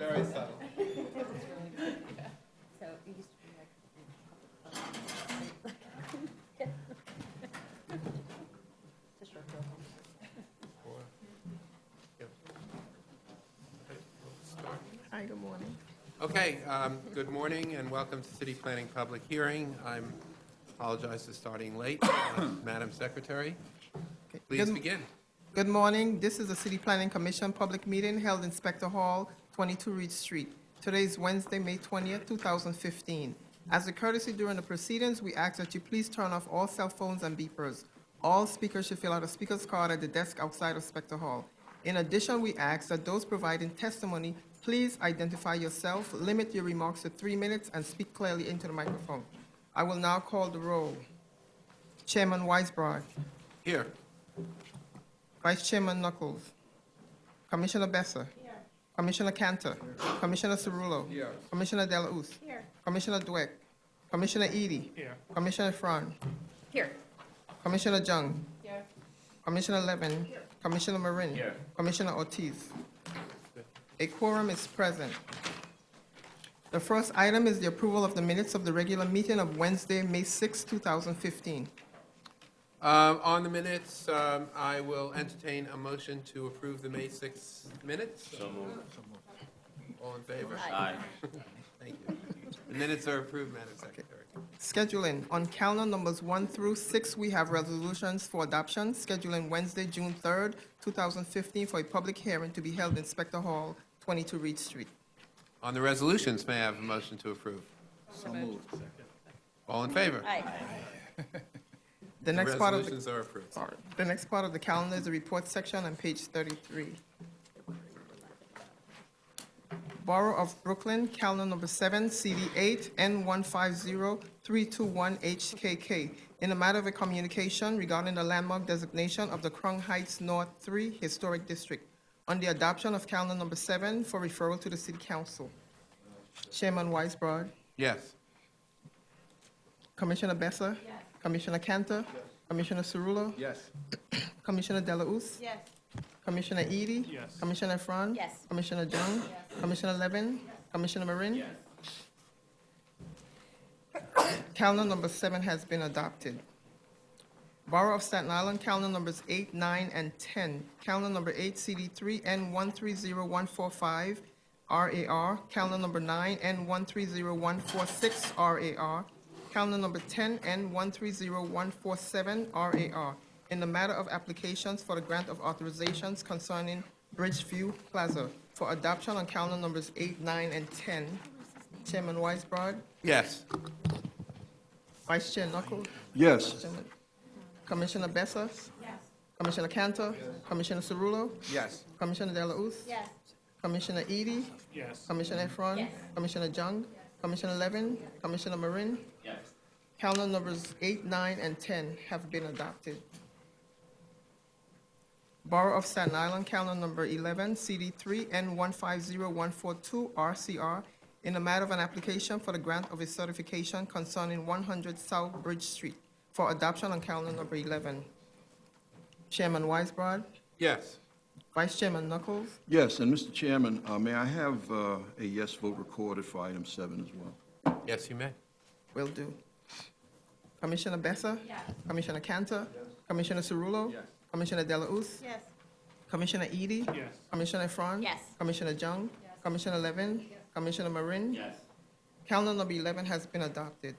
Very subtle. So it used to be like. It's a short film. Hi, good morning. Okay, good morning and welcome to City Planning Public Hearing. I apologize for starting late. Madam Secretary, please begin. Good morning. This is the City Planning Commission public meeting held in Spector Hall, 22 Reed Street. Today is Wednesday, May 20th, 2015. As a courtesy during the proceedings, we ask that you please turn off all cell phones and beepers. All speakers should fill out a speaker's card at the desk outside of Spector Hall. In addition, we ask that those providing testimony please identify yourself, limit your remarks to 3 minutes, and speak clearly into the microphone. I will now call the roll. Chairman Weisbrod. Here. Vice Chairman Knuckles. Commissioner Besser. Here. Commissioner Cantor. Commissioner Cerullo. Here. Commissioner Delauss. Here. Commissioner Dweck. Commissioner Edie. Here. Commissioner Fran. Here. Commissioner Jung. Here. Commissioner Levin. Commissioner Marin. Here. Commissioner Ortiz. A quorum is present. The first item is the approval of the minutes of the regular meeting of Wednesday, May 6, 2015. On the minutes, I will entertain a motion to approve the May 6 minutes. So moved. All in favor? Aye. Thank you. The minutes are approved, Madam Secretary. Scheduling. On calendar numbers 1 through 6, we have resolutions for adoption. Scheduling Wednesday, June 3rd, 2015, for a public hearing to be held in Spector Hall, 22 Reed Street. On the resolutions, may I have a motion to approve? So moved. All in favor? Aye. The next part of the resolutions are approved. Sorry. The next part of the calendar is the report section on page 33. Borough of Brooklyn, calendar number 7, CD 8, N150321HKK, in the matter of a communication regarding the landmark designation of the Crown Heights North 3 Historic District, on the adoption of calendar number 7 for referral to the City Council. Chairman Weisbrod. Yes. Commissioner Besser. Yes. Commissioner Cantor. Commissioner Cerullo. Yes. Commissioner Delauss. Yes. Commissioner Edie. Yes. Commissioner Fran. Yes. Commissioner Jung. Yes. Commissioner Levin. Commissioner Marin. Yes. Calendar number 7 has been adopted. Borough of Staten Island, calendar numbers 8, 9, and 10. Calendar number 8, CD3, N130145, RAR. Calendar number 9, N130146, RAR. Calendar number 10, N130147, RAR. In the matter of applications for the grant of authorizations concerning Bridgeview Plaza for adoption on calendar numbers 8, 9, and 10. Chairman Weisbrod. Yes. Vice Chair Knuckles. Yes. Commissioner Besser. Yes. Commissioner Cantor. Commissioner Cerullo. Yes. Commissioner Delauss. Yes. Commissioner Edie. Yes. Commissioner Efron. Yes. Commissioner Jung. Commissioner Levin. Commissioner Marin. Yes. Calendar numbers 8, 9, and 10 have been adopted. Borough of Staten Island, calendar number 11, CD3, N150142, RCR, in the matter of an application for the grant of a certification concerning 100 South Bridge Street for adoption on calendar number 11. Chairman Weisbrod. Yes. Vice Chairman Knuckles. Yes, and Mr. Chairman, may I have a yes vote recorded for item 7 as well? Yes, you may. Will do. Commissioner Besser. Yes. Commissioner Cantor. Commissioner Cerullo. Yes. Commissioner Delauss. Yes. Commissioner Edie. Yes. Commissioner Efron. Yes. Commissioner Jung. Yes. Commissioner Levin. Commissioner Marin. Yes. Calendar number 11 has been adopted.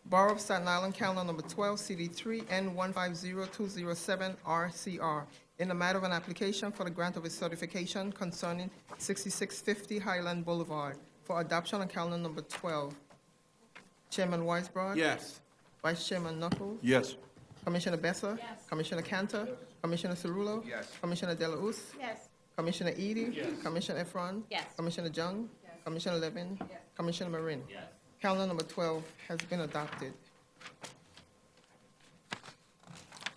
Borough of Staten Island, calendar number 12, CD3, N150207, RCR, in the matter of an application for the grant of a certification concerning 6650 Highland Boulevard for adoption on calendar number 12. Chairman Weisbrod. Yes. Vice Chairman Knuckles. Yes. Commissioner Besser. Yes. Commissioner Cantor. Commissioner Cerullo. Yes. Commissioner Delauss. Yes. Commissioner Edie. Yes. Commissioner Efron. Yes. Commissioner Jung. Yes. Commissioner Levin. Yes. Commissioner Marin. Yes. Calendar number 12 has been adopted.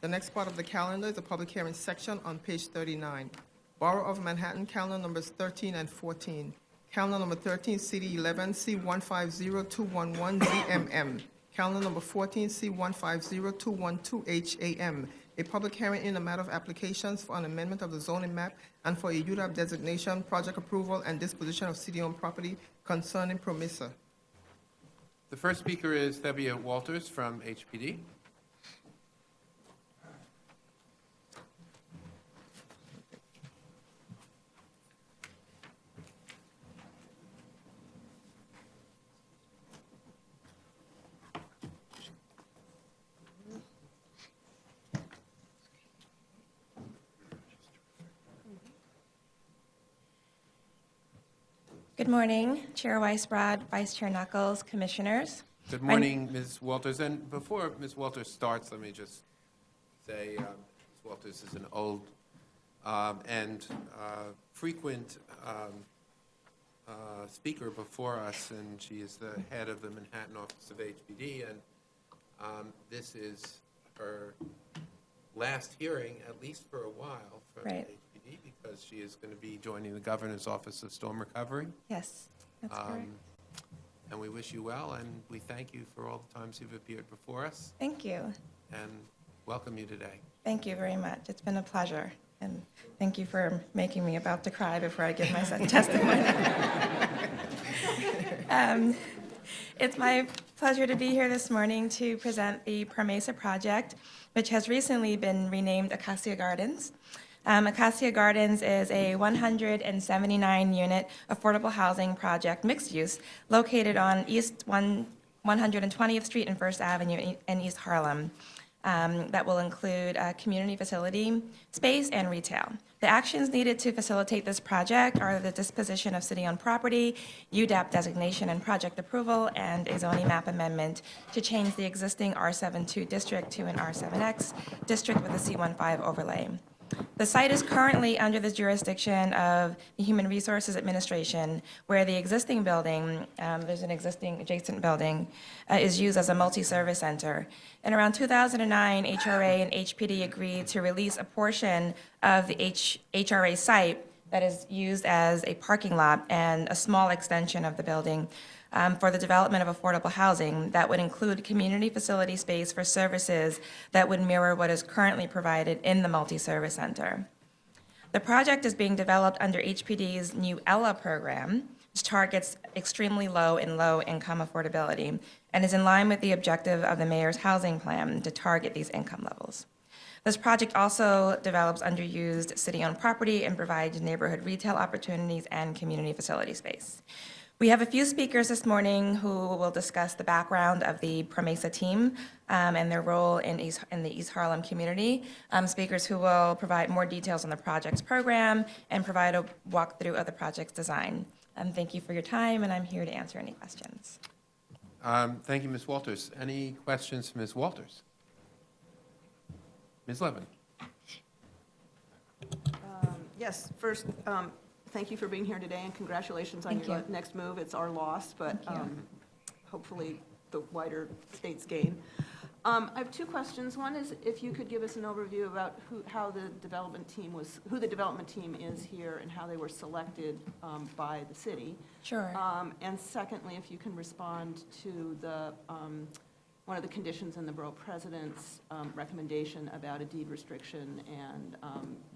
The next part of the calendar is the public hearing section on page 39. Borough of Manhattan, calendar numbers 13 and 14. Calendar number 13, CD 11, C150211 ZMM. Calendar number 14, C150212 HAM. a public hearing in a matter of applications for an amendment of the zoning map and for a UDOT designation, project approval, and disposition of city-owned property concerning PROMISA. The first speaker is Thebia Walters from HPD. Good morning, Chair Weisbrod, Vice Chair Knuckles, Commissioners. Good morning, Ms. Walters. And before Ms. Walters starts, let me just say Ms. Walters is an old and frequent speaker before us, and she is the head of the Manhattan office of HPD, and this is her last hearing, at least for a while, from Right. HPD, because she is going to be joining the Governor's Office of Storm Recovery. Yes, that's correct. And we wish you well, and we thank you for all the times you've appeared before us, Thank you. and welcome you today. Thank you very much. It's been a pleasure. And thank you for making me about to cry before I give my testimony. It's my pleasure to be here this morning to present the PROMESA project, which has recently been renamed Acacia Gardens. Acacia Gardens is a 179-unit affordable housing project, mixed use, located on East 120th Street and First Avenue in East Harlem. That will include community facility, space, and retail. The actions needed to facilitate this project are the disposition of city-owned property, UDAP designation and project approval, and a zoning map amendment to change the existing R72 district to an R7X district with a C15 overlay. The site is currently under the jurisdiction of the Human Resources Administration, where the existing building, there's an existing adjacent building, is used as a multi-service center. And around 2009, HRA and HPD agreed to release a portion of the HRA site that is used as a parking lot and a small extension of the building for the development of affordable housing that would include community facility space for services that would mirror what is currently provided in the multi-service center. The project is being developed under HPD's new ELA program, which targets extremely low and low-income affordability and is in line with the objective of the mayor's housing plan to target these income levels. This project also develops underused city-owned property and provides neighborhood retail opportunities and community facility space. We have a few speakers this morning who will discuss the background of the PROMESA team and their role in the East Harlem community. Speakers who will provide more details on the project's program and provide a walkthrough of the project's design. Thank you for your time, and I'm here to answer any questions. Thank you, Ms. Walters. Any questions for Ms. Walters? Ms. Levin? Yes, first, thank you for being here today, and congratulations on Thank your you. next move. It's our loss, but Thank you. hopefully the wider states gain. I have two questions. One is if you could give us an overview about who the development team is here and how they were selected by the city. Sure. And secondly, if you can respond to the one of the conditions in the borough president's recommendation about a deed restriction and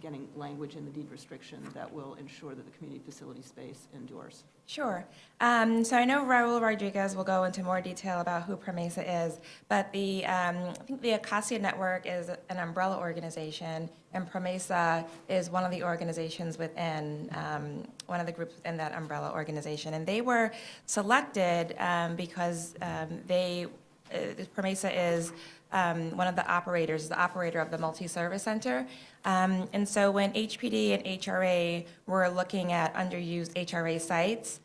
getting language in the deed restriction that will ensure that the community facility space endures. Sure. So I know Raul Rodriguez will go into more detail about who PROMESA is, but I think the Acacia Network is an umbrella organization, and PROMESA is one of the organizations within, one of the groups within that umbrella organization. And they were selected because PROMESA is one of the operators, the operator of the multi-service center. And so when HPD and HRA were looking at underused HRA sites,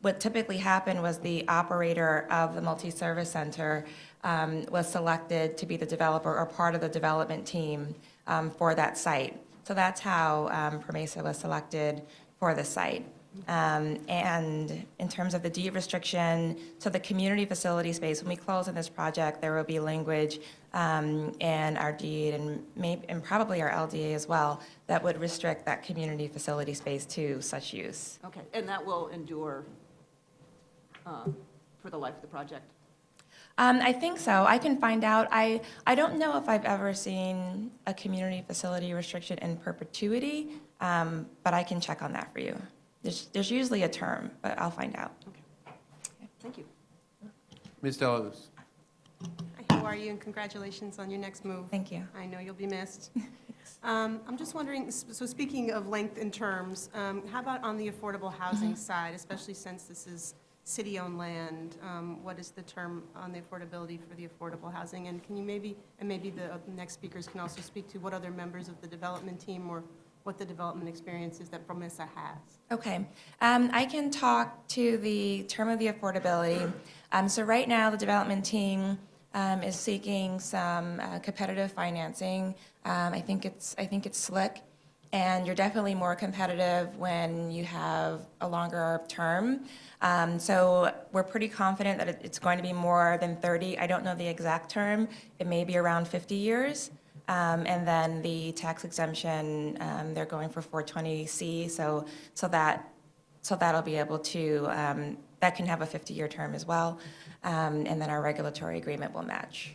what typically happened was the operator of the multi-service center was selected to be the developer or part of the development team for that site. So that's how PROMESA was selected for the site. And in terms of the deed restriction, so the community facility space, when we close on this project, there will be language in our deed and probably our LDA as well that would restrict that community facility space to such use. Okay, and that will endure for the life of the project? I think so. I can find out. I don't know if I've ever seen a community facility restriction in perpetuity, but I can check on that for you. There's usually a term, but I'll find out. Thank you. Ms. Delaluz. Hi, how are you? And congratulations on your next move. Thank you. I know you'll be missed. I'm just wondering, so speaking of length and terms, how about on the affordable housing side, especially since this is city-owned land? What is the term on the affordability for the affordable housing? And can you maybe the next speakers can also speak to what other members of the development team or what the development experience is that Promesa has? Okay. I can talk to the term of the affordability. So right now, the development team is seeking some competitive financing. I think it's slick, and you're definitely more competitive when you have a longer term. So we're pretty confident that it's going to be more than 30. I don't know the exact term. It may be around 50 years. And then the tax exemption, they're going for 420C, so that'll be able to, that can have a 50-year term as well. And then our regulatory agreement will match.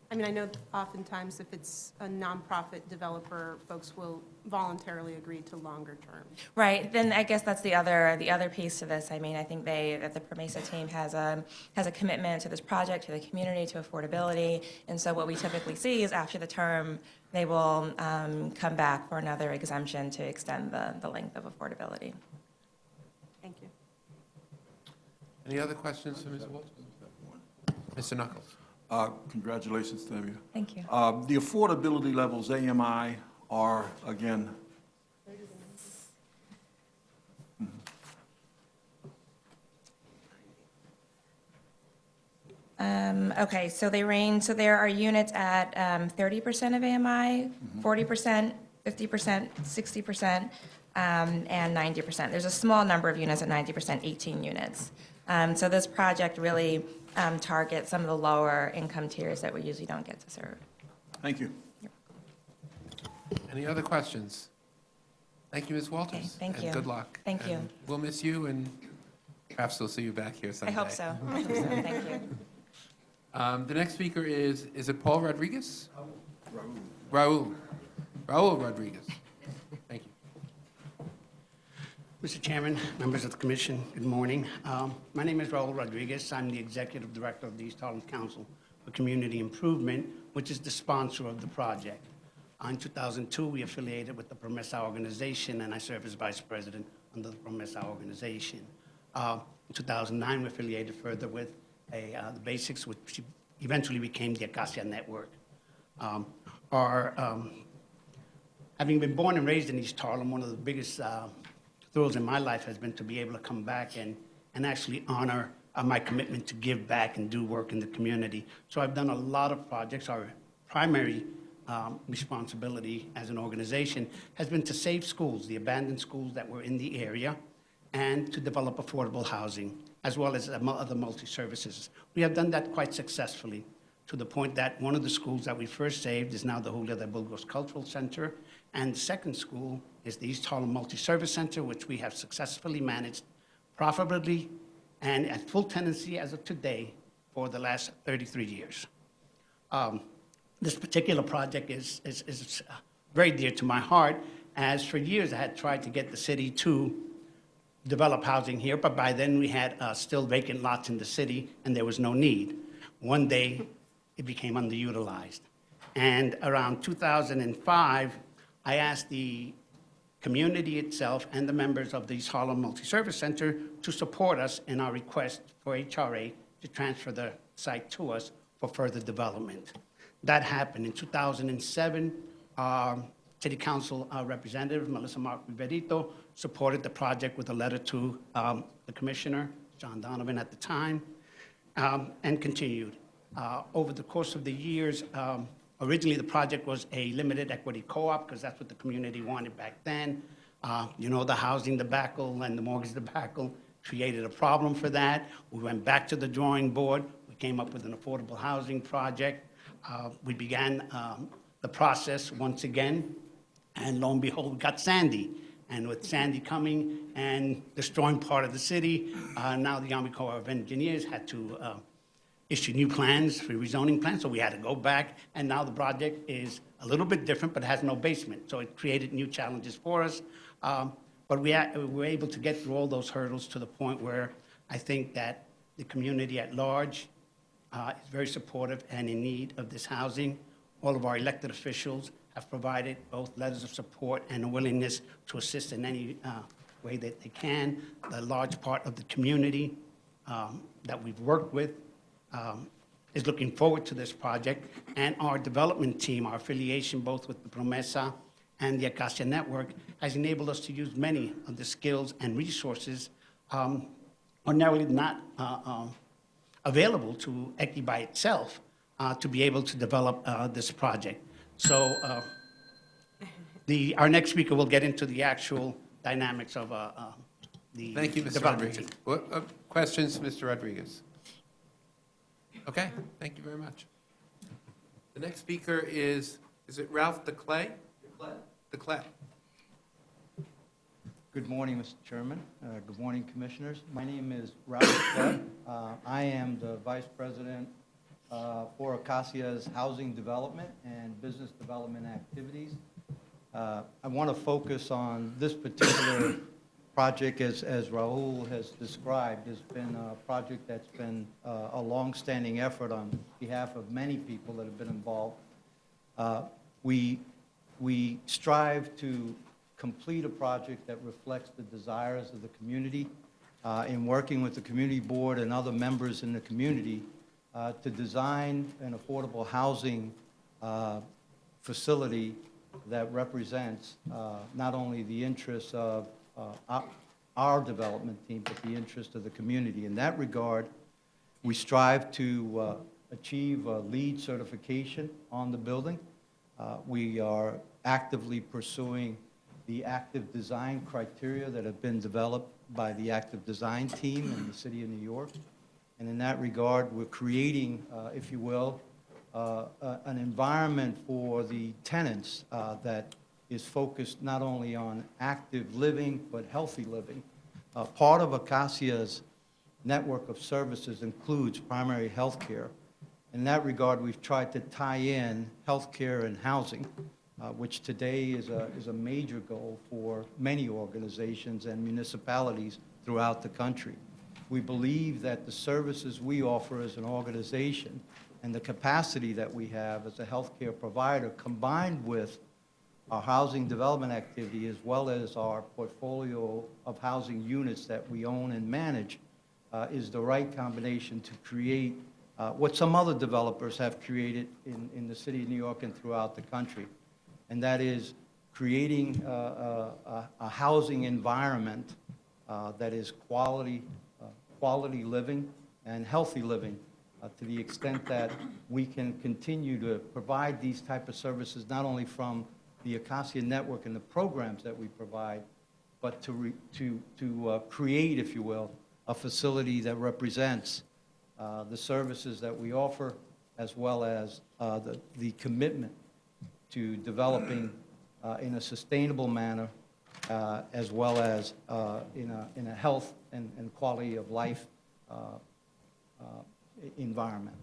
I mean, I know oftentimes if it's a nonprofit developer, folks will voluntarily agree to longer terms. Right, then I guess that's the other piece to this. I mean, I think that the Promesa team has a commitment to this project, to the community, to affordability. And so what we typically see is after the term, they will come back for another exemption to extend the length of affordability. Thank you. Any other questions for Ms. Walters? Mr. Knuckles. Congratulations, Tamia. Thank you. The affordability levels, AMI, are, again, Okay, so they range, so there are units at 30% of AMI, 40%, 50%, 60%, and 90%. There's a small number of units at 90%, 18 units. So this project really targets some of the lower income tiers that we usually don't get to serve. thank you. Any other questions? Thank you, Ms. Walters. Okay, thank you. And good luck. Thank you. And we'll miss you, and perhaps we'll see you back here I someday. hope so. I hope so. Thank you. The next speaker is it Paul Rodriguez? Raul. Raul Rodriguez. Thank you. Mr. Chairman, members of the commission, good morning. My name is Raul Rodriguez. I'm the executive director of the East Harlem Council for Community Improvement, which is the sponsor of the project. In 2002, we affiliated with the Promesa organization, and I serve as vice president under the Promesa organization. In 2009, we affiliated further with the Basics, which eventually became the Acacia Network. Having been born and raised in East Harlem, one of the biggest thrills in my life has been to be able to come back and actually honor my commitment to give back and do work in the community. So I've done a lot of projects. Our primary responsibility as an organization has been to save schools, the abandoned schools that were in the area, and to develop affordable housing, as well as other multi-services. We have done that quite successfully, to the point that one of the schools that we first saved is now the Julia de Burgos Cultural Center, and the second school is the East Harlem Multi-Service Center, which we have successfully managed profitably and at full tenancy as of today for the last 33 years. This particular project is very dear to my heart, as for years I had tried to get the city to develop housing here, but by then we had still vacant lots in the city and there was no need. One day it became underutilized. And around 2005, I asked the community itself and the members of the East Harlem Multi-Service Center to support us in our request for HRA to transfer the site to us for further development. That happened in 2007. City Council Representative Melissa Mark Riverito supported the project with a letter to the Commissioner, John Donovan at the time, and continued. Over the course of the years, originally the project was a limited equity co-op because that's what the community wanted back then. The housing debacle and the mortgage debacle created a problem for that. We went back to the drawing board. We came up with an affordable housing project. We began the process once again, and lo and behold, we got Sandy. And with Sandy coming and destroying part of the city, now the Army Corps of Engineers had to issue new plans for rezoning plans, so we had to go back, and now the project is a little bit different, but has no basement, so it created new challenges for us. But we were able to get through all those hurdles to the point where I think that the community at large is very supportive and in need of this housing. All of our elected officials have provided both letters of support and a willingness to assist in any way that they can. The large part of the community that we've worked with is looking forward to this project, and our development team, our affiliation both with the Promesa and the Acacia Network, has enabled us to use many of the skills and resources ordinarily not available to ECI by itself to be able to develop this project. So our next speaker will get into the actual dynamics of the Thank you, Mr. development Rodriguez. team. What questions, Mr. Rodriguez? Okay, thank you very much. The next speaker is it Ralph DeClay? DeClay. Good morning, Mr. Chairman. Good morning, Commissioners. My name is Raul Rodriguez. I am the Vice President for Acacia's Housing Development and Business Development Activities. I want to focus on this particular project, as Raul has described, has been a project that's been a long-standing effort on behalf of many people that have been involved. We strive to complete a project that reflects the desires of the community in working with the community board and other members in the community to design an affordable housing facility that represents not only the interests of our development team, but the interest of the community. In that regard, we strive to achieve a LEED certification on the building. We are actively pursuing the active design criteria that have been developed by the active design team in the city of New York. And in that regard, we're creating, if you will, an environment for the tenants that is focused not only on active living, but healthy living. Part of Acacia's network of services includes primary health care. In that regard, we've tried to tie in healthcare and housing, which today is a major goal for many organizations and municipalities throughout the country. We believe that the services we offer as an organization and the capacity that we have as a healthcare provider, combined with our housing development activity, as well as our portfolio of housing units that we own and manage, is the right combination to create what some other developers have created in the city of New York and throughout the country. And that is creating a housing environment that is quality living and healthy living, to the extent that we can continue to provide these type of services, not only from the Acacia Network and the programs that we provide, but to create, if you will, a facility that represents the services that we offer, as well as the commitment to developing in a sustainable manner, as well as in a health and quality of life environment.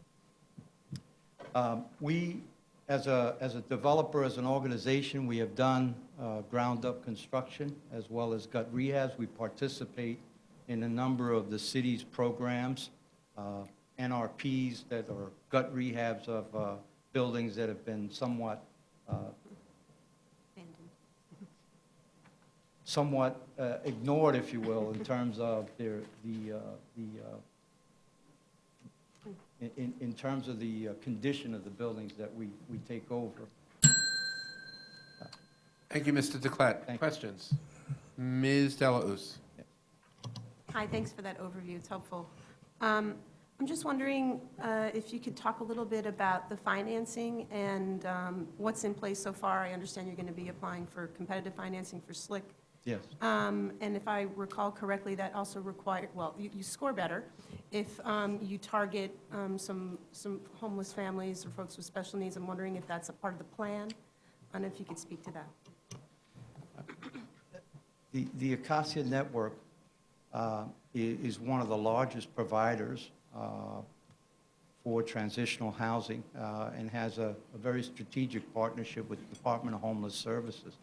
We, as a developer, as an organization, we have done ground-up construction as well as gut rehabs. We participate in a number of the city's programs, NRPs that are gut rehabs of buildings that have been somewhat ignored, if you will, in terms of in terms of the condition of the buildings that we take over. Thank you, Mr. DeClay. Thank you. Questions? Ms. Delauss. Hi, thanks for that overview, it's helpful. I'm just wondering if you could talk a little bit about the financing and what's in place so far. I understand you're going to be applying for competitive financing for SLIC. Yes. And if I recall correctly, that also required, well, you score better if you target some homeless families or folks with special needs. I'm wondering if that's a part of the plan, and if you could speak to that. The Acacia Network is one of the largest providers for transitional housing and has a very strategic partnership with the Department of Homeless Services.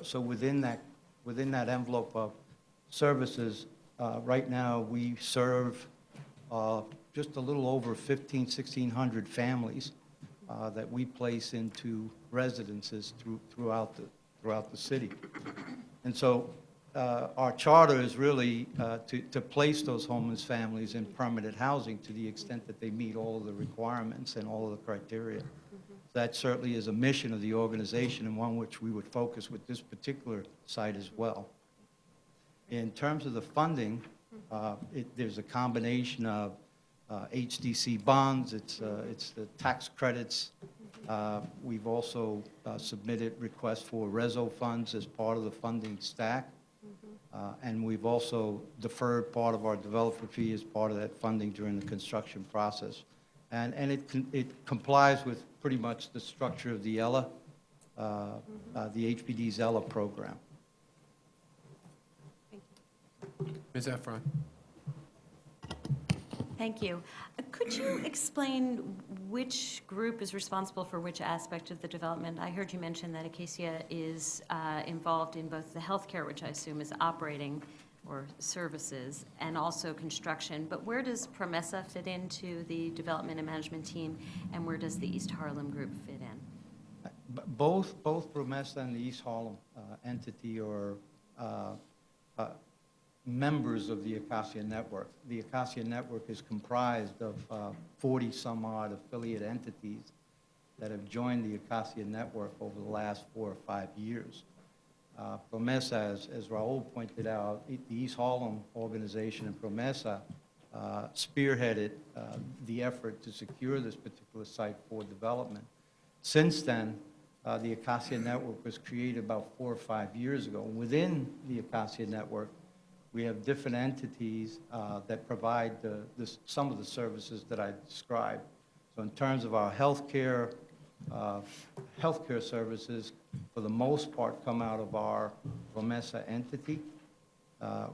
So within that envelope of services, right now, we serve just a little over 1,600 families that we place into residences throughout the city. And so our charter is really to place those homeless families in permanent housing to the extent that they meet all of the requirements and all of the criteria. That certainly is a mission of the organization and one which we would focus with this particular site as well. In terms of the funding, there's a combination of HDC bonds, it's the tax credits. We've also submitted requests for reso funds as part of the funding stack. And we've also deferred part of our developer fee as part of that funding during the construction process. And it complies with pretty much the structure of the ELA, the HPD's ELA program. Ms. Efron? Thank you. Could you explain which group is responsible for which aspect of the development? I heard you mention that Acacia is involved in both the healthcare, which I assume is operating or services, and also construction. But where does Promesa fit into the development and management team, and where does the East Harlem group fit in? Both Promesa and the East Harlem entity are members of the Acacia Network. The Acacia Network is comprised of 40-some-odd affiliate entities that have joined the Acacia Network over the last 4 or 5 years. Promesa, as Raul pointed out, the East Harlem organization and Promesa spearheaded the effort to secure this particular site for development. Since then, the Acacia Network was created about 4 or 5 years ago. Within the Acacia Network, we have different entities that provide some of the services that I described. So in terms of our healthcare services, for the most part, come out of our Promesa entity.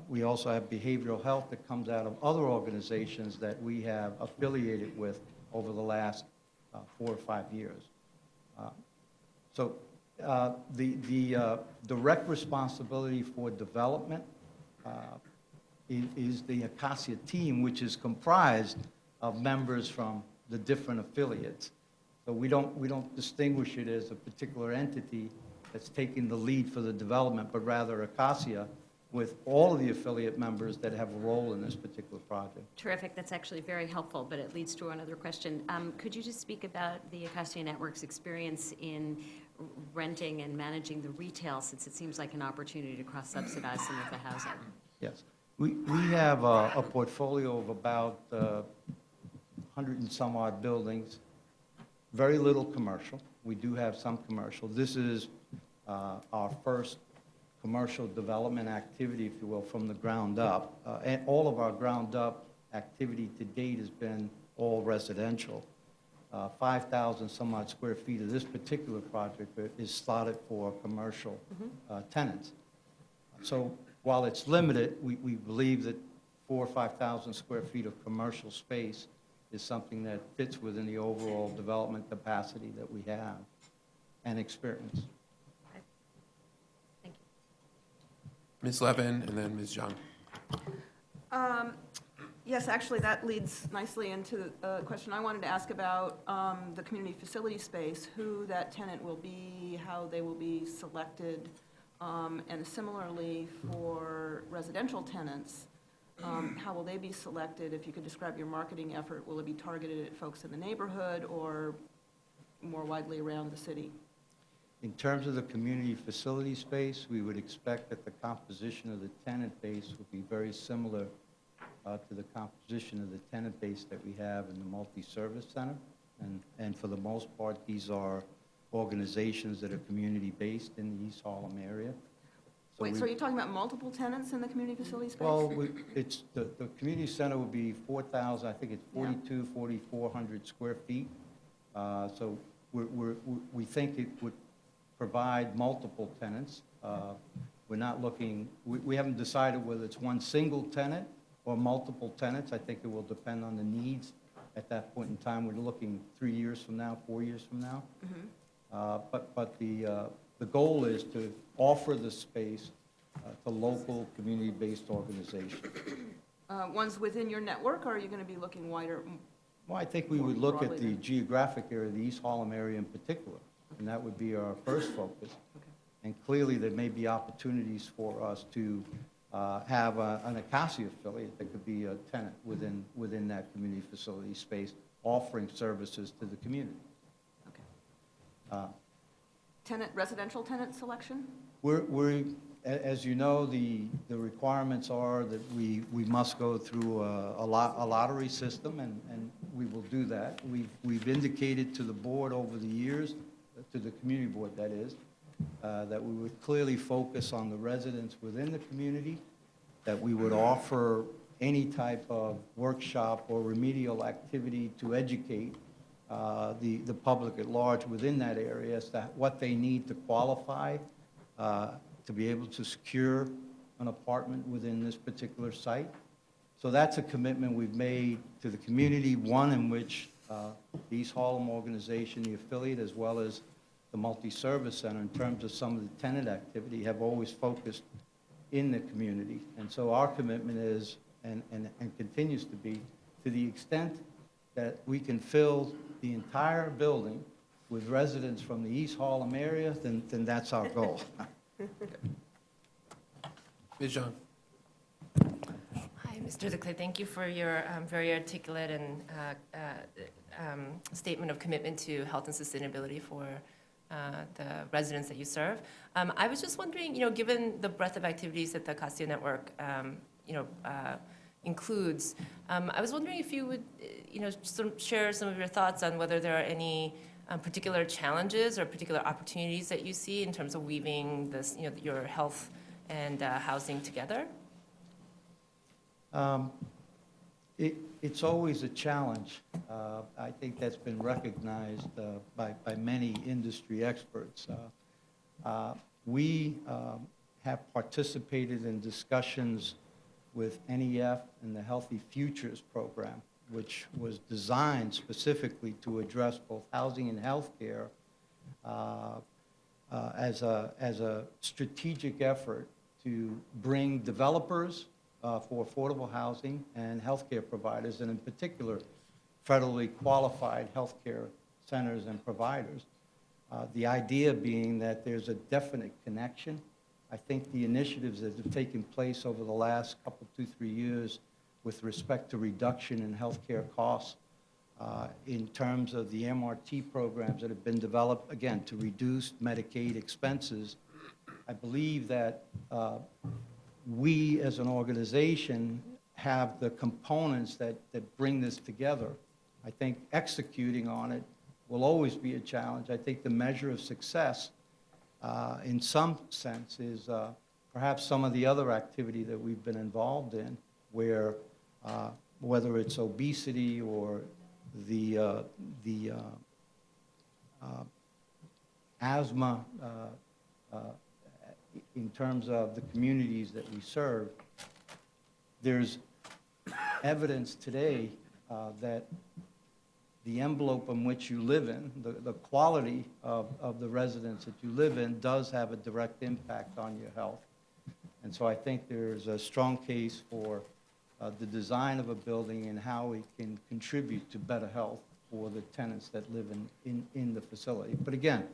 We also have behavioral health that comes out of other organizations that we have affiliated with over the last 4 or 5 years. So the direct responsibility for development is the Acacia team, which is comprised of members from the different affiliates. So we don't distinguish it as a particular entity that's taking the lead for the development, but rather Acacia with all of the affiliate members that have a role in this particular project. Terrific. That's actually very helpful, but it leads to another question. Could you just speak about the Acacia Network's experience in renting and managing the retail, since it seems like an opportunity to cross-subsidize some of the housing? Yes. We have a portfolio of about 100 and some odd buildings, very little commercial. We do have some commercial. This is our first commercial development activity, if you will, from the ground up. And all of our ground up activity to date has been all residential. 5,000 some odd square feet of this particular project is slotted for commercial tenants. So while it's limited, we believe that 4,000 or 5,000 square feet of commercial space is something that fits within the overall development capacity that we have and experience. Okay. Thank you. Ms. Levin, and then Ms. Jung. Yes, actually, that leads nicely into a question I wanted to ask about the community facility space, who that tenant will be, how they will be selected, and similarly for residential tenants, how will they be selected? If you could describe your marketing effort, will it be targeted at folks in the neighborhood or more widely around the city? In terms of the community facility space, we would expect that the composition of the tenant base would be very similar to the composition of the tenant base that we have in the multi-service center. And for the most part, these are organizations that are community-based in the East Harlem area. Wait, so are you talking about multiple tenants in the community facility space? Well, it's, the community center would be 4,000, I think it's 42, 4,400 square feet. So we think it would provide multiple tenants. We're not looking, we haven't decided whether it's one single tenant or multiple tenants. I think it will depend on the needs at that point in time. We're looking 3 years from now, 4 years from now. But the goal is to offer the space to local, community-based organizations. Ones within your network, or are you going to be looking wider? Well, I think we would look at the geographic area, the East Harlem area in particular, and that would be our first focus. And clearly, there may be opportunities for us to have an Acacia affiliate that could be a tenant within that community facility space, offering services to the community. Residential tenant selection? As you know, the requirements are that we must go through a lottery system, and we will do that. We've indicated to the board over the years, to the community board that is, that we would clearly focus on the residents within the community, that we would offer any type of workshop or remedial activity to educate the public at large within that area as to what they need to qualify to be able to secure an apartment within this particular site. So that's a commitment we've made to the community, one in which the East Harlem organization, the affiliate, as well as the multi-service center, in terms of some of the tenant activity, have always focused in the community. And so our commitment is, and continues to be, to the extent that we can fill the entire building with residents from the East Harlem area, then that's our goal. Ms. Zhang. Hi, Mr. Leclerc. Thank you for your very articulate and statement of commitment to health and sustainability for the residents that you serve. I was just wondering, given the breadth of activities that the Acacia Network, includes, I was wondering if you would, share some of your thoughts on whether there are any particular challenges or particular opportunities that you see in terms of weaving this, your health and housing together? It's always a challenge. I think that's been recognized by many industry experts. We have participated in discussions with NEF and the Healthy Futures program, which was designed specifically to address both housing and healthcare as a strategic effort to bring developers for affordable housing and healthcare providers, and in particular, federally qualified healthcare centers and providers. The idea being that there's a definite connection. I think the initiatives that have taken place over the last couple, 2-3 years with respect to reduction in healthcare costs, in terms of the MRT programs that have been developed, again, to reduce Medicaid expenses, I believe that we as an organization have the components that bring this together. I think executing on it will always be a challenge. I think the measure of success, in some sense, is perhaps some of the other activity that we've been involved in, where whether it's obesity or the asthma, in terms of the communities that we serve, there's evidence today that the envelope in which you live in, the quality of the residence that you live in, does have a direct impact on your health. And so I think there's a strong case for the design of a building and how it can contribute to better health for the tenants that live in the facility. But again,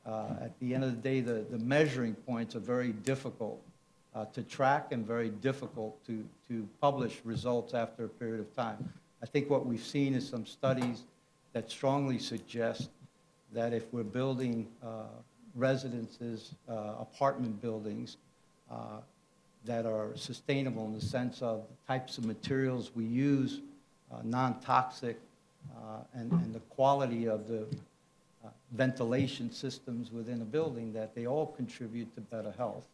at the end of the day, the measuring points are very difficult to track and very difficult to publish results after a period of time. I think what we've seen is some studies that strongly suggest that if we're building residences, apartment buildings that are sustainable in the sense of the types of materials we use, non-toxic, and the quality of the ventilation systems within a building, that they all contribute to better health.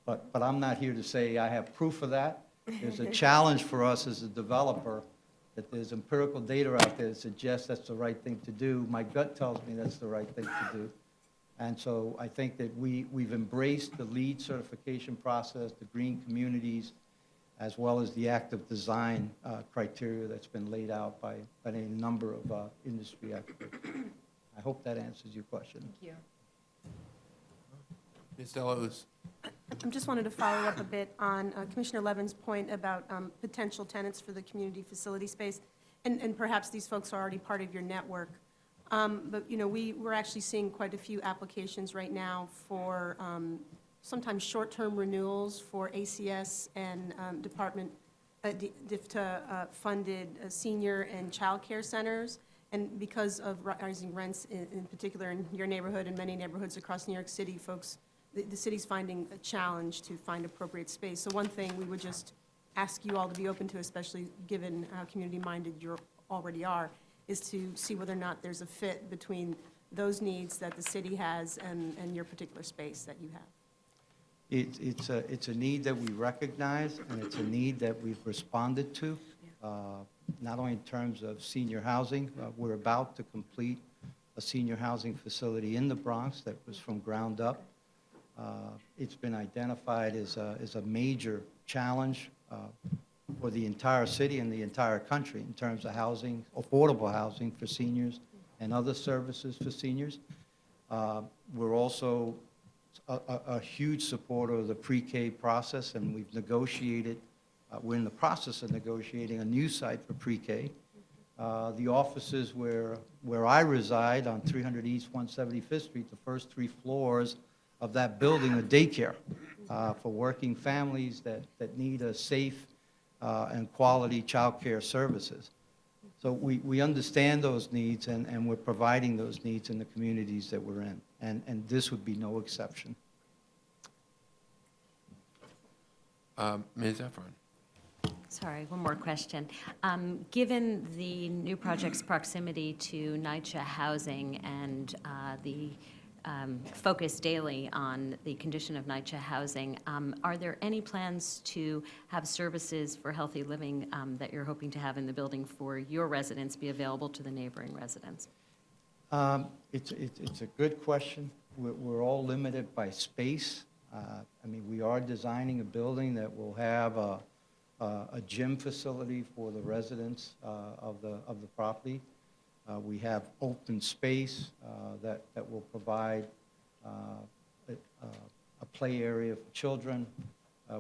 But I'm not here to say I have proof of that. There's a challenge for us as a developer that there's empirical data out there that suggests that's the right thing to do. My gut tells me that's the right thing to do. And so I think that we've embraced the LEED certification process, the green communities, as well as the active design criteria that's been laid out by a number of industry experts. I hope that answers your question. Thank you. Ms. Delous? I just wanted to follow up a bit on Commissioner Levin's point about potential tenants for the community facility space, and perhaps these folks are already part of your network. But, you know, we're actually seeing quite a few applications right now for sometimes short-term renewals for ACS and Department DFTA-funded senior and child care centers. And because of rising rents, in particular in your neighborhood and many neighborhoods across New York City, folks, the city's finding a challenge to find appropriate space. So one thing we would just ask you all to be open to, especially given how community-minded you already are, is to see whether or not there's a fit between those needs that the city has and your particular space that you have. It's a need that we recognize, and it's a need that we've responded to, not only in terms of senior housing. We're about to complete a senior housing facility in the Bronx that was from ground up. It's been identified as a major challenge for the entire city and the entire country in terms of housing, affordable housing for seniors and other services for seniors. We're also a huge supporter of the pre-K process, and we've negotiated, we're in the process of negotiating a new site for pre-K. The offices where I reside on 300 East 175th Street, the first 3 floors of that building are daycare for working families that need a safe and quality child care services. So we understand those needs, and we're providing those needs in the communities that we're in, and this would be no exception. Ms. Efron? Sorry, one more question. Given the new project's proximity to NYCHA housing and the focus daily on the condition of NYCHA housing, are there any plans to have services for healthy living that you're hoping to have in the building for your residents be available to the neighboring residents? It's a good question. We're all limited by space. I mean, we are designing a building that will have a gym facility for the residents of the property. We have open space that will provide a play area for children.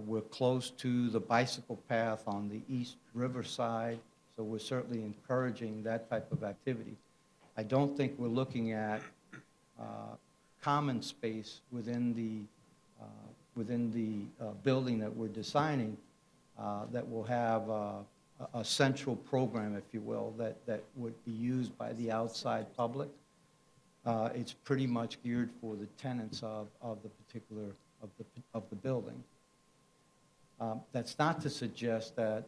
We're close to the bicycle path on the East River side, so we're certainly encouraging that type of activity. I don't think we're looking at common space within the building that we're designing that will have a central program, if you will, that would be used by the outside public. It's pretty much geared for the tenants of the particular of the building. That's not to suggest that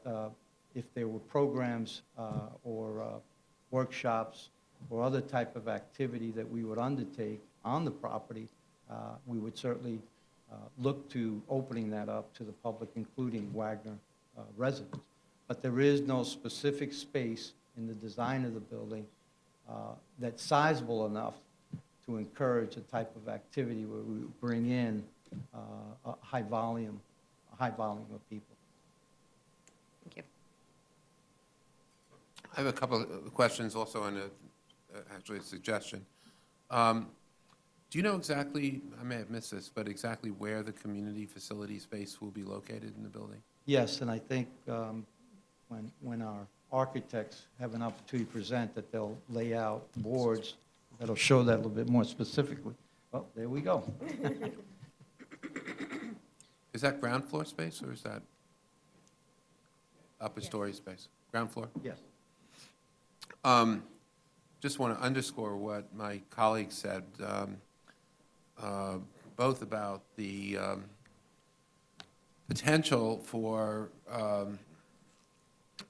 if there were programs or workshops or other type of activity that we would undertake on the property, we would certainly look to opening that up to the public, including Wagner residents. But there is no specific space in the design of the building that's sizable enough to encourage a type of activity where we bring in a high volume of people. Thank you. I have a couple of questions also and actually a suggestion. Do you know exactly, I may have missed this, but exactly where the community facility space will be located in the building? Yes, and I think when our architects have an opportunity to present, that they'll lay out boards that'll show that a little bit more specifically. Well, there we go. Is that ground floor space or is that upper story space? Ground floor? Yes. Just want to underscore what my colleague said, both about the potential for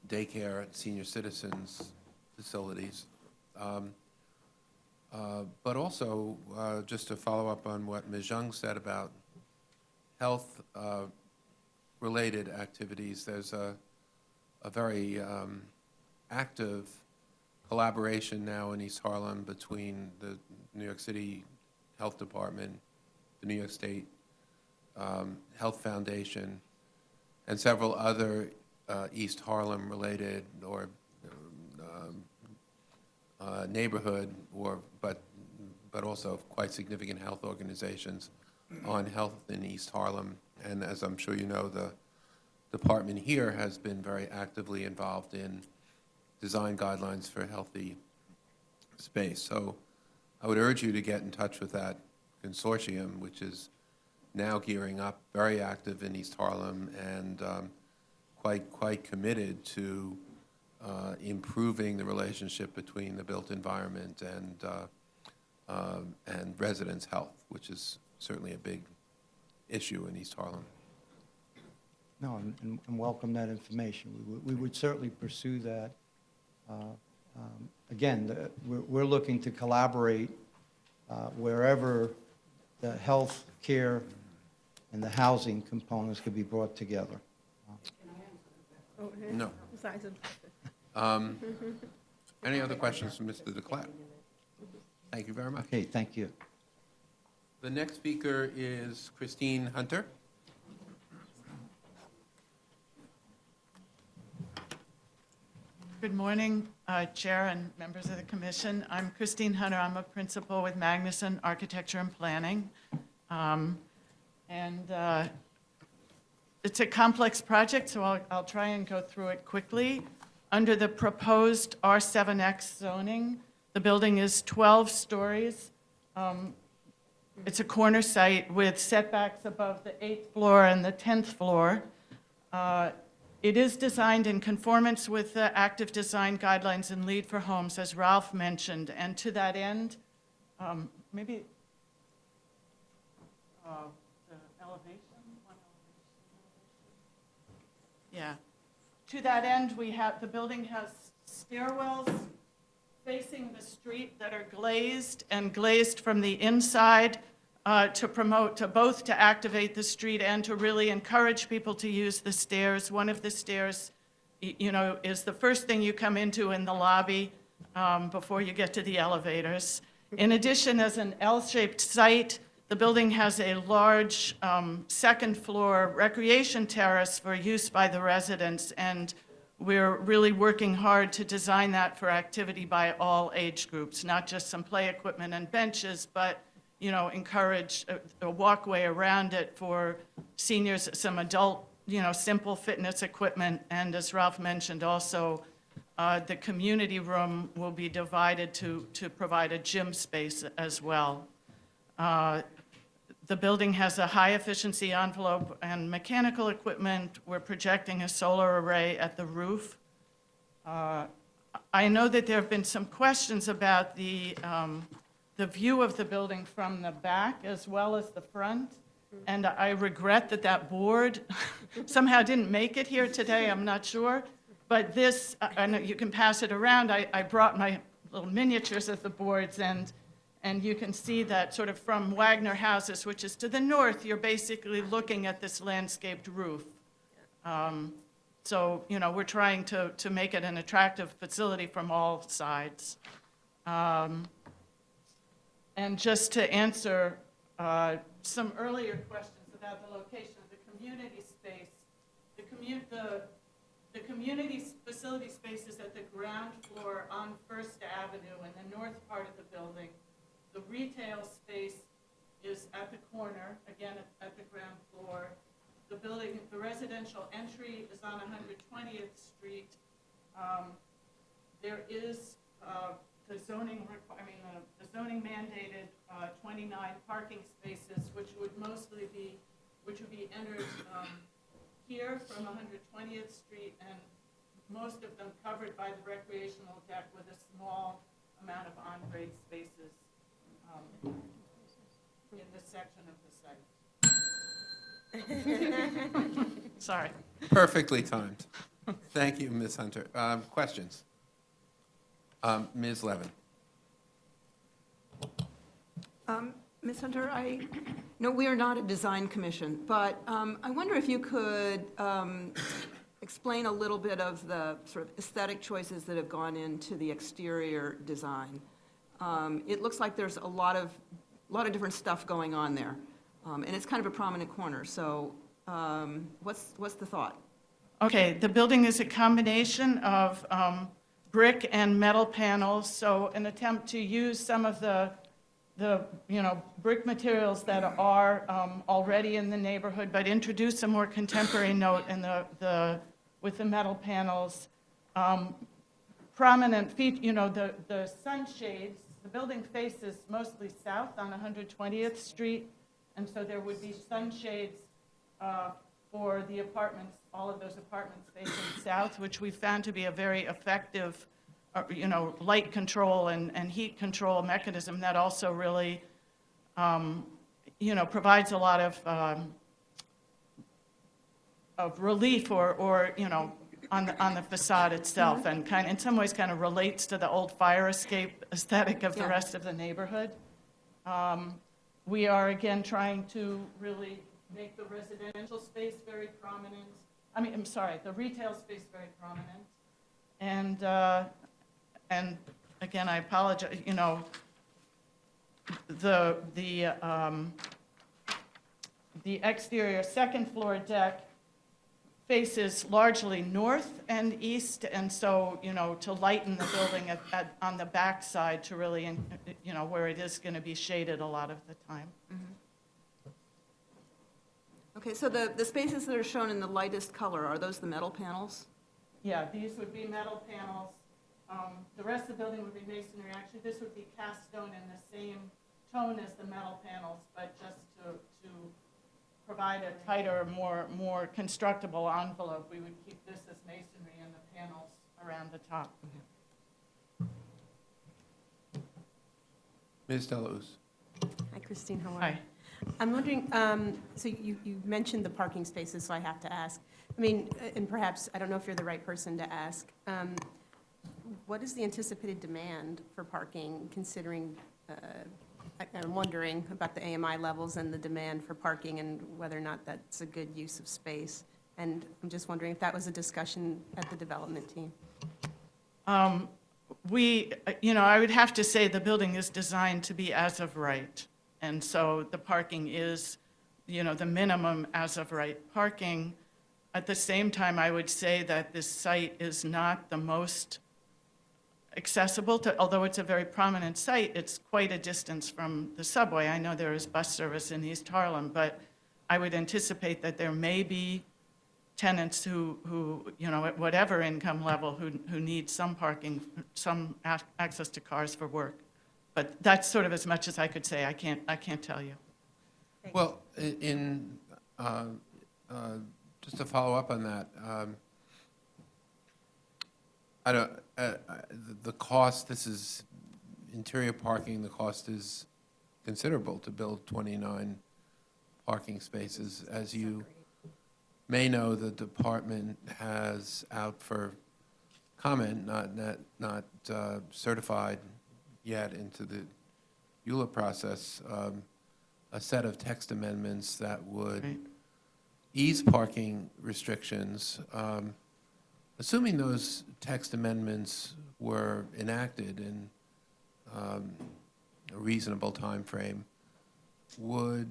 daycare and senior citizens facilities, but also just to follow up on what Ms. Young said about health-related activities. There's a very active collaboration now in East Harlem between the New York City Health Department, the New York State Health Foundation, and several other East Harlem-related or neighborhood, but also quite significant health organizations on health in East Harlem. And as I'm sure you know, the department here has been very actively involved in design guidelines for healthy space. So I would urge you to get in touch with that consortium, which is now gearing up, very active in East Harlem, and quite committed to improving the relationship between the built environment and residents' health, which is certainly a big issue in East Harlem. No, and welcome that information. We would certainly pursue that. Again, we're looking to collaborate wherever the health care and the housing components could be brought together. No. Any other questions from Mr. DeClercq? Thank you very much. Okay, thank you. The next speaker is Christine Hunter. Good morning, Chair and members of the Commission. I'm Christine Hunter. I'm a principal with Magnuson Architecture and Planning. It's a complex project, so I'll try and go through it quickly. Under the proposed R7X zoning, the building is 12 stories. It's a corner site with setbacks above the 8th floor and the 10th floor. It is designed in conformance with the active design guidelines and lead for homes, as Ralph mentioned. And to that end, maybe the elevation? Yeah. To that end, the building has stairwells facing the street that are glazed and glazed from the inside to activate the street and to really encourage people to use the stairs. One of the stairs, is the first thing you come into in the lobby before you get to the elevators. In addition, as an L-shaped site, the building has a large second-floor recreation terrace for use by the residents, and we're really working hard to design that for activity by all age groups, not just some play equipment and benches, but encourage a walkway around it for seniors, some adult, simple fitness equipment. And as Ralph mentioned, also, the community room will be divided to provide a gym space as well. The building has a high-efficiency envelope and mechanical equipment. We're projecting a solar array at the roof. I know that there have been some questions about the view of the building from the back as well as the front, and I regret that board somehow didn't make it here today. I'm not sure, but this, I know you can pass it around. I brought my little miniatures of the boards, and you can see that sort of from Wagner Houses, which is to the north, you're basically looking at this landscaped roof. So, we're trying to make it an attractive facility from all sides. And just to answer some earlier questions about the location of the community space, the community facility space is at the ground floor on First Avenue in the north part of the building. The retail space is at the corner, again at the ground floor. The residential entry is on 120th Street. There is the zoning mandated 29 parking spaces, which would be entered here from 120th Street, and most of them covered by the recreational deck with a small amount of on-grade spaces in this section of the site. Sorry. Perfectly timed. Thank you, Ms. Hunter. Questions? Ms. Levin. Ms. Hunter, no, we are not a design commission, but I wonder if you could explain a little bit of the sort of aesthetic choices that have gone into the exterior design. It looks like there's a lot of different stuff going on there, and it's kind of a prominent corner. So What's the thought? Okay, the building is a combination of brick and metal panels, so an attempt to use some of the brick materials that are already in the neighborhood, but introduce a more contemporary note in with the metal panels. Prominent feet, the sunshades, the building faces mostly south on 120th Street, and so there would be sunshades for the apartments, all of those apartments facing south, which we found to be a very effective, light control and heat control mechanism that also really, provides a lot of relief or on the facade itself, and in some ways kind of relates to the old fire escape aesthetic of the rest of the neighborhood. We are again trying to really make the residential space very prominent. The retail space very prominent. And again, I apologize, the exterior second floor deck faces largely north and east, and so, to lighten the building on the back side to really, where it is going to be shaded a lot of the time. Okay, so the spaces that are shown in the lightest color, are those the metal panels? Yeah, these would be metal panels. The rest of the building would be masonry. Actually, this would be cast stone in the same tone as the metal panels, but just to provide a tighter, more constructible envelope, we would keep this as masonry and the panels around the top. Ms. Delauze. Hi, Christine, how are you? Hi. I'm wondering, so you mentioned the parking spaces, so I have to ask. And perhaps, I don't know if you're the right person to ask, what is the anticipated demand for parking, considering, I'm wondering about the AMI levels and the demand for parking and whether or not that's a good use of space. And I'm just wondering if that was a discussion at the development team. I would have to say the building is designed to be as of right. And so the parking is, the minimum as of right parking. At the same time, I would say that this site is not the most accessible although it's a very prominent site, it's quite a distance from the subway. I know there is bus service in East Harlem, but I would anticipate that there may be tenants who at whatever income level, who need some parking, some access to cars for work. But that's sort of as much as I could say. I can't tell you. Well, just to follow up on that, the cost, this is interior parking, the cost is considerable to build 29 parking spaces. As you may know, the department has out for comment, not certified yet into the EULA process, a set of text amendments that would ease parking restrictions. Assuming those text amendments were enacted in a reasonable time frame, would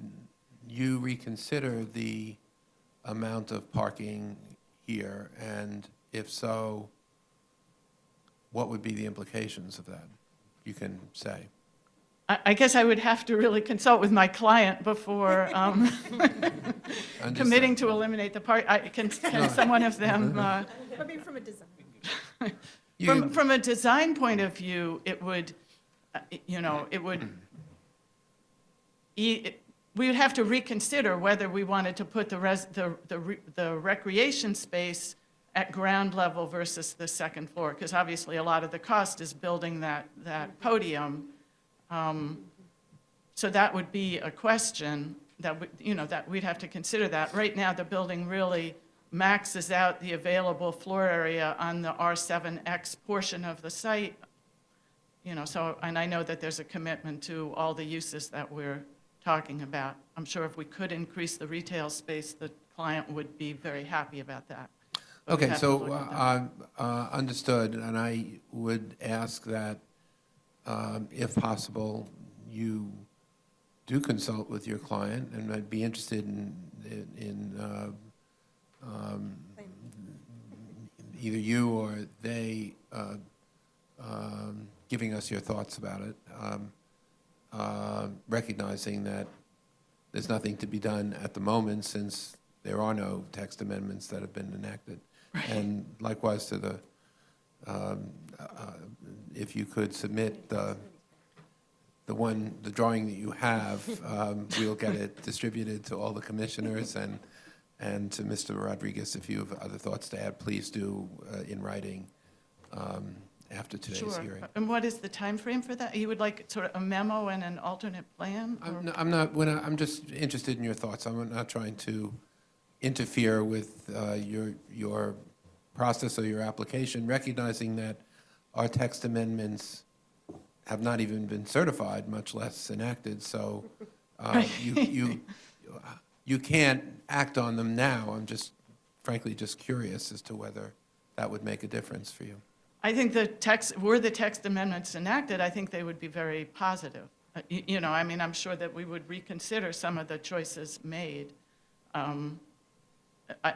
you reconsider the amount of parking here? And if so, what would be the implications of that? You can say. I guess I would have to really consult with my client before committing to eliminate the park. Can someone of them? From a design. From a design point of view, it would, we would have to reconsider whether we wanted to put the recreation space at ground level versus the second floor, because obviously a lot of the cost is building that podium. So that would be a question that we'd have to consider that. Right now, the building really maxes out the available floor area on the R7X portion of the site. And I know that there's a commitment to all the uses that we're talking about. I'm sure if we could increase the retail space, the client would be very happy about that. But we'd Okay, have to so look at that. understood, and I would ask that, if possible, you do consult with your client, and I'd be interested in either you or they giving us your thoughts about it, recognizing that there's nothing to be done at the moment since there are no text amendments that have been enacted. And likewise to the, if you could submit the drawing that you have, we'll get it distributed to all the commissioners, and to Mr. Rodriguez, if you have other thoughts to add, please do in writing after today's Sure. hearing. And what is the time frame for that? You would like sort of a memo and an alternate plan? or- I'm just interested in your thoughts. I'm not trying to interfere with your process or your application, recognizing that our text amendments have not even been certified, much less enacted, so you can't act on them now. I'm just, frankly, just curious as to whether that would make a difference for you. I think were the text amendments enacted, I think they would be very positive. I mean, I'm sure that we would reconsider some of the choices made.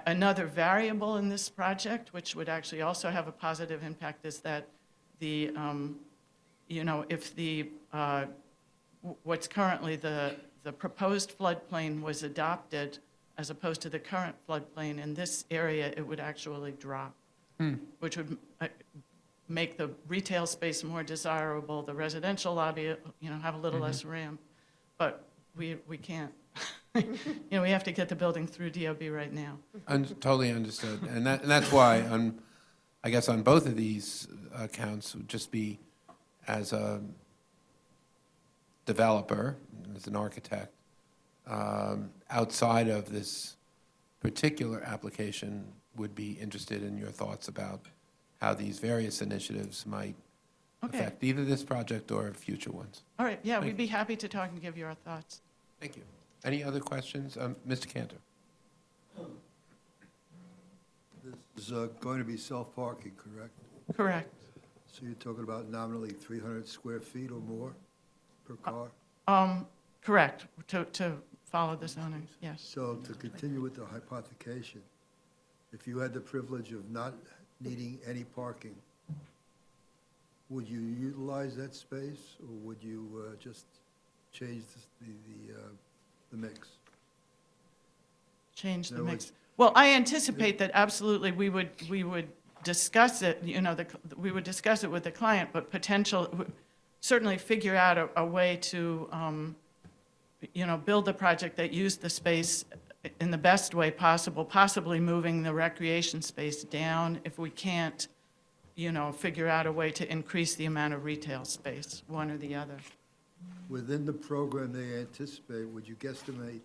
Another variable in this project, which would actually also have a positive impact, is that if what's currently the proposed floodplain was adopted as opposed to the current floodplain, in this area, it would actually drop, which would make the retail space more desirable, the residential lobby, have a little less ramp. But we can't. We have to get the building through DOB right now. Totally understood. And that's why, I guess on both of these accounts, would just be as a developer, as an architect, outside of this particular application, would be interested in your thoughts about how these various initiatives might Okay. affect either this project or future ones. All right, yeah, Thank we'd be happy to talk and give you our thoughts. Thank you. Any other questions? Mr. Cantor? This is going to be self-parking, correct? Correct. So you're talking about nominally 300 square feet or more per car? Correct, to follow the zoning, yes. So to continue with the hypothecation, if you had the privilege of not needing any parking, would you utilize that space, or would you just change the mix? Change the No, mix. it's- Well, I anticipate that absolutely we would discuss it, we would discuss it with the client, but certainly figure out a way to, build the project that used the space in the best way possible, possibly moving the recreation space down if we can't, figure out a way to increase the amount of retail space, one or the other. Within the program they anticipate, would you guesstimate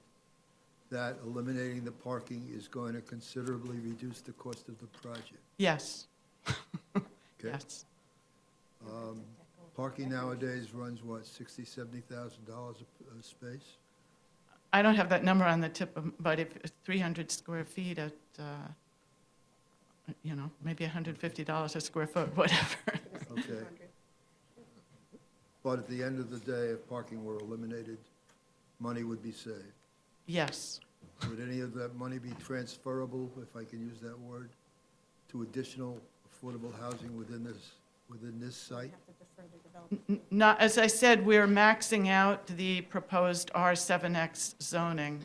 that eliminating the parking is going to considerably reduce the cost of the project? Yes. Okay. Yes. Parking nowadays runs, what, $60,000, $70,000 a space? I don't have that number on the tip, but if it's 300 square feet at, maybe $150 a square foot, whatever. Okay. But at the end of the day, if parking were eliminated, money would be saved. Yes. Would any of that money be transferable, if I can use that word, to additional affordable housing within this site? Not, as I said, we're maxing out the proposed R7X zoning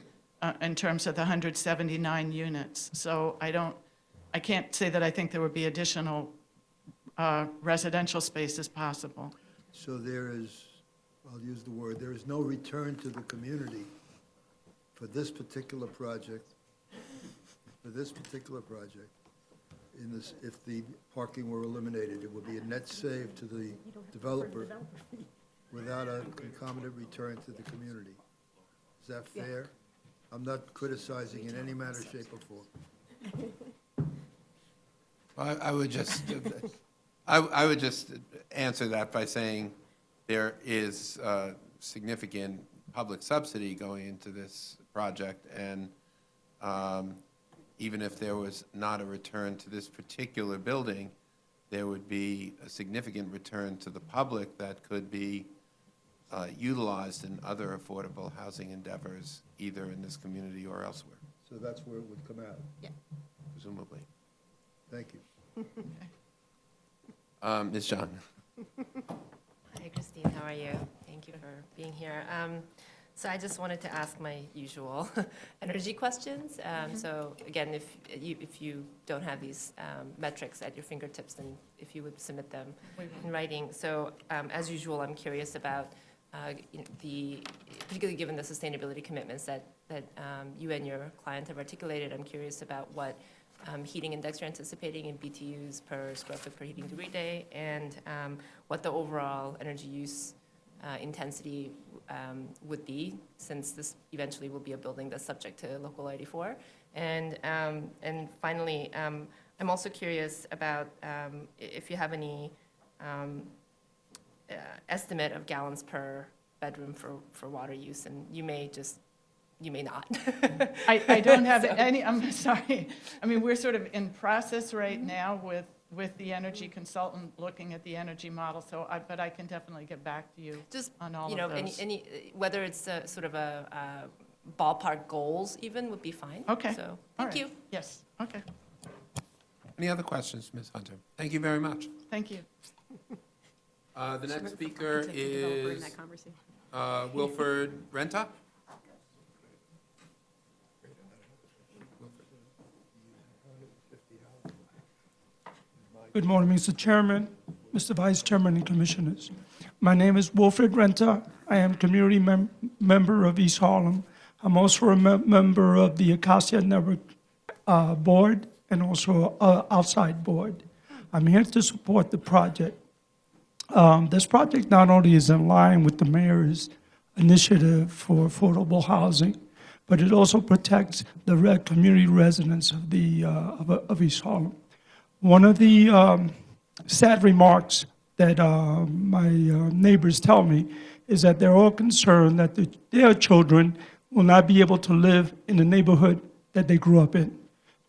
in terms of the 179 units. So I can't say that I think there would be additional residential spaces possible. So there is, I'll use the word, there is no return to the community for this particular project, if the parking were eliminated. It would be a net save to the developer without a concomitant return to the community. Is that fair? I'm not criticizing in any manner, shape, or form. I would just answer that by saying there is significant public subsidy going into this project, and even if there was not a return to this particular building, there would be a significant return to the public that could be utilized in other affordable housing endeavors, either in this community or elsewhere. So that's where it would come out. Presumably. Thank you. Ms. John? Hi, Christine, how are you? Thank you for being here. So I just wanted to ask my usual energy questions. So again, if you don't have these metrics at your fingertips, then if you would submit them in writing. So as usual, I'm curious about particularly given the sustainability commitments that you and your client have articulated, I'm curious about what heating index you're anticipating in BTUs per square foot per heating degree day, and what the overall energy use intensity would be, since this eventually will be a building that's subject to local 84. And finally, I'm also curious about if you have any estimate of gallons per bedroom for water use, and you may not. I don't have any, I'm sorry. I mean, we're sort of in process right now with the energy consultant looking at the energy model, but I can definitely get back to you Just, on all you of know, those. whether it's a sort of a ballpark goals even would be fine. Okay. So, All thank right. you. Yes, okay, Any other questions, Ms. Hunter? Thank you very much. thank you. The next speaker Developer in is that conversation. Wilfred Renta. Good morning, Mr. Chairman, Mr. Vice Chairman, and Commissioners. My name is Wilfred Renta. I am community member of East Harlem. I'm also a member of the Acacia Network Board and also outside board. I'm here to support the project. This project not only is in line with the mayor's initiative for affordable housing, but it also protects the community residents of East Harlem. One of the sad remarks that my neighbors tell me is that they're all concerned that their children will not be able to live in the neighborhood that they grew up in.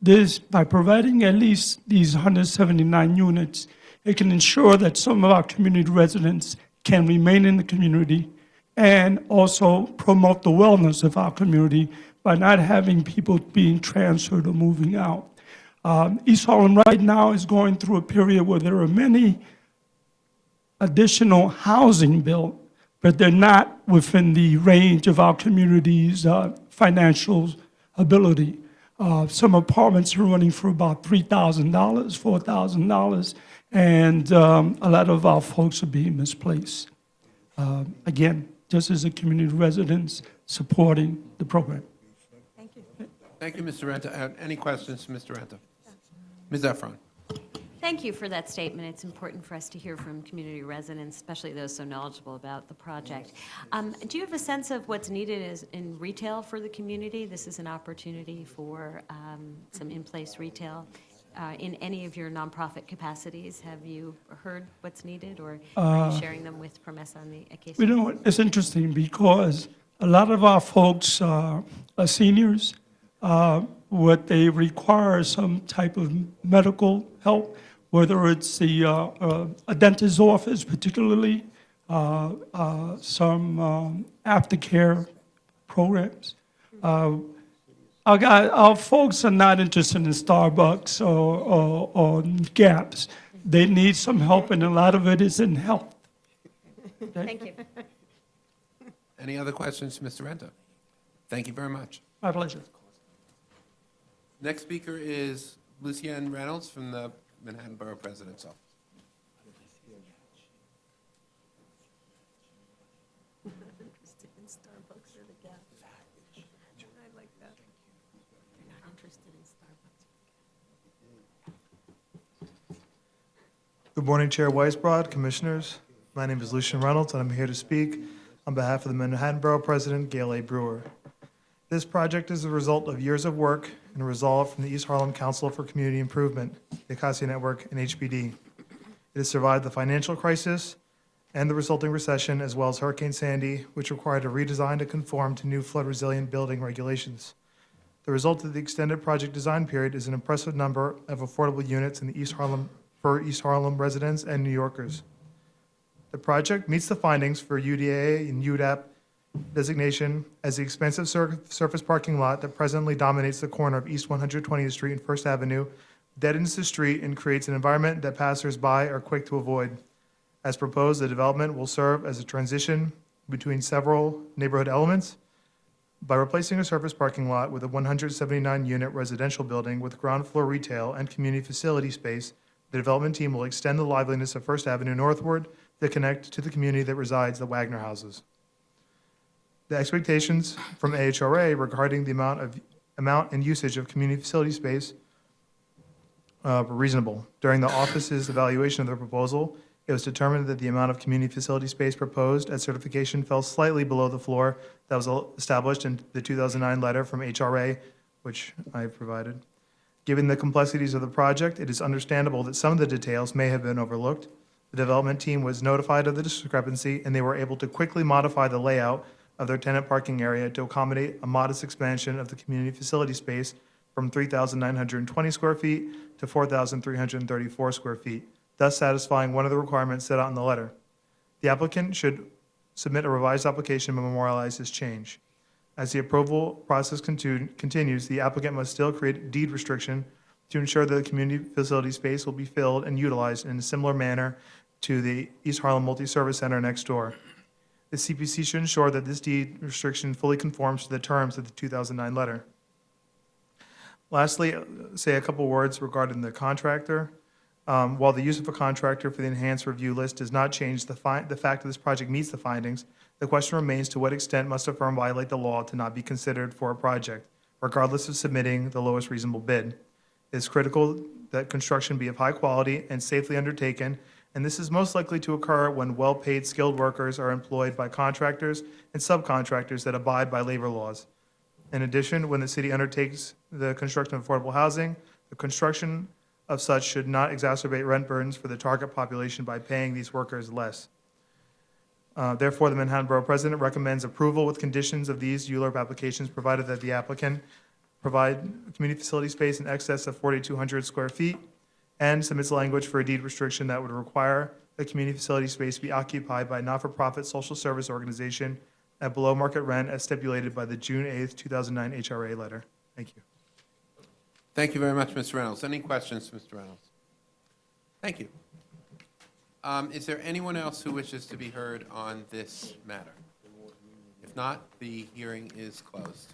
This, by providing at least these 179 units, it can ensure that some of our community residents can remain in the community and also promote the wellness of our community by not having people being transferred or moving out. East Harlem right now is going through a period where there are many additional housing built, but they're not within the range of our community's financial ability. Some apartments are running for about $3,000, $4,000, and a lot of our folks are being misplaced. Again, just as a community residents supporting the program. Thank you. Thank you, Mr. Renta. Any questions for Mr. Renta? Ms. Efron? Thank you for that statement. It's important for us to hear from community residents, especially those so knowledgeable about the project. Do you have a sense of what's needed in retail for the community? This is an opportunity for some in-place retail. In any of your nonprofit capacities, have you heard what's needed, or are you sharing them with Promesa on the case? You know, it's interesting because a lot of our folks are seniors. What they require is some type of medical help, whether it's a dentist's office particularly, some aftercare programs. Our folks are not interested in Starbucks or Gaps. They need some help, and a lot of it is in health. Thank you. Any other questions, Mr. Renta? Thank you very much. My pleasure. Next speaker is Lucien Reynolds from the Manhattan Borough President's Office. Interested in Starbucks or the Gap? I like that. You're not interested in Starbucks. Good morning, Chair Weisbrod, Commissioners. My name is Lucien Reynolds, and I'm here to speak on behalf of the Manhattan Borough President, Gail A. Brewer. This project is the result of years of work and resolve from the East Harlem Council for Community Improvement, the Acacia Network, and HBD. It has survived the financial crisis and the resulting recession, as well as Hurricane Sandy, which required a redesign to conform to new flood-resilient building regulations. The result of the extended project design period is an impressive number of affordable units in the East Harlem for East Harlem residents and New Yorkers. The project meets the findings for UDA and UDAP designation as the expensive surface parking lot that presently dominates the corner of East 120th Street and First Avenue, deadens the street and creates an environment that passers-by are quick to avoid. As proposed, the development will serve as a transition between several neighborhood elements. By replacing a surface parking lot with a 179-unit residential building with ground floor retail and community facility space, the development team will extend the liveliness of First Avenue northward to connect to the community that resides, the Wagner houses. The expectations from AHRA regarding the amount and usage of community facility space were reasonable. During the office's evaluation of the proposal, it was determined that the amount of community facility space proposed at certification fell slightly below the floor that was established in the 2009 letter from HRA, which I have provided. Given the complexities of the project, it is understandable that some of the details may have been overlooked. The development team was notified of the discrepancy, and they were able to quickly modify the layout of their tenant parking area to accommodate a modest expansion of the community facility space from 3,920 square feet to 4,334 square feet, thus satisfying one of the requirements set out in the letter. The applicant should submit a revised application to memorialize this change. As the approval process continues, the applicant must still create deed restriction to ensure that the community facility space will be filled and utilized in a similar manner to the East Harlem Multi-Service Center next door. The CPC should ensure that this deed restriction fully conforms to the terms of the 2009 letter. Lastly, say a couple words regarding the contractor. While the use of a contractor for the enhanced review list does not change the fact that this project meets the findings, the question remains to what extent must a firm violate the law to not be considered for a project, regardless of submitting the lowest reasonable bid. It is critical that construction be of high quality and safely undertaken, and this is most likely to occur when well-paid skilled workers are employed by contractors and subcontractors that abide by labor laws. In addition, when the city undertakes the construction of affordable housing, the construction of such should not exacerbate rent burdens for the target population by paying these workers less. Therefore, the Manhattan Borough President recommends approval with conditions of these ULURP applications, provided that the applicant provide community facility space in excess of 4,200 square feet and submits language for a deed restriction that would require the community facility space be occupied by a not-for-profit social service organization at below market rent as stipulated by the June 8th, 2009 HRA letter. Thank you. Thank you very much, Mr. Reynolds. Any questions, Mr. Reynolds? Thank you. Is there anyone else who wishes to be heard on this matter? If not, the hearing is closed.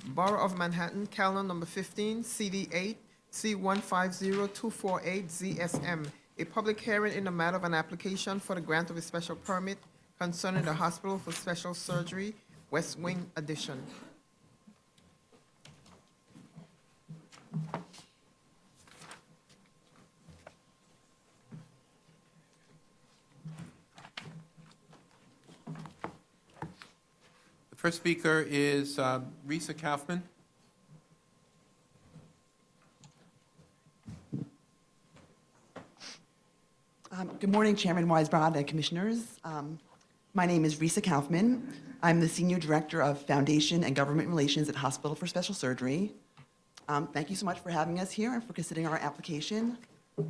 Borough of Manhattan, calendar number 15, CD 8, C150248 ZSM. A public hearing in the matter of an application for the grant of a special permit concerning the Hospital for Special Surgery, West Wing addition. The first speaker is Risa Kaufman. Good morning, Chairman Weisbrod and Commissioners. My name is Risa Kaufman. I'm the Senior Director of Foundation and Government Relations at Hospital for Special Surgery. Thank you so much for having us here and for considering our application.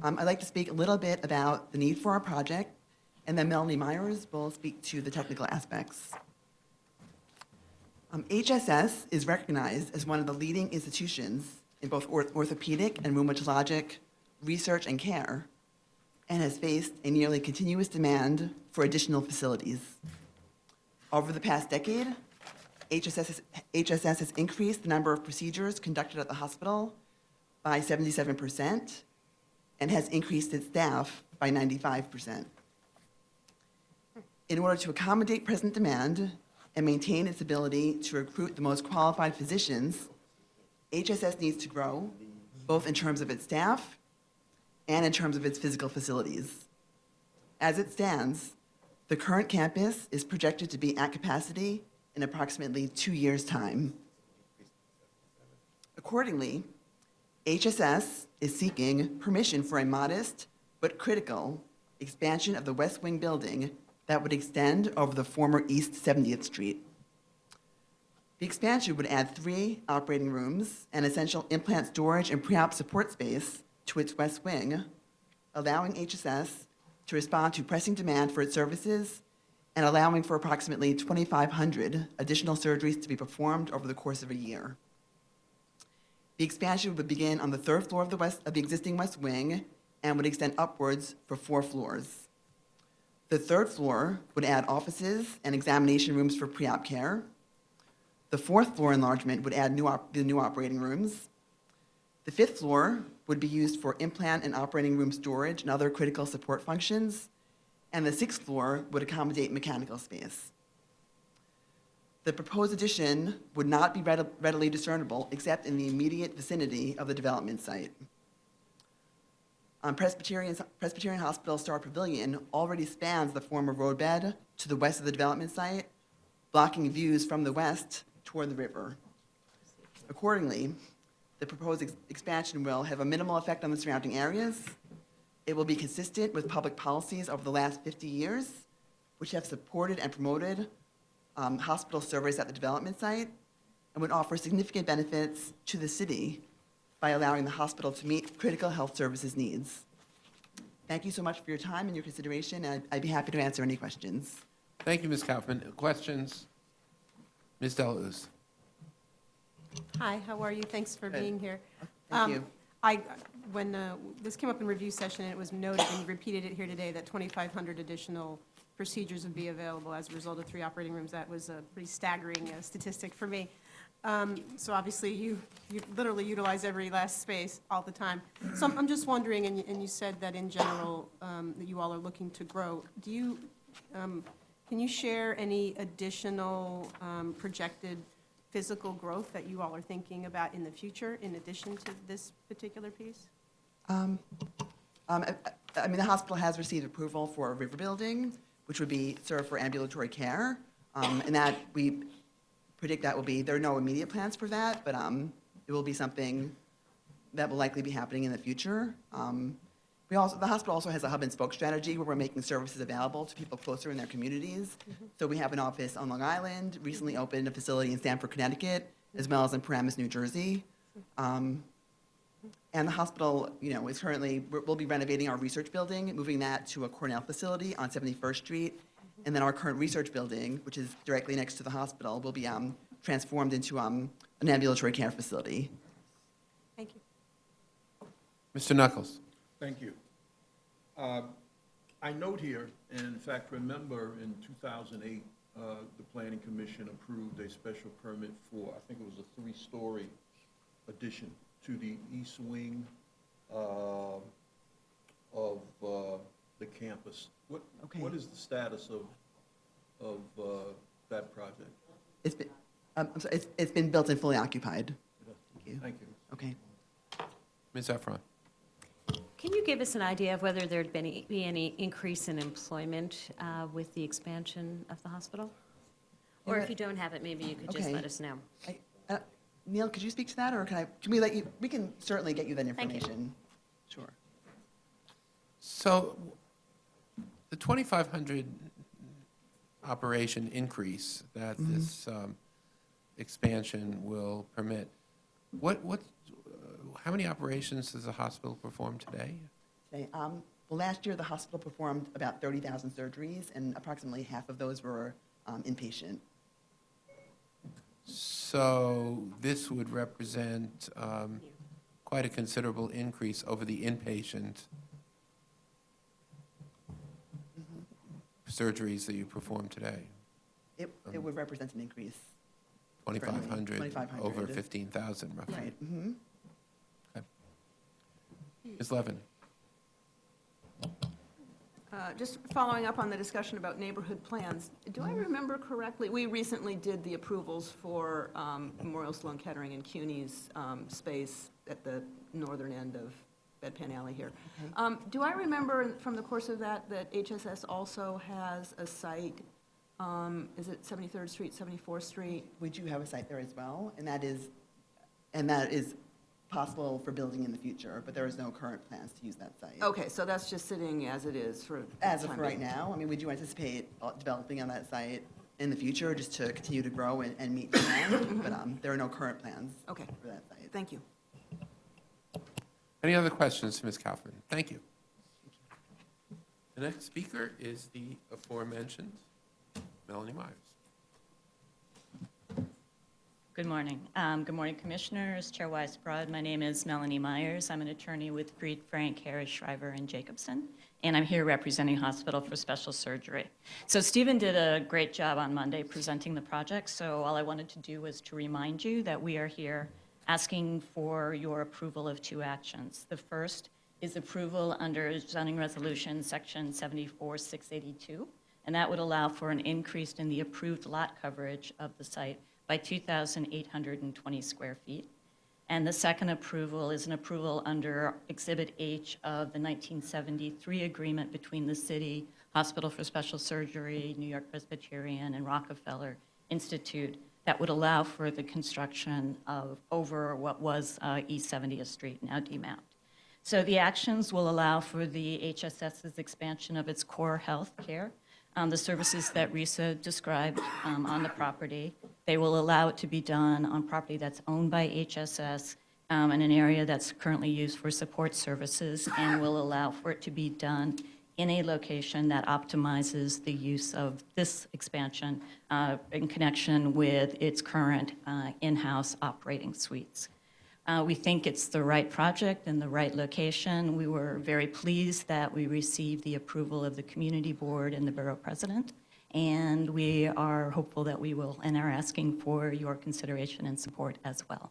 I'd like to speak a little bit about the need for our project, and then Melanie Myers will speak to the technical aspects. HSS is recognized as one of the leading institutions in both orthopedic and rheumatologic research and care, and has faced a nearly continuous demand for additional facilities. Over the past decade, HSS has increased the number of procedures conducted at the hospital by 77% and has increased its staff by 95%. In order to accommodate present demand and maintain its ability to recruit the most qualified physicians, HSS needs to grow, both in terms of its staff and in terms of its physical facilities. As it stands, the current campus is projected to be at capacity in approximately 2 years' time. Accordingly, HSS is seeking permission for a modest but critical expansion of the West Wing building that would extend over the former East 70th Street. The expansion would add 3 operating rooms and essential implant storage and pre-op support space to its West Wing, allowing HSS to respond to pressing demand for its services and allowing for approximately 2,500 additional surgeries to be performed over the course of a year. The expansion would begin on the third floor of the existing west wing and would extend upwards for 4 floors. The third floor would add offices and examination rooms for pre-op care. The fourth floor enlargement would add the new operating rooms. The fifth floor would be used for implant and operating room storage and other critical support functions. And the sixth floor would accommodate mechanical space. The proposed addition would not be readily discernible except in the immediate vicinity of the development site. Presbyterian Hospital Star Pavilion already spans the former roadbed to the west of the development site, blocking views from the west toward the river. Accordingly, the proposed expansion will have a minimal effect on the surrounding areas. It will be consistent with public policies over the last 50 years, which have supported and promoted hospital service at the development site, and would offer significant benefits to the city by allowing the hospital to meet critical health services needs. Thank you so much for your time and your consideration, and I'd be happy to answer any questions. Thank you, Ms. Kaufman. Questions? Ms. Deluz? Hi, how are you? Thanks for being here. Thank you. When this came up in review session, it was noted, and you repeated it here today, that 2,500 additional procedures would be available as a result of 3 operating rooms. That was a pretty staggering statistic for me. So obviously, you literally utilize every last space all the time. So I'm just wondering, and you said that in general, that you all are looking to grow. Do you, can you share any additional projected physical growth that you all are thinking about in the future, in addition to this particular piece? I mean, the hospital has received approval for a river building, which would be served for ambulatory care, and that we predict that will be, there are no immediate plans for that, but it will be something that will likely be happening in the future. The hospital also has a hub and spoke strategy where we're making services available to people closer in their communities. So we have an office on Long Island, recently opened a facility in Stamford, Connecticut, as well as in Paramus, New Jersey. And the hospital, is currently, we'll be renovating our research building, moving that to a Cornell facility on 71st Street. And then our current research building, which is directly next to the hospital, will be transformed into an ambulatory care facility. Thank you. Mr. Knuckles? Thank you. I note here, and in fact remember in 2008, the Planning Commission approved a special permit for, I think it was a 3-story addition to the east wing of the campus. What is the status of that project? It's been, I'm sorry, it's been built and fully occupied. Thank you. Thank you. Okay. Ms. Efron? Can you give us an idea of whether there'd be any increase in employment with the expansion of the hospital? Or if you don't have it, maybe you could just Okay. let us know. Neil, could you speak to that, or can we let you, we can certainly get you that Thank you. information. Sure. So the 2,500 operation increase that this expansion will permit, how many operations does the hospital perform today? Well, last year, the hospital performed about 30,000 surgeries, and approximately half of those were inpatient. So this would represent quite a considerable increase over the inpatient surgeries that you perform today. It would represent an increase. 2,500 2,500. over 15,000 roughly. Right. Mm-hmm. Okay. Ms. Levin? Just following up on the discussion about neighborhood plans, do I remember correctly, we recently did the approvals for Memorial Sloan Kettering and CUNY's space at the northern end of Bedpan Alley here. Okay. Do I remember from the course of that HSS also has a site, is it 73rd Street, 74th Street? We do have a site there as well, and that is possible for building in the future, but there is no current plans to use that site. Okay, so that's just sitting as it is for the As of time right being. now, I mean, we do anticipate developing on that site in the future, just to continue to grow and meet demand, but there are no current plans Okay, for that site. thank you. Any other questions to Ms. Kaufman? Thank you. The next speaker is the aforementioned Melanie Myers. Good morning. Good morning, Commissioners, Chair Weisbrod. My name is Melanie Myers. I'm an attorney with Fried, Frank, Harris, Shriver, and Jacobson, and I'm here representing Hospital for Special Surgery. So Stephen did a great job on Monday presenting the project, so all I wanted to do was to remind you that we are here asking for your approval of two actions. The first is approval under zoning resolution section 74-682, and that would allow for an increase in the approved lot coverage of the site by 2,820 square feet. And the second approval is an approval under Exhibit H of the 1973 agreement between the city, Hospital for Special Surgery, New York Presbyterian, and Rockefeller Institute that would allow for the construction of over what was East 70th Street, now demapped. So the actions will allow for the HSS's expansion of its core health care, the services that Risa described on the property. They will allow it to be done on property that's owned by HSS in an area that's currently used for support services, and will allow for it to be done in a location that optimizes the use of this expansion in connection with its current in-house operating suites. We think it's the right project and the right location. We were very pleased that we received the approval of the community board and the borough president, and we are hopeful that we will, and are asking for your consideration and support as well.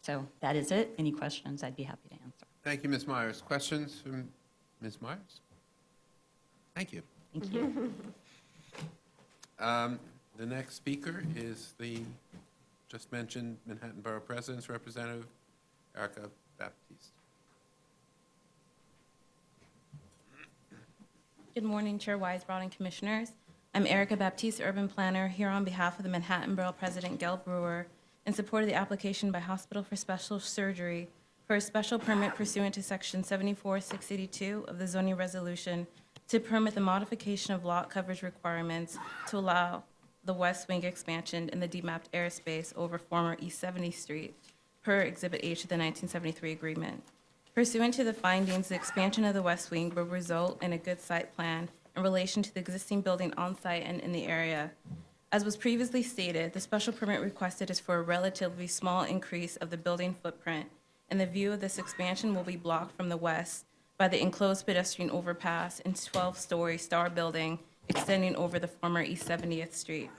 So that is it. Any questions, I'd be happy to answer. Thank you, Ms. Myers. Questions from Ms. Myers? Thank you. Thank you. The next speaker is the just mentioned Manhattan Borough President's representative, Erica Baptiste. Good morning, Chair Weisbrod and Commissioners. I'm Erica Baptiste, Urban Planner, here on behalf of the Manhattan Borough President, Gail Brewer, in support of the application by Hospital for Special Surgery for a special permit pursuant to Section 74-682 of the zoning resolution to permit the modification of lot coverage requirements to allow the West Wing expansion in the demapped airspace over former East 70th Street per Exhibit H of the 1973 agreement. Pursuant to the findings, the expansion of the West Wing will result in a good site plan in relation to the existing building on site and in the area. As was previously stated, the special permit requested is for a relatively small increase of the building footprint, and the view of this expansion will be blocked from the west by the enclosed pedestrian overpass and 12-story Star Building extending over the former East 70th Street.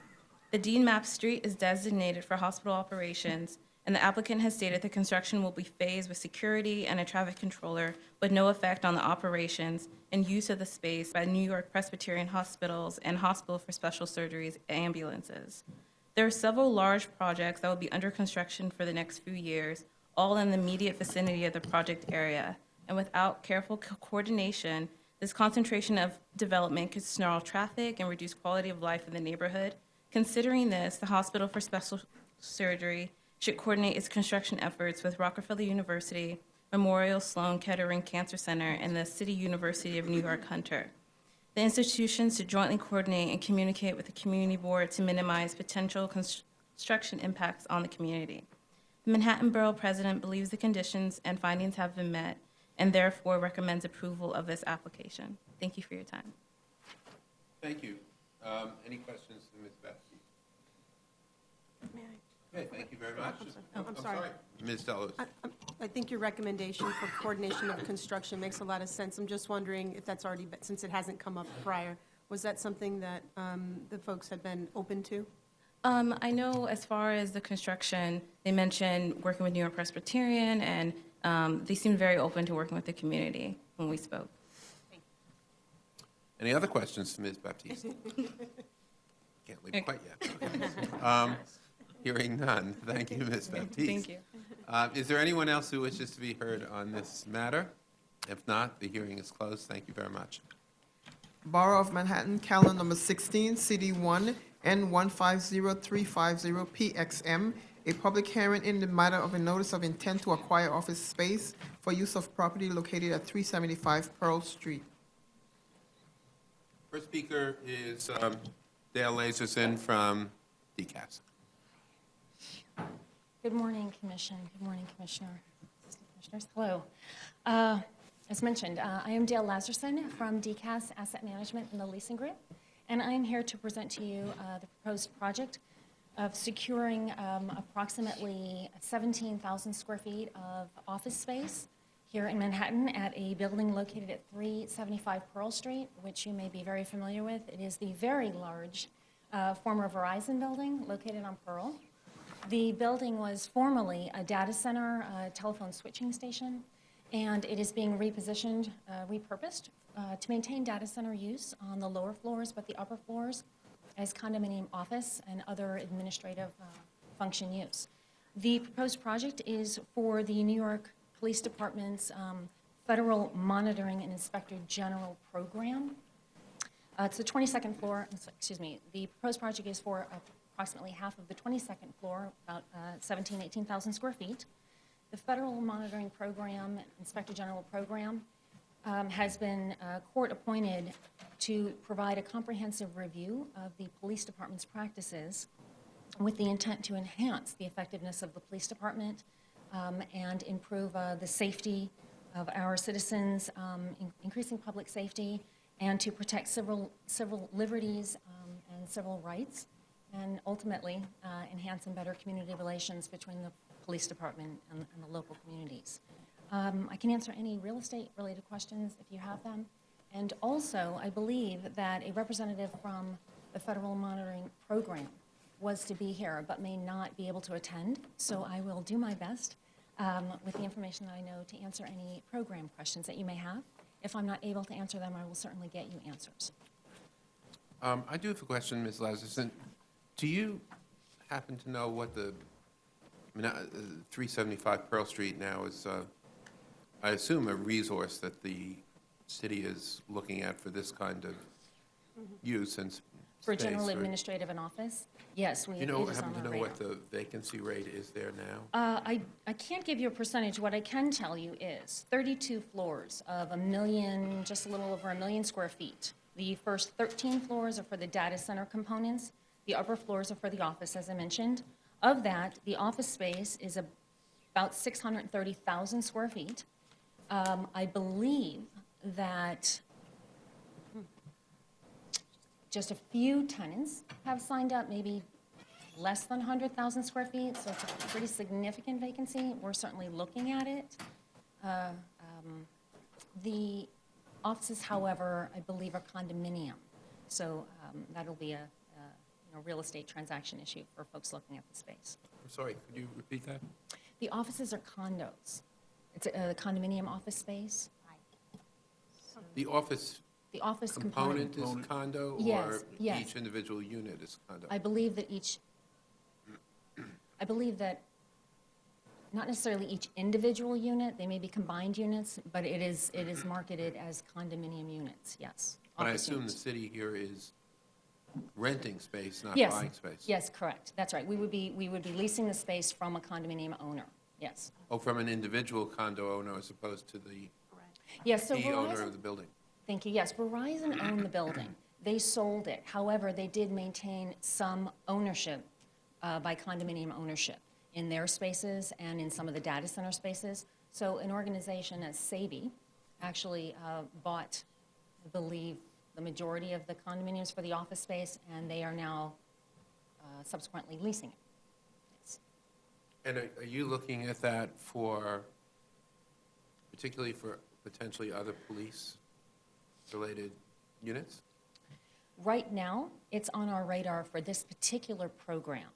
The Dean Map Street is designated for hospital operations, and the applicant has stated the construction will be phased with security and a traffic controller, with no effect on the operations and use of the space by New York Presbyterian hospitals and Hospital for Special Surgery's ambulances. There are several large projects that will be under construction for the next few years, all in the immediate vicinity of the project area, and without careful coordination, this concentration of development could snarl traffic and reduce quality of life in the neighborhood. Considering this, the Hospital for Special Surgery should coordinate its construction efforts with Rockefeller University, Memorial Sloan Kettering Cancer Center, and the City University of New York Hunter. The institutions should jointly coordinate and communicate with the community board to minimize potential construction impacts on the community. The Manhattan Borough President believes the conditions and findings have been met, and therefore recommends approval of this application. Thank you for your time. Thank you. Any questions for Ms. Baptiste? Okay, thank you very much. I'm sorry. Ms. Delos. I think your recommendation for coordination of construction makes a lot of sense. I'm just wondering if that's already, since it hasn't come up prior, was that something that the folks had been open to? I know as far as the construction, they mentioned working with New York Presbyterian, and they seemed very open to working with the community when we spoke. Any other questions for Ms. Baptiste? Can't leave quite yet. Hearing none. Thank you, Ms. Baptiste. Thank you. Is there anyone else who wishes to be heard on this matter? If not, the hearing is closed. Thank you very much. Borough of Manhattan, calendar number 16, CD 1, N150350 PXM, a public hearing in the matter of a notice of intent to acquire office space for use of property located at 375 Pearl Street. First speaker is Dale Laserson from DCAS. Good morning, Commission. Good morning, Commissioner. Commissioners, hello. As mentioned, I am Dale Laserson from DCAS Asset Management in the Leasing Group, and I'm here to present to you the proposed project of securing approximately 17,000 square feet of office space here in Manhattan at a building located at 375 Pearl Street, which you may be very familiar with. It is the very large former Verizon building located on Pearl. The building was formerly a data center, telephone switching station, and it is being repositioned, repurposed to maintain data center use on the lower floors, but the upper floors as condominium office and other administrative function use. The proposed project is for the New York Police Department's Federal Monitoring and Inspector General Program. It's the 22nd floor, excuse me, the proposed project is for approximately half of the 22nd floor, about 18,000 square feet. The Federal Monitoring Program, Inspector General Program, has been court-appointed to provide a comprehensive review of the police department's practices with the intent to enhance the effectiveness of the police department and improve the safety of our citizens, increasing public safety, and to protect civil liberties and civil rights, and ultimately enhance and better community relations between the police department and the local communities. I can answer any real estate-related questions if you have them. And also, I believe that a representative from the Federal Monitoring Program was to be here but may not be able to attend. So I will do my best with the information that I know to answer any program questions that you may have. If I'm not able to answer them, I will certainly get you answers. I do have a question, Ms. Lazarson. Do you happen to know what 375 Pearl Street now is, I assume, a resource that the city is looking at for this kind of use and For space, general right? administrative and office, yes, Do you know, it is happen on to our know radar. what the vacancy rate is there now? I can't give you a percentage. What I can tell you is 32 floors of just a little over 1 million square feet. The first 13 floors are for the data center components. The upper floors are for the office, as I mentioned. Of that, the office space is about 630,000 square feet. I believe that just a few tenants have signed up, maybe less than 100,000 square feet, so it's a pretty significant vacancy. We're certainly looking at it. The offices, however, I believe are condominium, so that'll be a real estate transaction issue for folks looking at the space. I'm sorry, could you repeat that? The offices are condos. It's a condominium office space. The office The office component component. is condo? Yes, Or yes. each individual unit is condo? I believe that not necessarily each individual unit, they may be combined units, but it is marketed as condominium units, yes. But I office assume the units. city here is renting space, not Yes, buying space? yes, correct, that's right. We would be leasing the space from a condominium owner, yes. Oh, from an individual condo owner as opposed to the Yes, so owner Verizon, of the building? thank you, yes, Verizon owned the building. They sold it, however, they did maintain some ownership by condominium ownership in their spaces and in some of the data center spaces. So an organization as SABI actually bought, I believe, the majority of the condominiums for the office space, and they are now subsequently leasing it. Yes. And are you looking at that particularly for potentially other police-related units? Right now, it's on our radar for this particular program,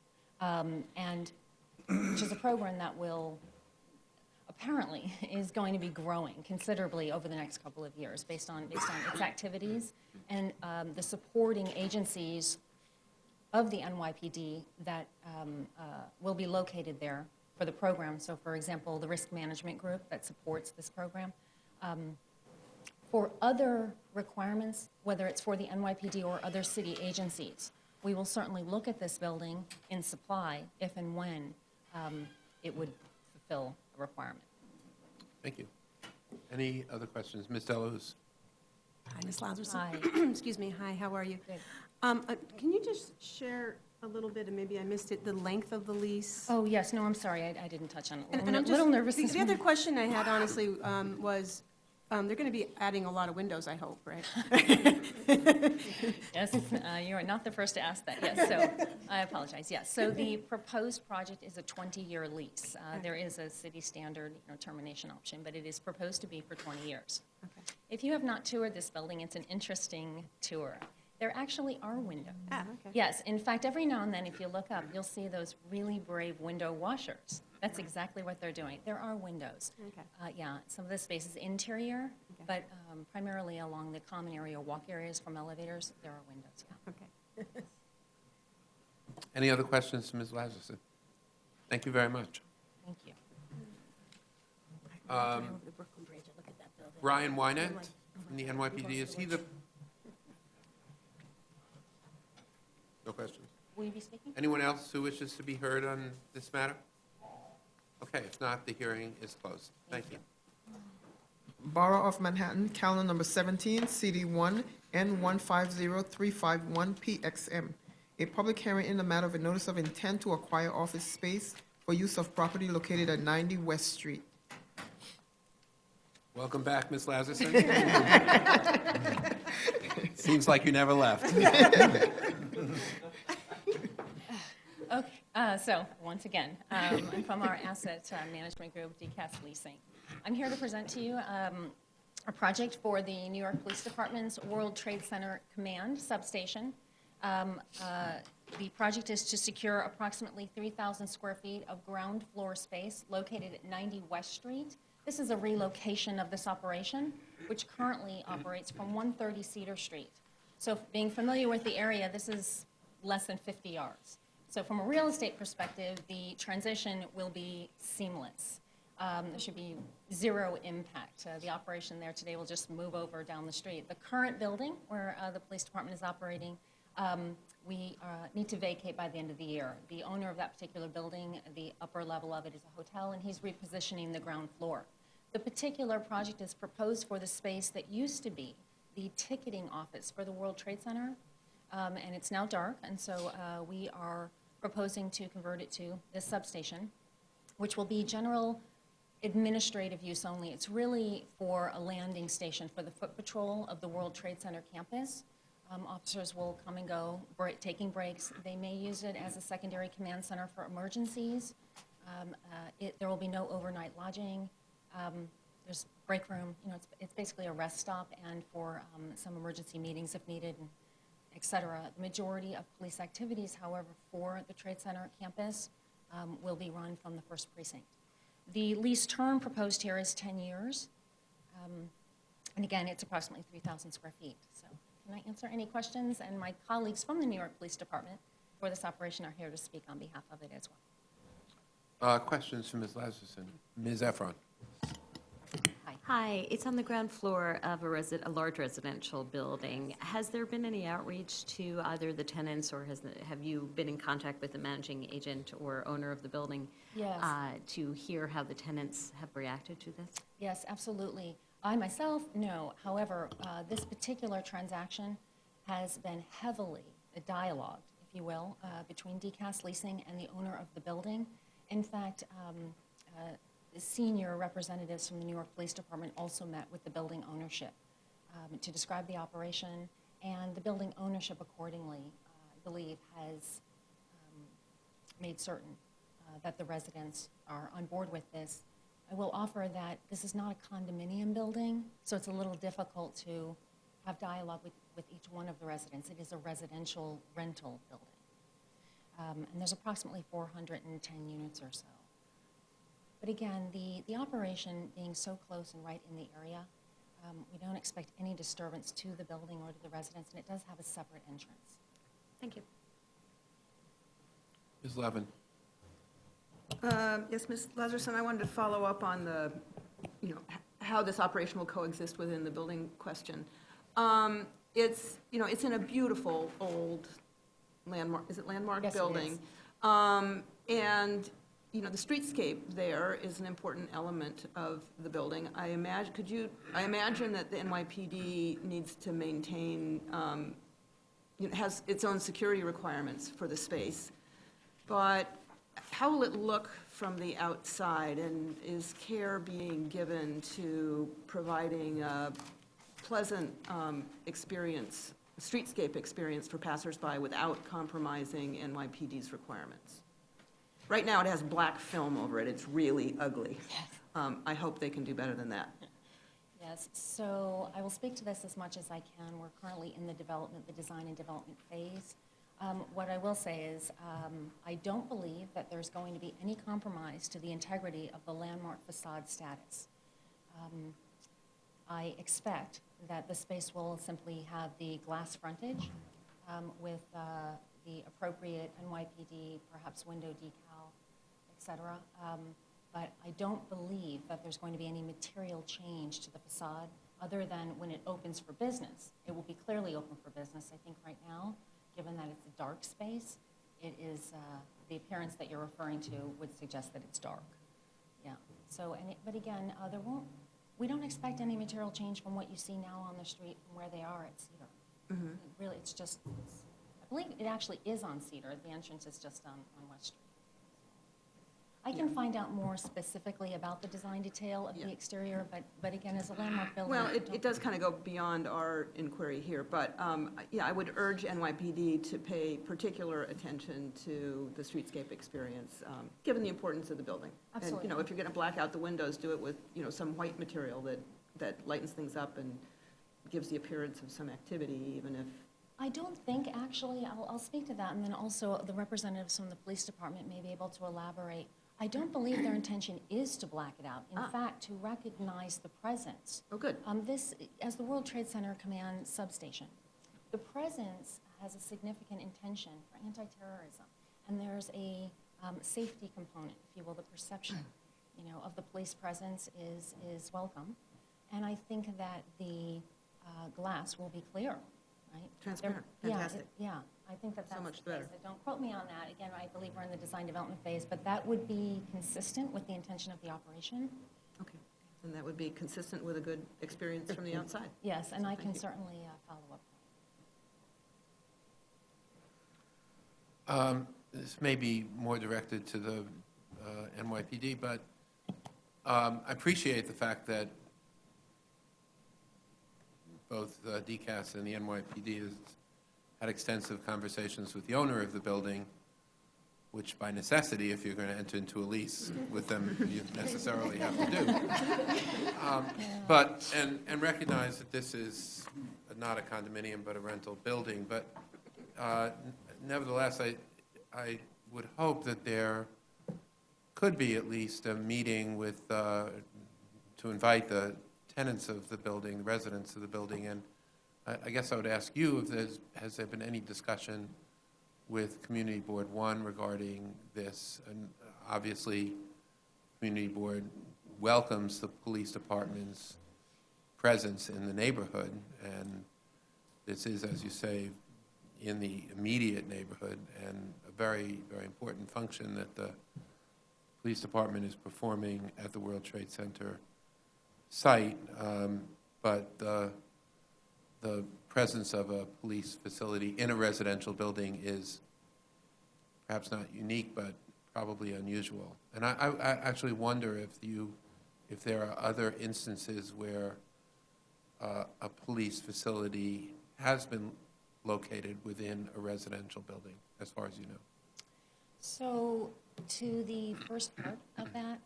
and which is a program that will apparently is going to be growing considerably over the next couple of years based on its activities and the supporting agencies of the NYPD that will be located there for the program. So, for example, the risk management group that supports this program. For other requirements, whether it's for the NYPD or other city agencies, we will certainly look at this building in supply if and when it would fulfill a requirement. Thank you. Any other questions? Ms. Delahoo's? Hi, Ms. Lazarson. Hi. Excuse me, hi, how are you? Good. Can you just share a little bit, and maybe I missed it, the length of the lease? Oh, yes, no, I'm sorry, I didn't touch on it. And A I'm little just- nervous this The other morning. question I had honestly was, They're going to be adding a lot of windows, I hope, right? Yes, you are not the first to ask that, yes, so I apologize, yes. So the proposed project is a 20-year lease. There is a city standard termination option, but it is proposed to be for 20 years. Okay. If you have not toured this building, it's an interesting tour. There actually are windows. Ah, okay. Yes, in fact, every now and then, if you look up, you'll see those really brave window washers. That's exactly what they're doing. There are windows. Okay. Yeah, some of the space is interior, but primarily along the common area, walk areas from elevators, there are windows, yeah. Okay. Any other questions to Ms. Lazarson? Thank you very much. Thank you. Ryan Wynant from the NYPD, is he the? No questions. Will you be speaking? Anyone else who wishes to be heard on this matter? Okay, if not, the hearing is closed. Thank you. Borough of Manhattan, calendar number 17, CD1, N150351, PXM. A public hearing in the matter of a notice of intent to acquire office space for use of property located at 90 West Street. Welcome back, Ms. Lazarson. Seems like you never left. Okay, so once again, I'm from our asset management group, DCAS Leasing. I'm here to present to you a project for the New York Police Department's World Trade Center Command Substation. The project is to secure approximately 3,000 square feet of ground floor space located at 90 West Street. This is a relocation of this operation, which currently operates from 130 Cedar Street. So being familiar with the area, this is less than 50 yards. So from a real estate perspective, the transition will be seamless. There should be zero impact. The operation there today will just move over down the street. The current building where the police department is operating, we need to vacate by the end of the year. The owner of that particular building, the upper level of it is a hotel, and he's repositioning the ground floor. The particular project is proposed for the space that used to be the ticketing office for the World Trade Center, and it's now dark, and so we are proposing to convert it to this substation, which will be general administrative use only. It's really for a landing station for the foot patrol of the World Trade Center campus. Officers will come and go, taking breaks. They may use it as a secondary command center for emergencies. There will be no overnight lodging. There's break room. It's basically a rest stop and for some emergency meetings if needed, and et cetera. The majority of police activities, however, for the Trade Center campus will be run from the first precinct. The lease term proposed here is 10 years. And again, it's approximately 3,000 square feet. So can I answer any questions? And my colleagues from the New York Police Department for this operation are here to speak on behalf of it as well. Questions for Ms. Lazarson? Ms. Efron? Hi, it's on the ground floor of a large residential building. Has there been any outreach to either the tenants, or have you been in contact with the managing agent or owner of the building? Yes. To hear how the tenants have reacted to this? Yes, absolutely. I myself, no. However, this particular transaction has been heavily dialogued, if you will, between DCAS Leasing and the owner of the building. In fact, senior representatives from the New York Police Department also met with the building ownership to describe the operation, and the building ownership accordingly, I believe, has made certain that the residents are on board with this. I will offer that this is not a condominium building, so it's a little difficult to have dialogue with each one of the residents. It is a residential rental building. And there's approximately 410 units or so. But again, the operation being so close and right in the area, we don't expect any disturbance to the building or to the residents, and it does have a separate entrance. Thank you. Ms. Levin? Yes, Ms. Lazarson, I wanted to follow up on the, how this operation will coexist within the building question. It's in a beautiful old landmark, is it landmark Yes, building? It is. And, the streetscape there is an important element of the building. I imagine that the NYPD needs to maintain, has its own security requirements for the space. But how will it look from the outside, and is care being given to providing a pleasant experience, streetscape experience for passersby without compromising NYPD's requirements? Right now, it has black film over it. It's really ugly. I hope they can do better than that. Yes, so I will speak to this as much as I can. We're currently in the design and development phase. What I will say is, I don't believe that there's going to be any compromise to the integrity of the landmark facade status. I expect that the space will simply have the glass frontage with the appropriate NYPD, perhaps window decal, et cetera. But I don't believe that there's going to be any material change to the facade other than when it opens for business. It will be clearly open for business. I think right now, given that it's a dark space, it is, the appearance that you're referring to would suggest that it's dark. Yeah, so, but again, we don't expect any material change from what you see now on the street from where they are at Cedar. Really, I believe it actually is on Cedar. The entrance is just on West Street. I can find out more specifically about the design detail of the exterior, but again, as a landmark building. Well, it does kind of go beyond our inquiry here, but yeah, I would urge NYPD to pay particular attention to the streetscape experience, given the importance of the building. Absolutely. And, if you're going to black out the windows, do it with, some white material that lightens things up and gives the appearance of some activity, even if. I don't think, actually, I'll speak to that, and then also the representatives from the police department may be able to elaborate. I don't believe their intention is to black it out. In fact, to recognize the presence. Oh, good. This, as the World Trade Center Command substation, the presence has a significant intention for anti-terrorism, and there's a safety component, if you will, the perception, of the police presence is welcome, and I think that the glass will be clear, right? Transparent, Yeah, fantastic. yeah, I think that's So much the case. better. Don't quote me on that. Again, I believe we're in the design development phase, but that would be consistent with the intention of the operation. Okay. And that would be consistent with a good experience from the outside. Yes, and I Thank can you. certainly follow up. This may be more directed to the NYPD, but I appreciate the fact that both DCAS and the NYPD has had extensive conversations with the owner of the building, which by necessity, if you're going to enter into a lease with them, you necessarily have to do. And recognize that this is not a condominium, but a rental building. But nevertheless, I would hope that there could be at least a meeting with, to invite the tenants of the building, the residents of the building, and I guess I would ask you if has there been any discussion with Community Board 1 regarding this? And obviously, Community Board welcomes the police department's presence in the neighborhood, and this is, as you say, in the immediate neighborhood, and a very, very important function that the police department is performing at the World Trade Center site, but the presence of a police facility in a residential building is perhaps not unique, but probably unusual. And I actually wonder if there are other instances where a police facility has been located within a residential building, as far as you know. So, to the first part of that,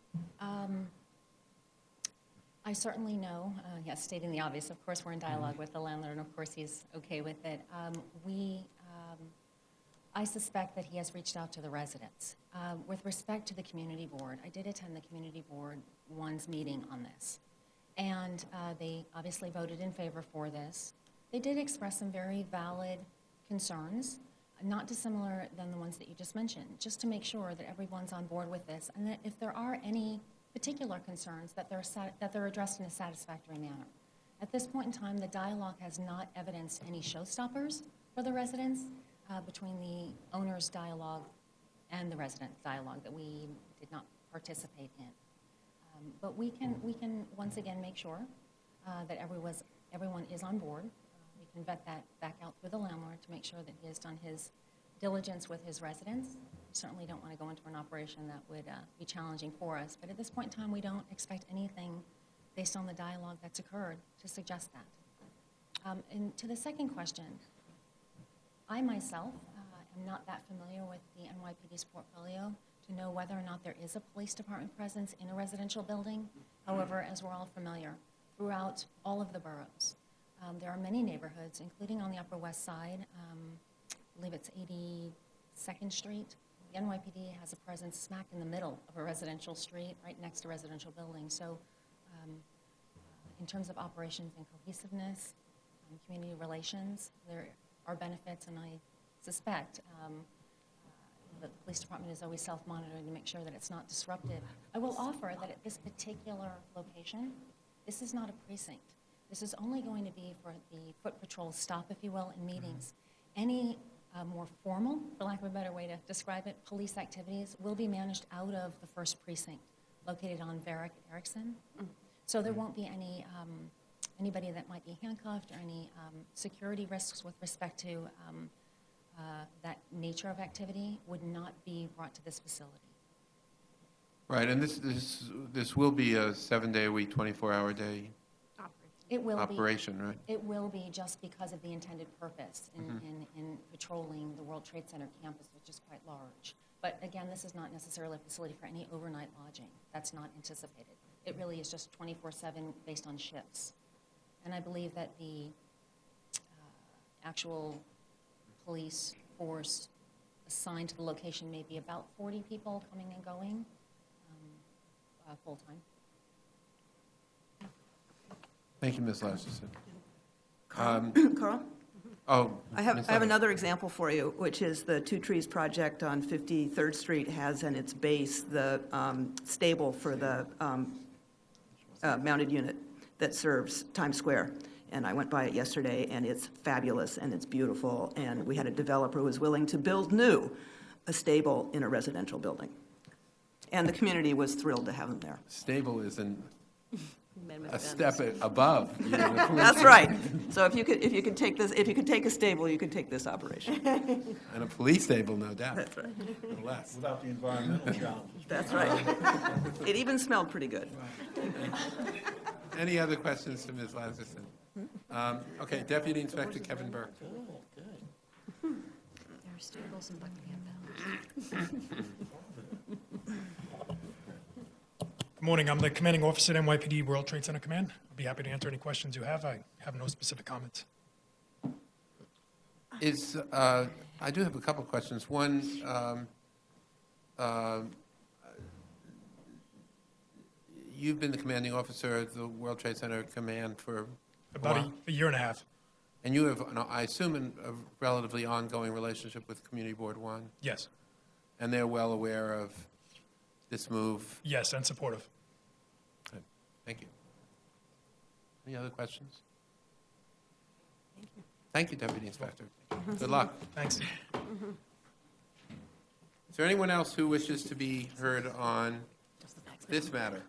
I certainly know, yes, stating the obvious, of course, we're in dialogue with the landlord, and of course, he's okay with it. I suspect that he has reached out to the residents. With respect to the community board, I did attend the community board 1's meeting on this, and they obviously voted in favor for this. They did express some very valid concerns, not dissimilar than the ones that you just mentioned, just to make sure that everyone's on board with this, and that if there are any particular concerns, that they're addressed in a satisfactory manner. At this point in time, the dialogue has not evidenced any showstoppers for the residents between the owner's dialogue and the resident dialogue that we did not participate in. But we can once again make sure that everyone is on board. We can vet that back out through the landlord to make sure that he has done his diligence with his residents certainly don't want to go into an operation that would be challenging for us. But at this point in time, we don't expect anything based on the dialogue that's occurred to suggest that. And to the second question, I myself am not that familiar with the NYPD's portfolio to know whether or not there is a police department presence in a residential building. However, as we're all familiar, throughout all of the boroughs, there are many neighborhoods, including on the Upper West Side. I believe it's 82nd Street. The NYPD has a presence smack in the middle of a residential street, right next to residential buildings. So in terms of operations and cohesiveness, community relations, there are benefits, and I suspect the police department is always self-monitoring to make sure that it's not disruptive. I will offer that at this particular location, this is not a precinct. This is only going to be for the foot patrol stop, if you will, in meetings. Any more formal, for lack of a better way to describe it, police activities will be managed out of the first precinct, located on Varick Erickson. So there won't be any anybody that might be handcuffed or any security risks with respect to that nature of activity would not be brought to this facility. Right, and this will be a 7-day-a-week, 24-hour-day It will operation, right? It will be, just because of the intended purpose in patrolling the World Trade Center campus, which is quite large. But again, this is not necessarily a facility for any overnight lodging. That's not anticipated. It really is just 24/7 based on shifts. And I believe that the actual police force assigned to the location may be about 40 people coming and going full-time. Thank you, Ms. Lasserson. Carl? Oh. I have Ms. Lemon. another example for you, which is the Two Trees project on 53rd Street has in its base the stable for the mounted unit that serves Times Square. And I went by it yesterday, and it's fabulous, and it's beautiful, and we had a developer who was willing to build a stable in a residential building. And the community was thrilled to have him there. Stable is a step above. That's right. So if you could take a stable, you could take this operation. And a police stable, no doubt. That's right. No less. Without the environmental challenges. That's right. It even smelled pretty good. Any other questions to Ms. Lasserson? Okay, Deputy Inspector Kevin Burke. There are stables in Buckingham Palace. Good morning. I'm the commanding officer at NYPD World Trade Center Command. I'll be happy to answer any questions you have. I have no specific comments. I do have a couple of questions. One, you've been the commanding officer of the World Trade Center Command for About a year and a half. And you have, I assume, a relatively ongoing relationship with Community Board 1? Yes. And they're well aware of this move? Yes, and supportive. Good. Thank you. Any other questions? Thank you, Deputy Inspector. Good luck. Thanks. Is there anyone else who wishes to be heard on this matter?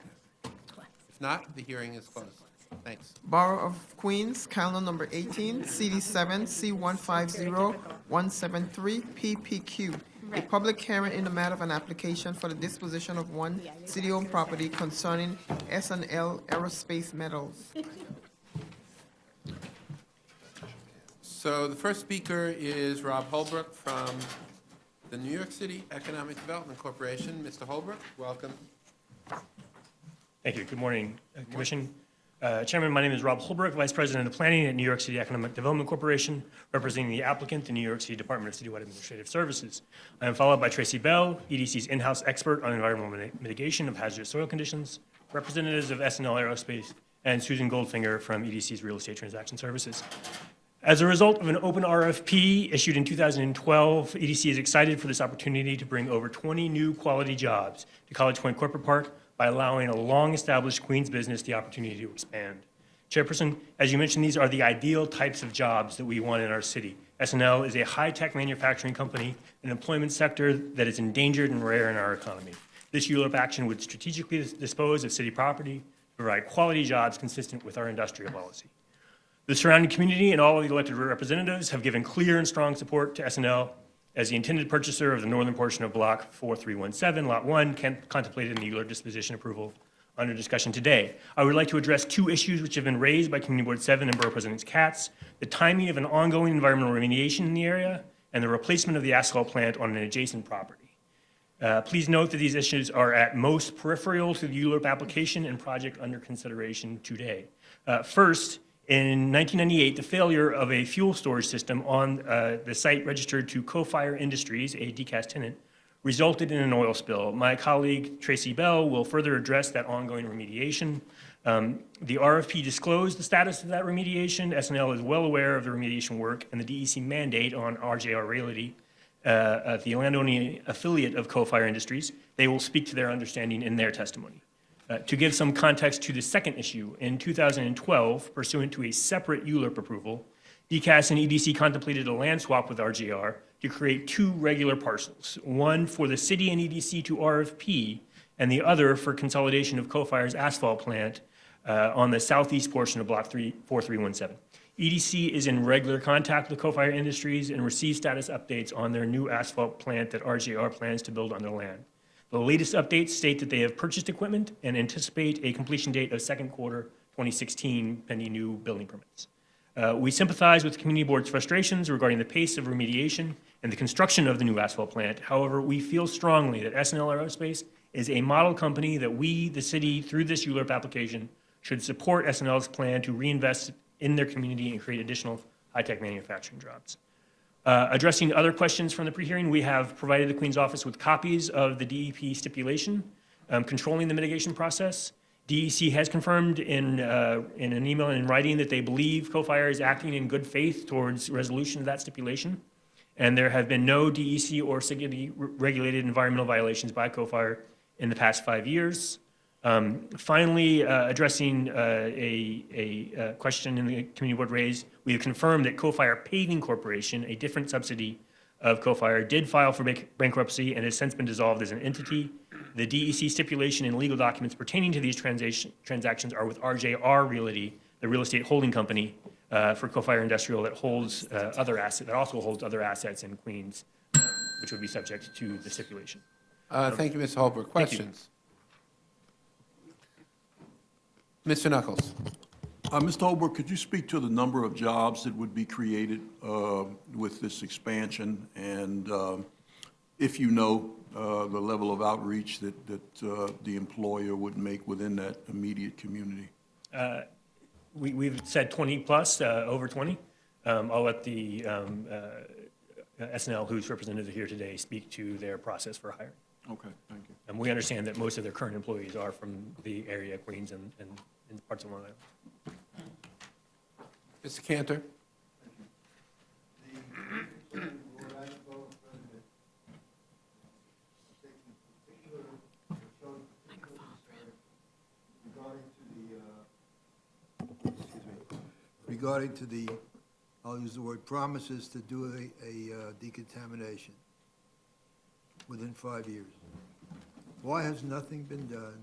If not, the hearing is closed. Thanks. Borough of Queens, calendar number 18, CD7, C150173, PPQ. A public hearing in the matter of an application for the disposition of one city-owned property concerning S&L Aerospace Metals. So the first speaker is Rob Holbrook from the New York City Economic Development Corporation. Mr. Holbrook, welcome. Thank you. Good morning, Commission. Chairman, my name is Rob Holbrook, Vice President of Planning at New York City Economic Development Corporation, representing the applicant, the New York City Department of Citywide Administrative Services. I am followed by Tracy Bell, EDC's in-house expert on environmental mitigation of hazardous soil conditions, representatives of S&L Aerospace, and Susan Goldfinger from EDC's Real Estate Transaction Services. As a result of an open RFP issued in 2012, EDC is excited for this opportunity to bring over 20 new quality jobs to College Point Corporate Park by allowing a long-established Queens business the opportunity to expand. Chairperson, as you mentioned, these are the ideal types of jobs that we want in our city. S&L is a high-tech manufacturing company, an employment sector that is endangered and rare in our economy. This ULIP action would strategically dispose of city property to provide quality jobs consistent with our industrial policy. The surrounding community and all of the elected representatives have given clear and strong support to S&L as the intended purchaser of the northern portion of Block 4317, Lot 1, contemplated in the ULURP disposition approval under discussion today. I would like to address two issues which have been raised by Community Board 7 and Borough President Katz: the timing of an ongoing environmental remediation in the area and the replacement of the asphalt plant on an adjacent property. Please note that these issues are at most peripheral to the ULURP application and project under consideration today. First, in 1998, the failure of a fuel storage system on the site registered to Co-Fire Industries, a DCAS tenant, resulted in an oil spill. My colleague Tracy Bell will further address that ongoing remediation. The RFP disclosed the status of that remediation. SNL is well aware of the remediation work and the DEC mandate on RJR Realty, the landowning affiliate of Co-Fire Industries. They will speak to their understanding in their testimony. To give some context to the second issue, in 2012, pursuant to a separate ULURP approval, DCAS and EDC contemplated a land swap with RJR to create two regular parcels, one for the city and EDC to RFP, and the other for consolidation of Co-Fire's asphalt plant on the southeast portion of Block 4317. EDC is in regular contact with Co-Fire Industries and receives status updates on their new asphalt plant that RJR plans to build on their land. The latest updates state that they have purchased equipment and anticipate a completion date of second quarter 2016 pending new building permits. We sympathize with the Community Board's frustrations regarding the pace of remediation and the construction of the new asphalt plant. However, we feel strongly that SNL Aerospace is a model company that we, the city, through this ULURP application, should support SNL's plan to reinvest in their community and create additional high-tech manufacturing jobs. Addressing other questions from the pre-hearing, we have provided the Queen's Office with copies of the DEP stipulation controlling the mitigation process. DEC has confirmed in an email and in writing that they believe Co-Fire is acting in good faith towards resolution of that stipulation, and there have been no DEC or city-regulated environmental violations by Co-Fire in the past 5 years. Finally, addressing a question in the Community Board raised, we have confirmed that Co-Fire Paving Corporation, a different subsidy of Co-Fire, did file for bankruptcy and has since been dissolved as an entity. The DEC stipulation and legal documents pertaining to these transactions are with RJR Realty, the real estate holding company for Co-Fire Industrial that holds that also holds other assets in Queens, which would be subject to the stipulation. Thank you, Mr. Holbrook. Questions? Mr. Knuckles. Mr. Holbrook, could you speak to the number of jobs that would be created with this expansion? And if you know the level of outreach that the employer would make within that immediate community? We've said 20 plus, over 20. I'll let the SNL, who's represented here today, speak to their process for hiring. Okay, thank you. And we understand that most of their current employees are from the area, Queens and parts of Long Island. Mr. Cantor. Regarding to the, I'll use the word promises to do a decontamination within 5 years. Why has nothing been done?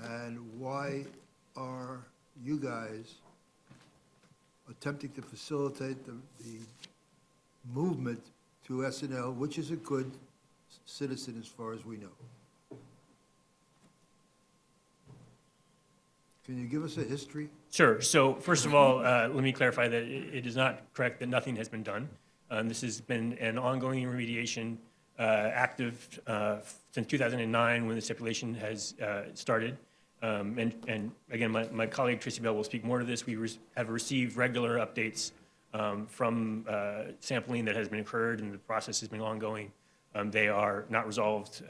And why are you guys attempting to facilitate the movement to SNL, which is a good citizen as far as we know? Can you give us a history? Sure. So first of all, let me clarify that it is not correct that nothing has been done. This has been an ongoing remediation, active since 2009 when the stipulation has started. And again, my colleague Tracy Bell will speak more to this. We have received regular updates from sampling that has been occurred, and the process has been ongoing. They are not resolved.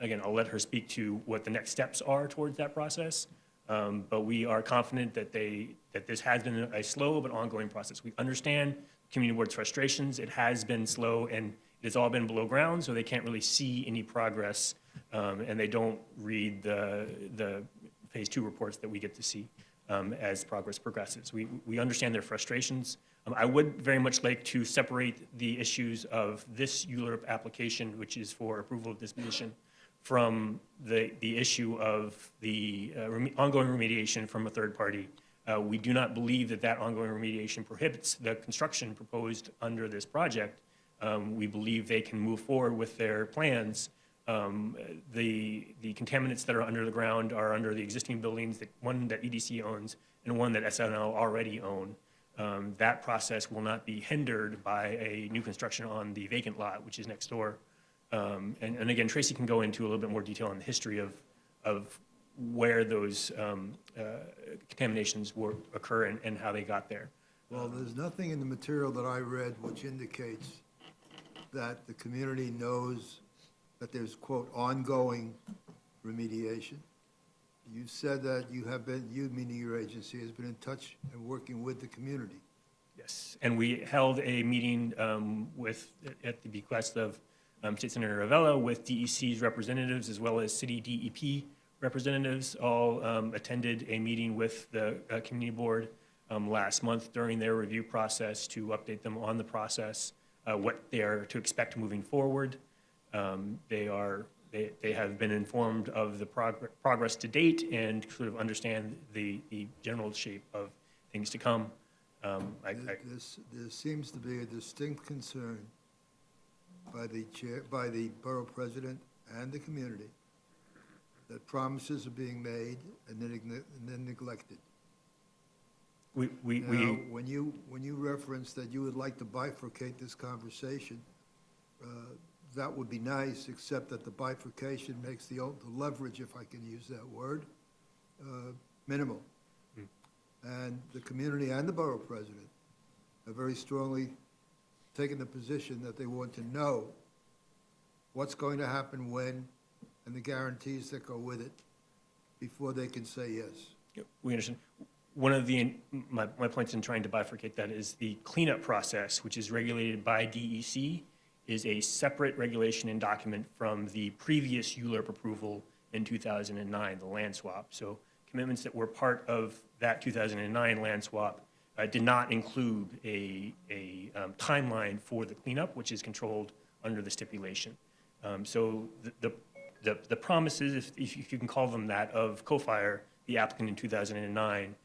Again, I'll let her speak to what the next steps are towards that process. But we are confident that this has been a slow but ongoing process. We understand Community Board's frustrations. It has been slow, and it has all been below ground, so they can't really see any progress, and they don't read the Phase 2 reports that we get to see as progress progresses. We understand their frustrations. I would very much like to separate the issues of this ULURP application, which is for approval of disposition, from the issue of the ongoing remediation from a third party. We do not believe that ongoing remediation prohibits the construction proposed under this project. we believe they can move forward with their plans. The contaminants that are under the ground are under the existing buildings, one that EDC owns and one that SNL already own. That process will not be hindered by a new construction on the vacant lot, which is next door. And again, Tracy can go into a little bit more detail on the history of where those contaminations occur and how they got there. Well, there's nothing in the material that I read which indicates that the community knows that there's, quote, ongoing remediation. You said that you have been, you meaning your agency, has been in touch and working with the community. Yes, and we held a meeting at the bequest of State Senator Ravella with DEC's representatives as well as city DEP representatives. All attended a meeting with the community board last month during their review process to update them on the process, what they are to expect moving forward. They have been informed of the progress to date and sort of understand the general shape of things to come. There seems to be a distinct concern by the chair, by the borough president and the community that promises are being made and then neglected. Now, when you reference that you would like to bifurcate this conversation, that would be nice, except that the bifurcation makes the leverage, if I can use that word, minimal. And the community and the borough president have very strongly taken the position that they want to know what's going to happen when and the guarantees that go with it before they can say yes. We understand. One of my points in trying to bifurcate that is the cleanup process, which is regulated by DEC, is a separate regulation and document from the previous ULURP approval in 2009, the land swap. So commitments that were part of that 2009 land swap did not include a timeline for the cleanup, which is controlled under the stipulation. So the promises, if you can call them that, of CoFire, the applicant in 2009,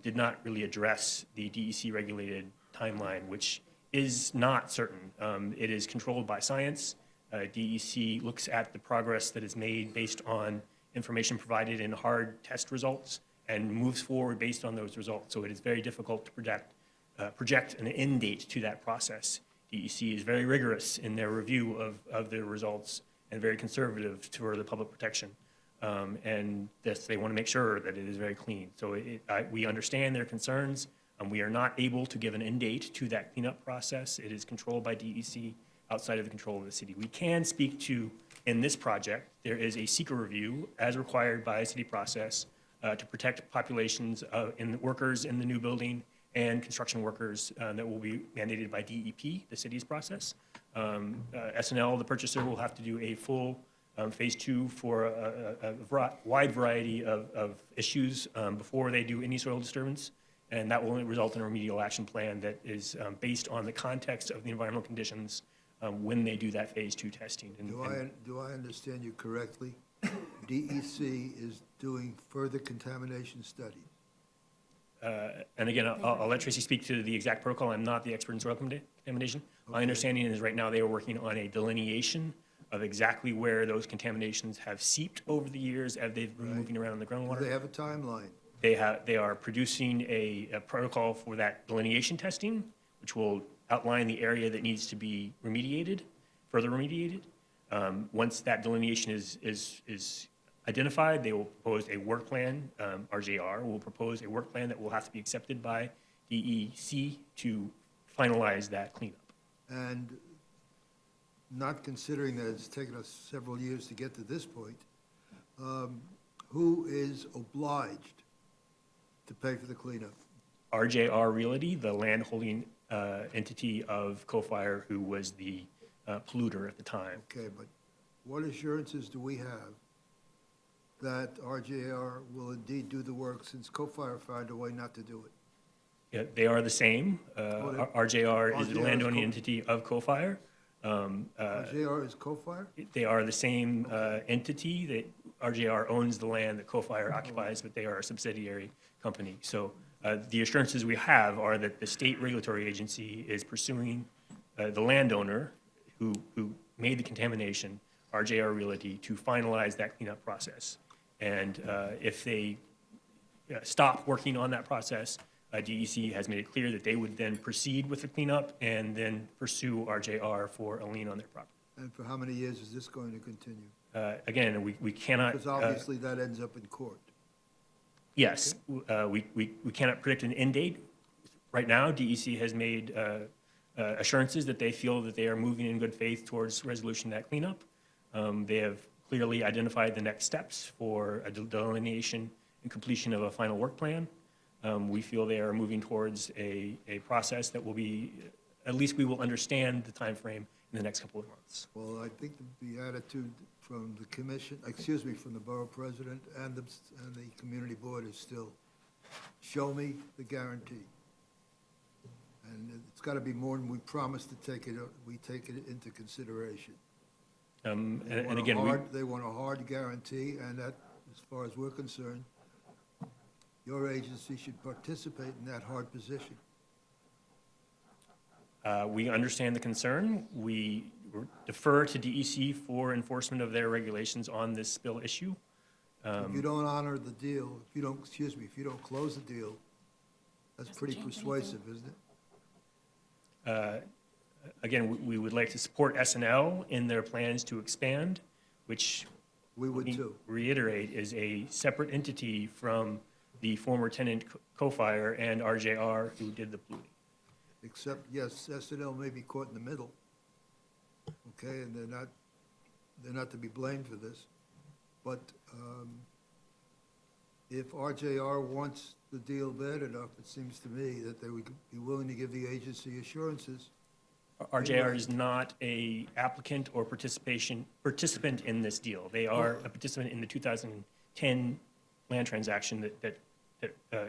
did not really address the DEC-regulated timeline, which is not certain. It is controlled by science. DEC looks at the progress that is made based on information provided in hard test results and moves forward based on those results. So it is very difficult to project an end date to that process. DEC is very rigorous in their review of their results and very conservative for the public protection. And this, they want to make sure that it is very clean. So we understand their concerns. We are not able to give an end date to that cleanup process. It is controlled by DEC outside of the control of the city. We can speak to, in this project, there is a seeker review as required by a city process to protect populations in workers in the new building and construction workers that will be mandated by DEP, the city's process. SNL, the purchaser, will have to do a full phase 2 for a wide variety of issues before they do any soil disturbance. And that will result in a remedial action plan that is based on the context of the environmental conditions when they do that phase 2 testing. Do I understand you correctly? DEC is doing further contamination studies. And again, I'll let Tracy speak to the exact protocol. I'm not the expert in soil contamination. My understanding is right now they are working on a delineation of exactly where those contaminations have seeped over the years as they've been moving around in the groundwater. Do they have a timeline? They are producing a protocol for that delineation testing, which will outline the area that needs to be remediated, further remediated. Once that delineation is identified, they will propose a work plan. RJR will propose a work plan that will have to be accepted by DEC to finalize that cleanup. And not considering that it's taken us several years to get to this point, who is obliged to pay for the cleanup? RJR Realty, the land holding entity of CoFire, who was the polluter at the time. Okay, but what assurances do we have that RJR will indeed do the work, since CoFire found a way not to do it? Yeah, they are the same. RJR is the landowning entity of CoFire. RJR is CoFire? They are the same entity. That RJR owns the land that CoFire occupies, but they are a subsidiary company. So the assurances we have are that the state regulatory agency is pursuing the landowner who made the contamination, RJR Realty, to finalize that cleanup process. And if they stop working on that process, DEC has made it clear that they would then proceed with the cleanup and then pursue RJR for a lien on their property. And for how many years is this going to continue? Again, we cannot. Because obviously that ends up in court. Yes, we cannot predict an end date. Right now, DEC has made assurances that they feel that they are moving in good faith towards resolution of that cleanup. They have clearly identified the next steps for a delineation and completion of a final work plan. We feel they are moving towards a process that will be, at least we will understand the timeframe in the next couple of months. Well, I think the attitude from the commission, excuse me, from the borough president and the community board is still, show me the guarantee. And it's got to be more than we promised to take it, we take it into consideration. And want a again, they want a hard guarantee, and that, as far as we're concerned, your agency should participate in that hard position. we understand the concern. We defer to DEC for enforcement of their regulations on this spill issue. If you don't honor the deal, if you don't, excuse me, if you don't close the deal, that's pretty persuasive, isn't it? Again, we would like to support SNL in their plans to expand, which We would too. reiterate is a separate entity from the former tenant co-fire and RJR who did the polluting. Except, yes, SNL may be caught in the middle, okay, and they're not to be blamed for this. But if RJR wants the deal bad enough, it seems to me that they would be willing to give the agency assurances. RJR is not a applicant or participant in this deal. They are a participant in the 2010 land transaction that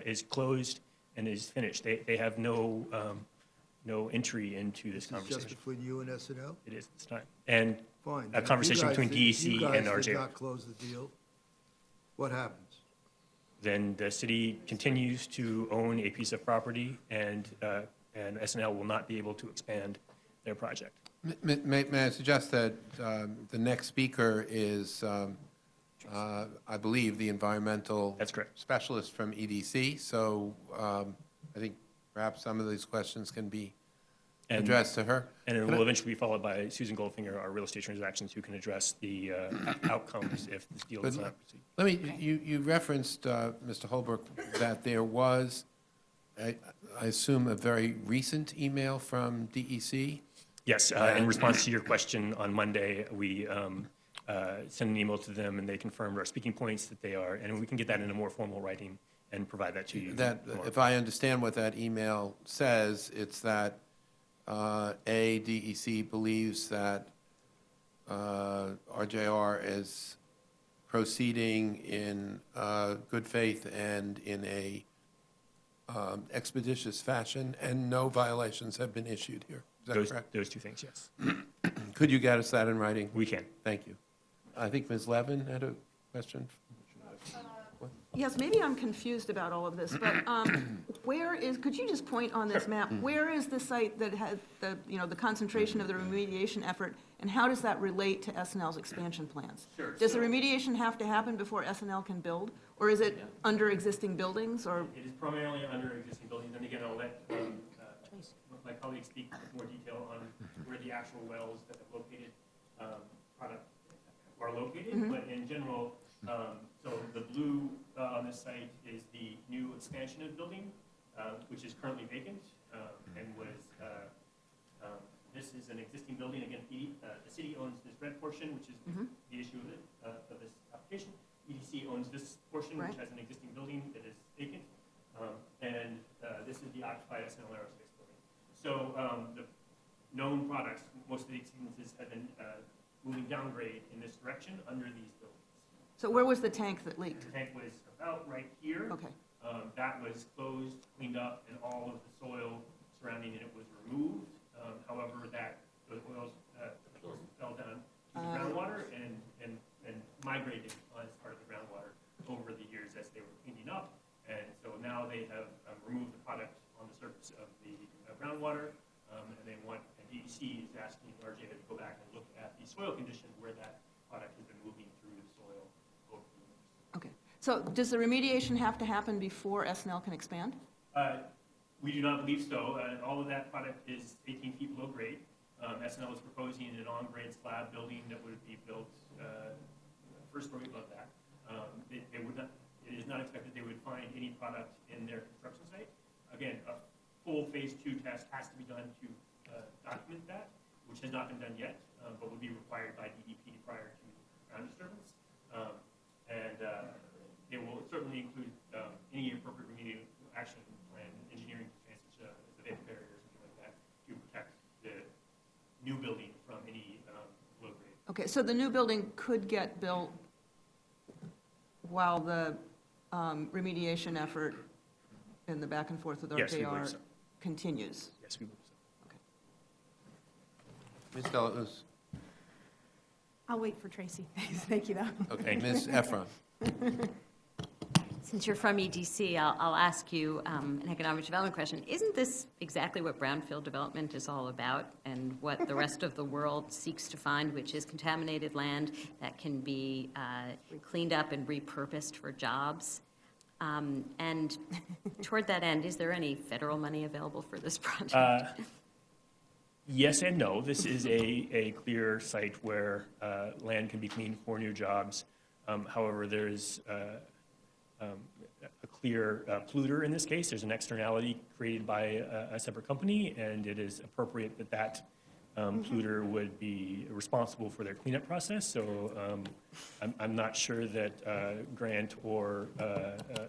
is closed and is finished. They have no entry into this This is conversation. just between you and SNL? It is this time. And Fine. a conversation between DEC and If you guys did RJR. not close the deal, what happens? Then the city continues to own a piece of property, and SNL will not be able to expand their project. May I suggest that the next speaker is, I believe, the environmental That's correct. specialist from EDC, so I think perhaps some of these questions can be addressed to her. And it Can will I- eventually be followed by Susan Goldfinger, our real estate transactions, who can address the outcomes if this deal does not proceed. Let me, you referenced, Mr. Holbrook, that there was, I assume, a very recent email from DEC? Yes, in response to your question on Monday, we sent an email to them, and they confirmed our speaking points that they are, and we can get that in a more formal writing and provide that to you. That, tomorrow. if I understand what that email says, it's that, DEC believes that RJR is proceeding in good faith and in a expeditious fashion, and no violations have been issued here. Is that correct? Those two things, yes. Could you get us that in writing? We can. Thank you. I think Ms. Levin had a question. Yes, maybe I'm confused about all of this, but where is, could you just point on this map, where is the site that has the, the concentration of the remediation effort, and how does that relate to SNL's expansion plans? Sure, Does the so- remediation have to happen before SNL can build, or is it under existing buildings, or? It is primarily under existing buildings, and again, I'll let my colleagues speak with more detail on where the actual wells that have located product are located, but in general, so the blue on this site is the new expansion of the building, which is currently vacant, and was, this is an existing building, again, the city owns this red portion, which is the issue of it, of this application. EDC owns this portion, which has an existing building that is vacant, and this is the occupied SNL Aerospace building. So the known products, most of the exceedances have been moving downgrade in this direction under these buildings. So where was the tank that leaked? The tank was about right here. Okay. That was closed, cleaned up, and all of the soil surrounding it was removed. However, those oils fell down to the groundwater and migrated as part of the groundwater over the years as they were cleaning up. And so now they have removed the product on the surface of the groundwater, and they want, and DEC soil condition where that product has been moving through the soil over the years. Okay. So does the remediation have to happen before SNL can expand? We do not believe so. All of that product is 18 feet below grade. SNL is proposing an on-grade slab building that would be built first story above that. It is not expected they would find any product in their construction site. Again, a full phase 2 test has to be done to document that, which has not been done yet, but would be required by DEP prior to ground disturbance. It will certainly include any appropriate remedial action plan, engineering plans, such as the vapor barriers and things like that, to protect the new building from any low grade. Okay, so the new building could get built while the remediation effort in the back and forth with Yes, we RJR believe so. continues? Yes, we believe so. Ms. Delauze? I'll wait for Tracy. Thank you, though. Okay, Ms. Efron? Since you're from EDC, I'll ask you an economic development question. Isn't this exactly what brownfield development is all about, and what the rest of the world seeks to find, which is contaminated land that can be cleaned up and repurposed for jobs? And toward that end, is there any federal money available for this project? Yes and no. This is a clear site where land can be cleaned for new jobs. However, there's a clear polluter in this case. There's an externality created by a separate company, and it is appropriate that that polluter would be responsible for their cleanup process. So I'm not sure that grant or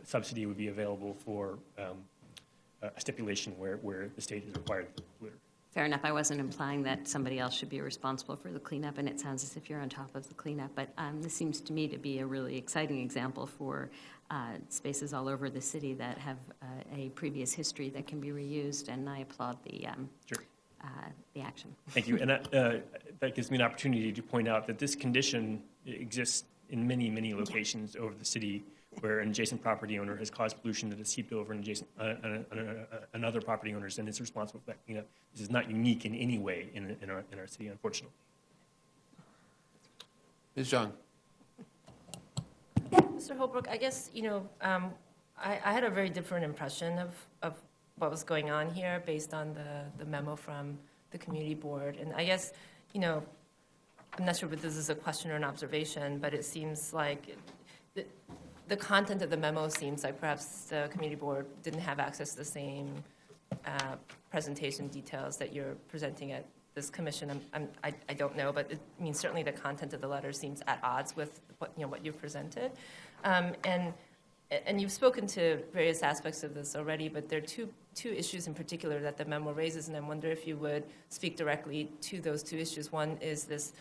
subsidy would be available for a stipulation where the state is required for the polluter. Fair enough. I wasn't implying that somebody else should be responsible for the cleanup, and it sounds as if you're on top of the cleanup. But this seems to me to be a really exciting example for spaces all over the city that have a previous history that can be reused, and I applaud the action. Thank you. And that gives me an opportunity to point out that this condition exists in many, many locations over the city, where an adjacent property owner has caused pollution that has seeped over another property owners and is responsible for that cleanup. This is not unique in any way in our city, unfortunately. Ms. Zhang? Mr. Holbrook, I guess, I had a very different impression of what was going on here based on the memo from the community board. And I guess, I'm not sure if this is a question or an observation, but it seems like the content of the memo seems like perhaps the community board didn't have access to the same presentation details that you're presenting at this commission. I don't know, but it means certainly the content of the letter seems at odds with what you've presented. And you've spoken to various aspects of this already, but there are two issues in particular that the memo raises, and I wonder if you would speak directly to those two issues. One is this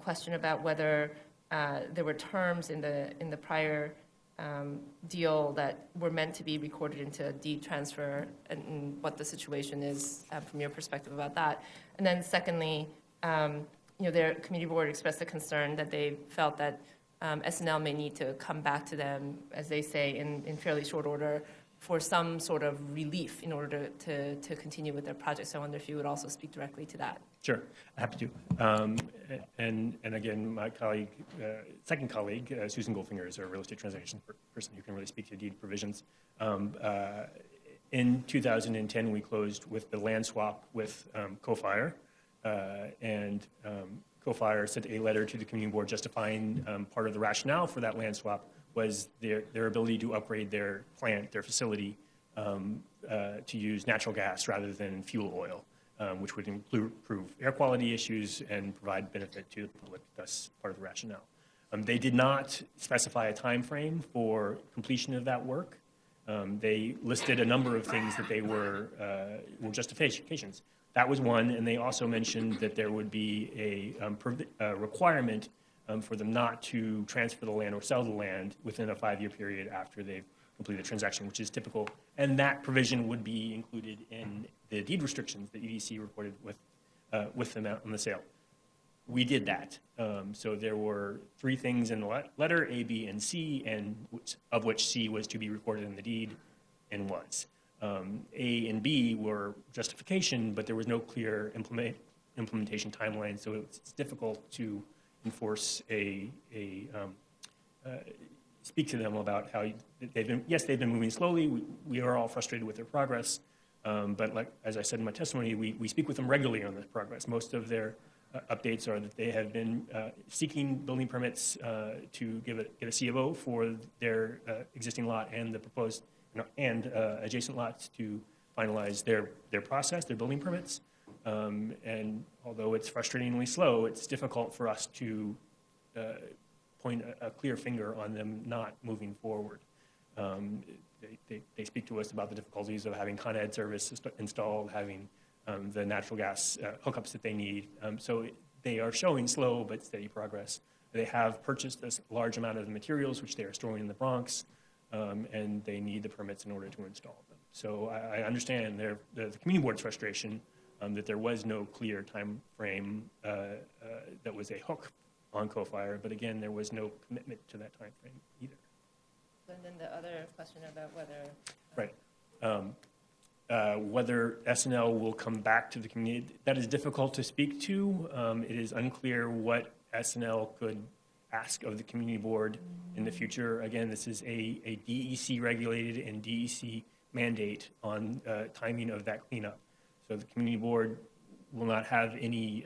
question about whether there were terms in the prior deal that were meant to be recorded into a deed transfer, and what the situation is from your perspective about that. And then secondly, their community board expressed a concern that they felt that SNL may need to come back to them, as they say, in fairly short order for some sort of relief in order to continue with their project. So I wonder if you would also speak directly to that. Sure, happy to. And again, my colleague, second colleague, Susan Goldfinger, is a real estate transaction person who can really speak to deed provisions. In 2010, we closed with the land swap with Co-Fire, and Co-Fire sent a letter to the community board justifying part of the rationale for that land swap was their ability to upgrade their plant, their facility, to use natural gas rather than fuel oil, which would improve air quality issues and provide benefit to the public. That's part of the rationale. They did not specify a time frame for completion of that work. They listed a number of things that they were justifications. That was one, and they also mentioned that there would be a requirement for them not to transfer the land or sell the land within a 5-year period after they've completed the transaction, which is typical. And that provision would be included in the deed restrictions that EDC reported with them on the sale. We did that. So there were 3 things in the letter, A, B, and C, and of which C was to be recorded in the deed and was. A and B were justification, but there was no clear implementation timeline, so it's difficult to enforce speak to them about how they've been moving slowly. We are all frustrated with their progress, but like as I said in my testimony, we speak with them regularly on this progress. Most of their updates are that they have been seeking building permits to get a C of O for their existing lot and the proposed and adjacent lots to finalize their process, their building permits. And although it's frustratingly slow, it's difficult for us to point a clear finger on them not moving forward. They speak to us about the difficulties of having Con Ed service installed, having the natural gas hookups that they need. So they are showing slow but steady progress. They have purchased a large amount of the materials, which they are storing in the Bronx, and they need the permits in order to install them. So I understand the community board's frustration that there was no clear time frame that was a hook on co-fire, but again, there was no commitment to that time frame either. And then the other question about whether... Right. Whether SNL will come back to the community, that is difficult to speak to. It is unclear what SNL could ask of the community board in the future. Again, this is a DEC regulated and DEC mandate on timing of that cleanup. So the community board will not have any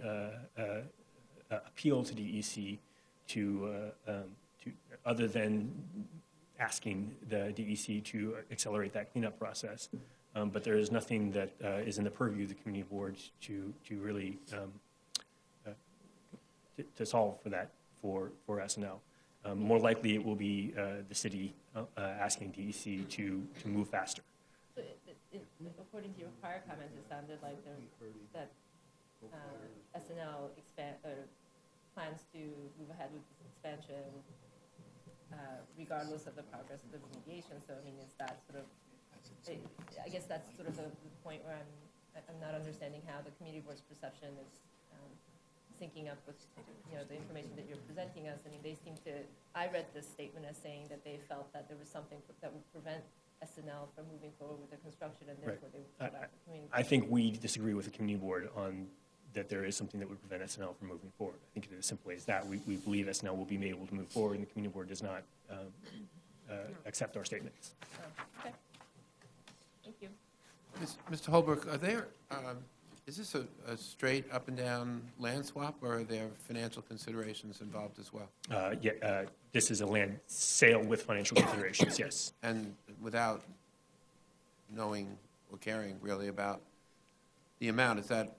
appeal to DEC to other than asking the DEC to accelerate that cleanup process. But there is nothing that is in the purview of the community board to really to solve for that for SNL. More likely, it will be the city asking DEC to move faster. So according to your prior comments, it sounded like that SNL plans to move ahead with this expansion regardless of the progress of the remediation. So, I mean, is that sort of, I guess that's sort of the point where I'm not understanding how the community board's perception is syncing up with, the information that you're presenting us. I mean, they seem to, I read this statement as saying that they felt that there was something that would prevent SNL from moving forward with the construction, and therefore they would go back to the community. I think we disagree with the community board on that there is something that would prevent SNL from moving forward. I think it is as simple as that. We believe SNL will be able to move forward, and the community board does not accept our statements. Oh, okay. Thank you. Mr. Holbrook, is this a straight up and down land swap, or are there financial considerations involved as well? This is a land sale with financial considerations, yes. And without knowing or caring really about the amount, is that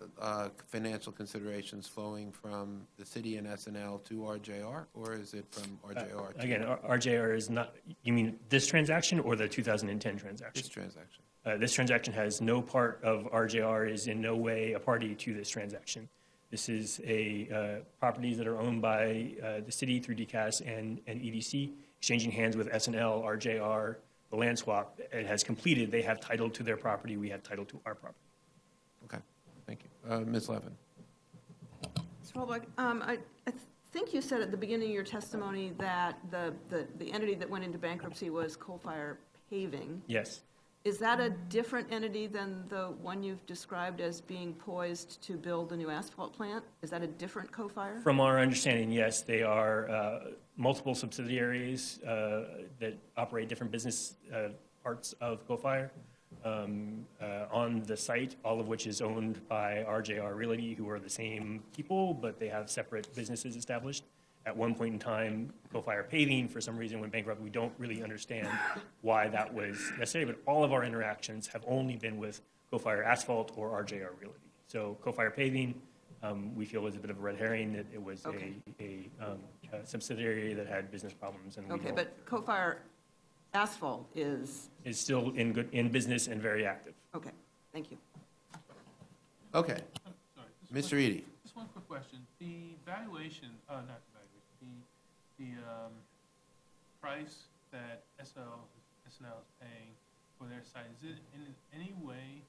financial considerations flowing from the city and SNL to RJR, or is it from RJR to... Again, RJR is not, you mean this transaction or the 2010 transaction? This transaction. This transaction has no part of RJR, is in no way a party to this transaction. This is properties that are owned by the city through DCAS and EDC, exchanging hands with SNL, RJR, the land swap. It has completed. They have title to their property. We have title to our property. Okay, thank you. Ms. Levin. Mr. Holbrook, I think you said at the beginning of your testimony that the entity that went into bankruptcy was Coal Fire Paving. Yes. Is that a different entity than the one you've described as being poised to build a new asphalt plant? Is that a different co-fire? From our understanding, yes, they are multiple subsidiaries that operate different business parts of co-fire on the site, all of which is owned by RJR Realty, who are the same people, but they have separate businesses established. At one point in time, Co-Fire Paving, for some reason, went bankrupt. We don't really understand why that was necessary, but all of our interactions have only been with Co-Fire Asphalt or RJR Realty. So Co-Fire Paving, we feel is a bit of a red herring, that it was a subsidiary that had business problems. And Okay, but Co-Fire Asphalt is still in business and very active. Okay, thank you. Okay. Mr. Eady. Just one quick question. The valuation, not the valuation, the price that SNL is paying for their site, is it in any way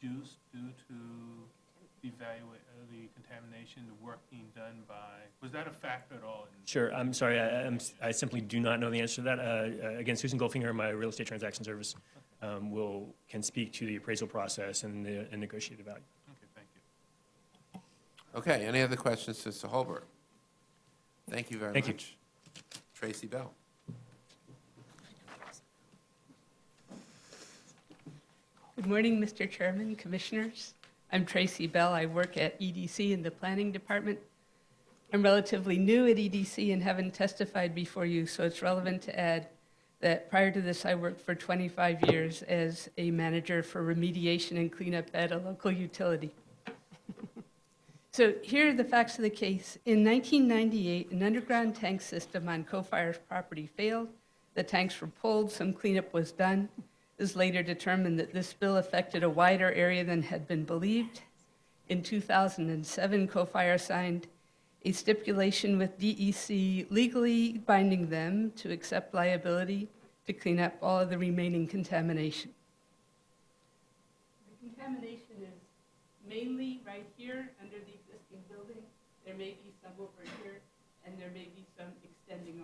reduced due to the contamination, the work being done by, was that a factor at all? Sure, I'm sorry, I simply do not know the answer to that. Again, Susan Goldfinger, my real estate transaction service, can speak to the appraisal process and the negotiated value. Okay, thank you. Okay, any other questions to Mr. Holbrook? Thank you very Thank you. much. Tracy Bell. Good morning, Mr. Chairman, Commissioners. I'm Tracy Bell. I work at EDC in the Planning Department. I'm relatively new at EDC and haven't testified before you, so it's relevant to add that prior to this, I worked for 25 years as a manager for remediation and cleanup at a local utility. So here are the facts of the case. In 1998, an underground tank system on Co-Fire's property failed. The tanks were pulled, some cleanup was done. It was later determined that this spill affected a wider area than had been believed. In 2007, Co-Fire signed a stipulation with DEC legally binding them to accept liability to clean up all of the remaining contamination. The contamination is mainly right here under the existing building. There may be some over here, and there may be some extending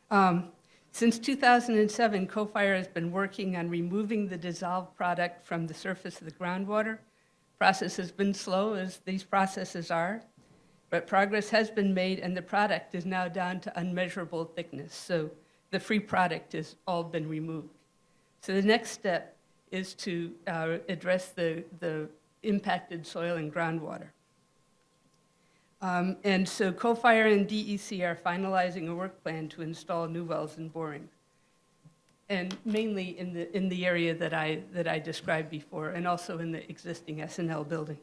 off-site. Since 2007, Co-Fire has been working on removing the dissolved product from the surface of the groundwater. Process has been slow, as these processes are, but progress has been made, and the product is now down to unmeasurable thickness. So the free product has all been removed. So the next step is to address the impacted soil and groundwater. And so Co-Fire and DEC are finalizing a work plan to install new wells and borings, and mainly in the area that I described before, and also in the existing SNL building.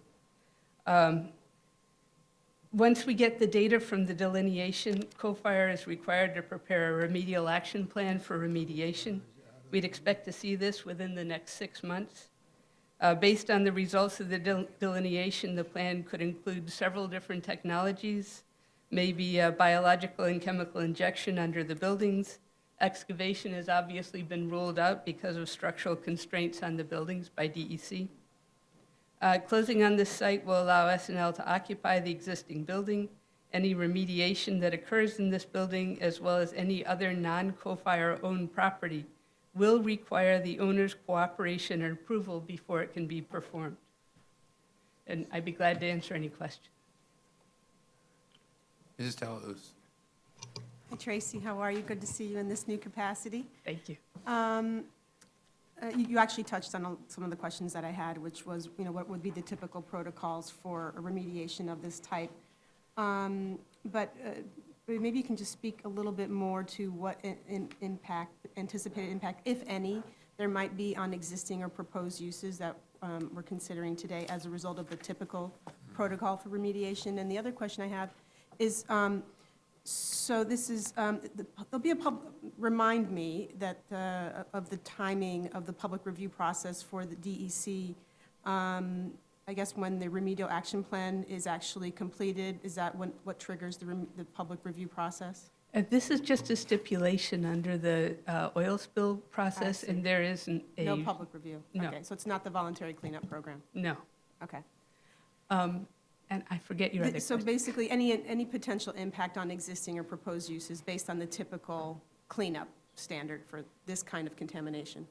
Once we get the data from the delineation, Co-Fire is required to prepare a remedial action plan for remediation. We'd expect to see this within the next 6 months. Based on the results of the delineation, the plan could include several different technologies, maybe biological and chemical injection under the buildings. Excavation has obviously been ruled out because of structural constraints on the buildings by DEC. Closing on this site will allow SNL to occupy the existing building. Any remediation that occurs in this building, as well as any other non-Co-Fire owned property, will require the owner's cooperation and approval before it can be performed. And I'd be glad to answer any questions. Mrs. Telus. Hi, Tracy, how are you? Good to see you in this new capacity. Thank you. You actually touched on some of the questions that I had, which was, what would be the typical protocols for a remediation of this type? But maybe you can just speak a little bit more to what anticipated impact, if any, there might be on existing or proposed uses that we're considering today as a result of the typical protocol for remediation. And the other question I have is, so this is, there'll be remind me that of the timing of the public review process for the DEC. I guess when the remedial action plan is actually completed, is that what triggers the public review process? This is just a stipulation under the oil spill process, and there isn't a... No public review? No. Okay, so it's not the voluntary cleanup program? No. Okay. And I forget your other So question. basically, any potential impact on existing or proposed uses based on the typical cleanup standard for this kind of contamination?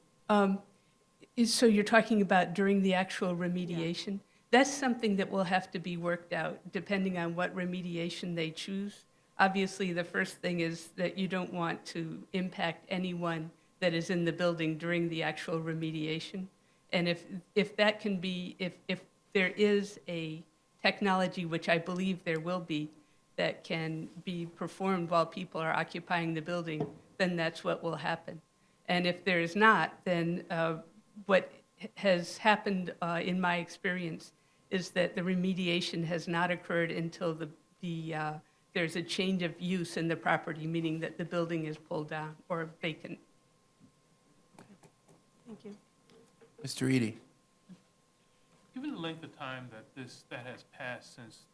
So you're talking about during the actual remediation? Yeah. That's something that will have to be worked out depending on what remediation they choose. Obviously, the first thing is that you don't want to impact anyone that is in the building during the actual remediation. And if that can be, if there is a technology, which I believe there will be, that can be performed while people are occupying the building, then that's what will happen. And if there is not, then what has happened in my experience is that the remediation has not occurred until there's a change of use in the property, meaning that the building is pulled down or vacant. Thank you. Mr. Eady. Given the length of time that has passed since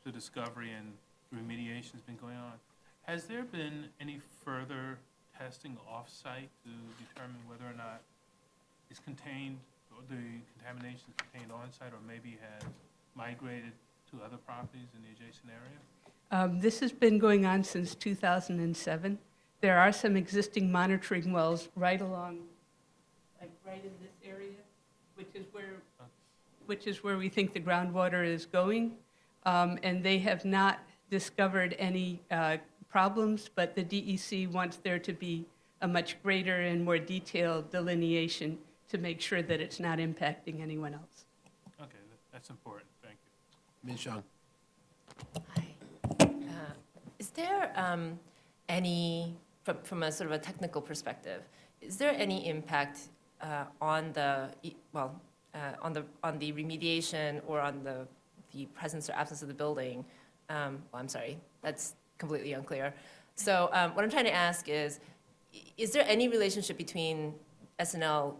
the discovery and remediation has been going on, has there been any further testing off-site to determine whether or not it's contained, or the contamination is contained on-site, or maybe has migrated to other properties in the adjacent area? This has been going on since 2007. There are some existing monitoring wells right along, like right in this area, which is where which is where we think the groundwater is going. And they have not discovered any problems, but the DEC wants there to be a much greater and more detailed delineation to make sure that it's not impacting anyone else. Okay, that's important, thank you. Ms. Young? Is there any, from a sort of a technical perspective, is there any impact on the remediation or on the presence or absence of the building? Well, I'm sorry, that's completely unclear. So what I'm trying to ask is there any relationship between SNL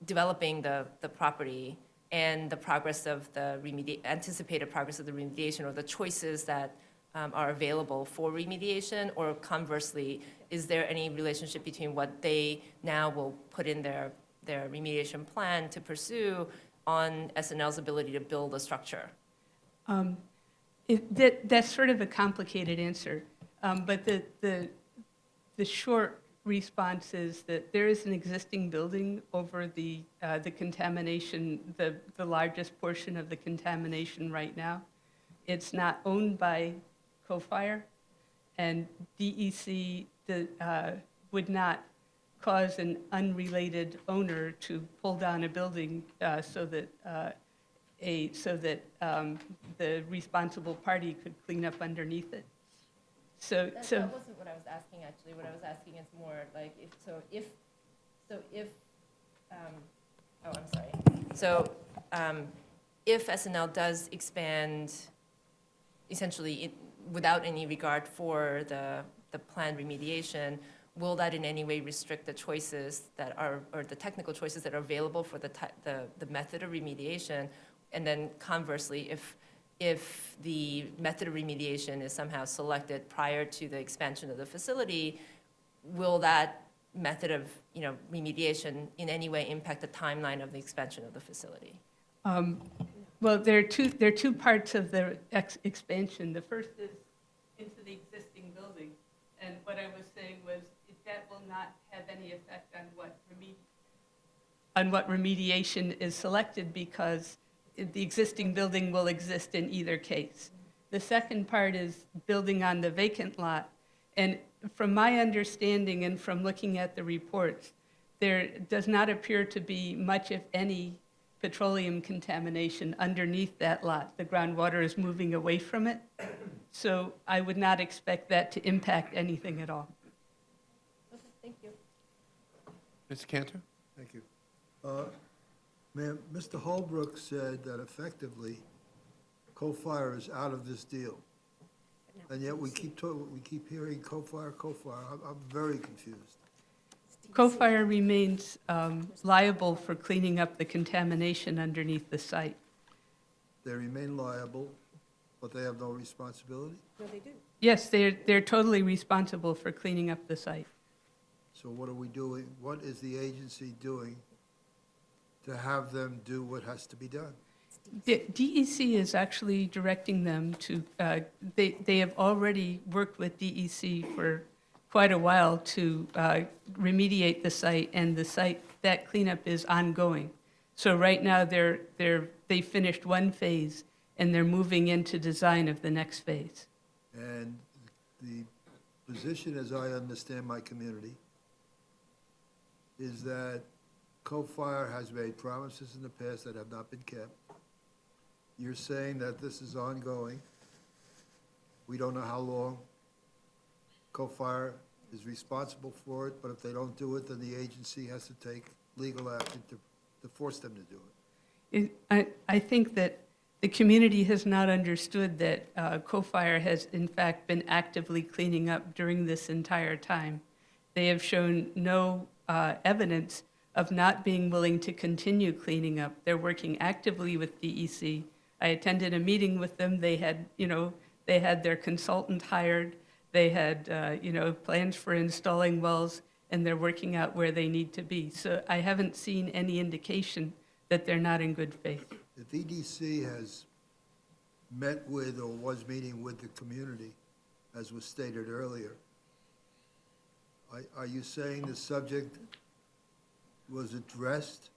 developing the property and the progress of the anticipated progress of the remediation, or the choices that are available for remediation? Or conversely, is there any relationship between what they now will put in their remediation plan to pursue on SNL's ability to build a structure? That's sort of a complicated answer, but the short response is that there is an existing building over the contamination, the largest portion of the contamination right now. It's not owned by Co-Fire, and DEC would not cause an unrelated owner to pull down a building so that the responsible party could clean up underneath it. That wasn't what I was asking, actually. What I was asking is more like, if SNL does expand essentially without any regard for the planned remediation, will that in any way restrict the choices that are, or the technical choices that are available for the method of remediation? And then conversely, if the method of remediation is somehow selected prior to the expansion of the facility, will that method of remediation in any way impact the timeline of the expansion of the facility? Well, there are two parts of the expansion. The first is into the existing building, and what I was saying was that will not have any effect on what remediation is selected, because the existing building will exist in either case. The second part is building on the vacant lot, and from my understanding and from looking at the reports, there does not appear to be much, if any, petroleum contamination underneath that lot. The groundwater is moving away from it, so I would not expect that to impact anything at all. Okay, thank you. Mr. Cantor? Thank you. Ma'am, Mr. Holbrook said that effectively Co-Fire is out of this deal. And yet we keep hearing Co-Fire. I'm very confused. Co-Fire remains liable for cleaning up the contamination underneath the site. They remain liable, but they have no responsibility? No, they do. Yes, they're totally responsible for cleaning up the site. So what are we doing? What is the agency doing to have them do what has to be done? The DEC is actually directing them to, they have already worked with DEC for quite a while to remediate the site, and the site, that cleanup is ongoing. So right now, they finished one phase, and they're moving into design of the next phase. And the position, as I understand my community, is that Co-Fire has made promises in the past that have not been kept. You're saying that this is ongoing. We don't know how long Co-Fire is responsible for it, but if they don't do it, then the agency has to take legal action to force them to do it. I think that the community has not understood that Co-Fire has in fact been actively cleaning up during this entire time. They have shown no evidence of not being willing to continue cleaning up. They're working actively with DEC. I attended a meeting with them. They had, they had their consultant hired. They had, plans for installing wells, and they're working out where they need to be. So I haven't seen any indication that they're not in good faith. If EDC has met with or was meeting with the community, as was stated earlier, are you saying the subject was addressed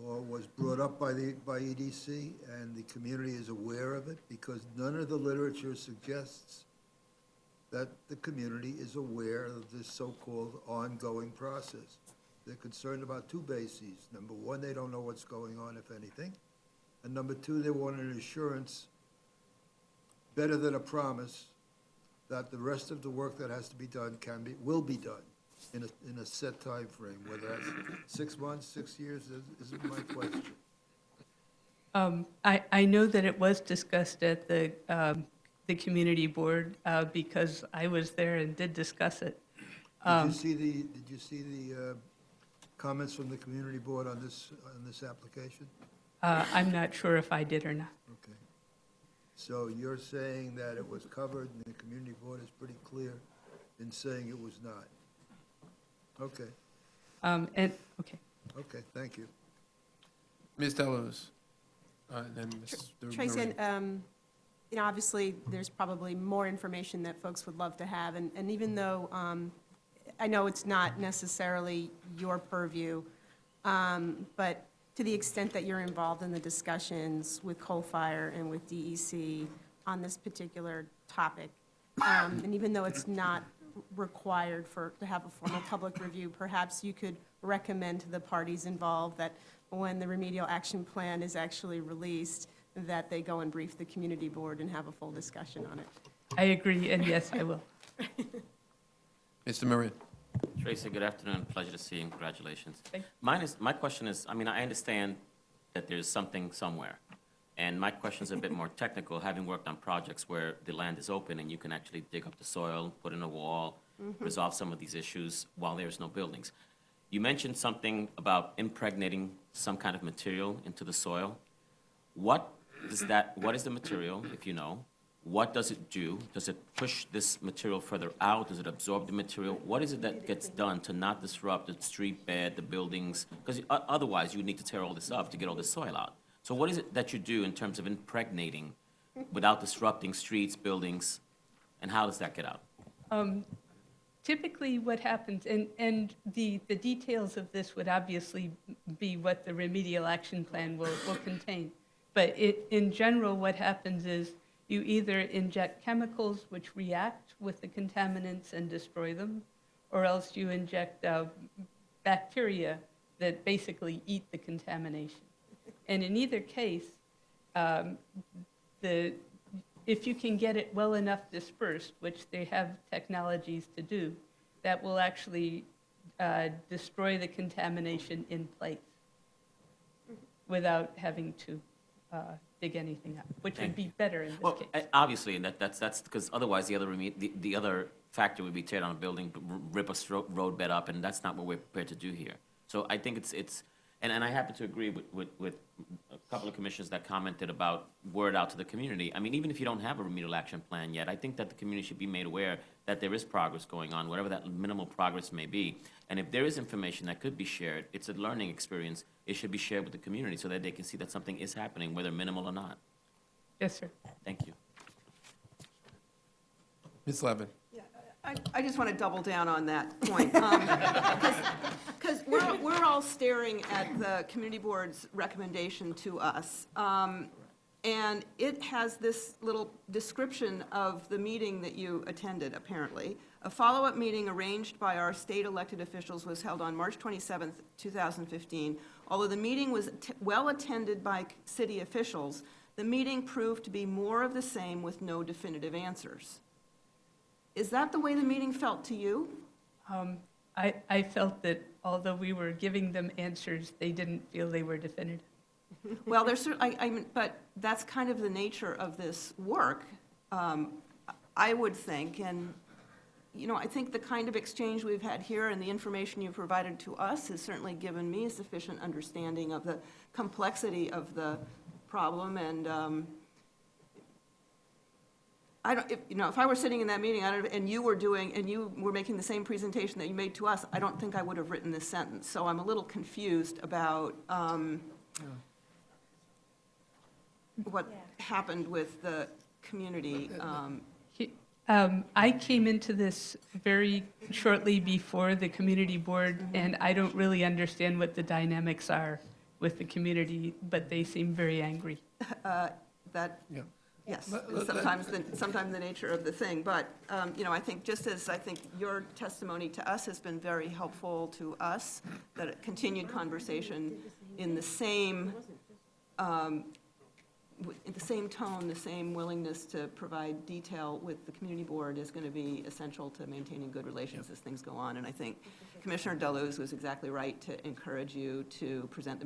or was brought up by EDC, and the community is aware of it? Because none of the literature suggests that the community is aware of this so-called ongoing process. They're concerned about two bases. Number one, they don't know what's going on, if anything. And number two, they want an assurance, better than a promise, that the rest of the work that has to be done will be done in a set time frame. Whether that's 6 months, 6 years, isn't my question. I know that it was discussed at the community board because I was there and did discuss it. Did you see the comments from the community board on this application? I'm not sure if I did or not. Okay. So you're saying that it was covered, and the community board is pretty clear in saying it was not? Okay, Okay. okay, thank you. Ms. Delos, and then Mr. Tracy, Marie. and, obviously, there's probably more information that folks would love to have, and even though I know it's not necessarily your purview, but to the extent that you're involved in the discussions with Coal Fire and with DEC on this particular topic, and even though it's not required to have a formal public review, perhaps you could recommend to the parties involved that when the remedial action plan is actually released, that they go and brief the community board and have a full discussion on it. I agree, and yes, I will. Mr. Marin. Tracy, good afternoon. Pleasure to see you, and congratulations. Thank My question is, I understand that there's something somewhere, and my question is a bit more technical, having worked on projects where the land is open and you can actually dig up the soil, put in a wall, resolve some of these issues while there's no buildings. You mentioned something about impregnating some kind of material into the soil. What is the material, if you know? What does it do? Does it push this material further out? Does it absorb the material? What is it that gets done to not disrupt the street bed, the buildings? Because otherwise, you would need to tear all this up to get all the soil out. So what is it that you do in terms of impregnating without disrupting streets, buildings, and how does that get out? Typically, what happens, and the details of this would obviously be what the remedial action plan will contain. But in general, what happens is you either inject chemicals which react with the contaminants and destroy them, or else you inject bacteria that basically eat the contamination. And in either case, if you can get it well enough dispersed, which they have technologies to do, that will actually destroy the contamination in place without having to dig anything up, which would be better in this case. Obviously, and that's because otherwise the other factor would be tear down a building, rip a road bed up, and that's not what we're prepared to do here. So I think it's and I happen to agree with a couple of commissioners that commented about word out to the community. I mean, even if you don't have a remedial action plan yet, I think that the community should be made aware that there is progress going on, whatever that minimal progress may be. And if there is information that could be shared, it's a learning experience, it should be shared with the community so that they can see that something is happening, whether minimal or not. Yes, sir. Thank you. Ms. Levin. I just want to double down on that point. Because we're all staring at the community board's recommendation to us. And it has this little description of the meeting that you attended, apparently. A follow-up meeting arranged by our state elected officials was held on March 27th, 2015. Although the meeting was well attended by city officials, the meeting proved to be more of the same with no definitive answers. Is that the way the meeting felt to you? I felt that although we were giving them answers, they didn't feel they were definitive. Well, there's but that's kind of the nature of this work, I would think. And, I think the kind of exchange we've had here and the information you've provided to us has certainly given me a sufficient understanding of the complexity of the problem. And, if I were sitting in that meeting and you were making the same presentation that you made to us, I don't think I would have written this sentence. So I'm a little confused about what happened with the community. I came into this very shortly before the community board, and I don't really understand what the dynamics are with the community, but they seem very angry. That, Yeah. yes, Let- is sometimes the nature of the thing. But, I think just as I think your testimony to us has been very helpful to us, that a continued conversation in the same, in the same tone, the same willingness to provide detail with the community board is going to be essential to maintaining good relations as things go on. And I think Commissioner Deleuze was exactly right to encourage you to present the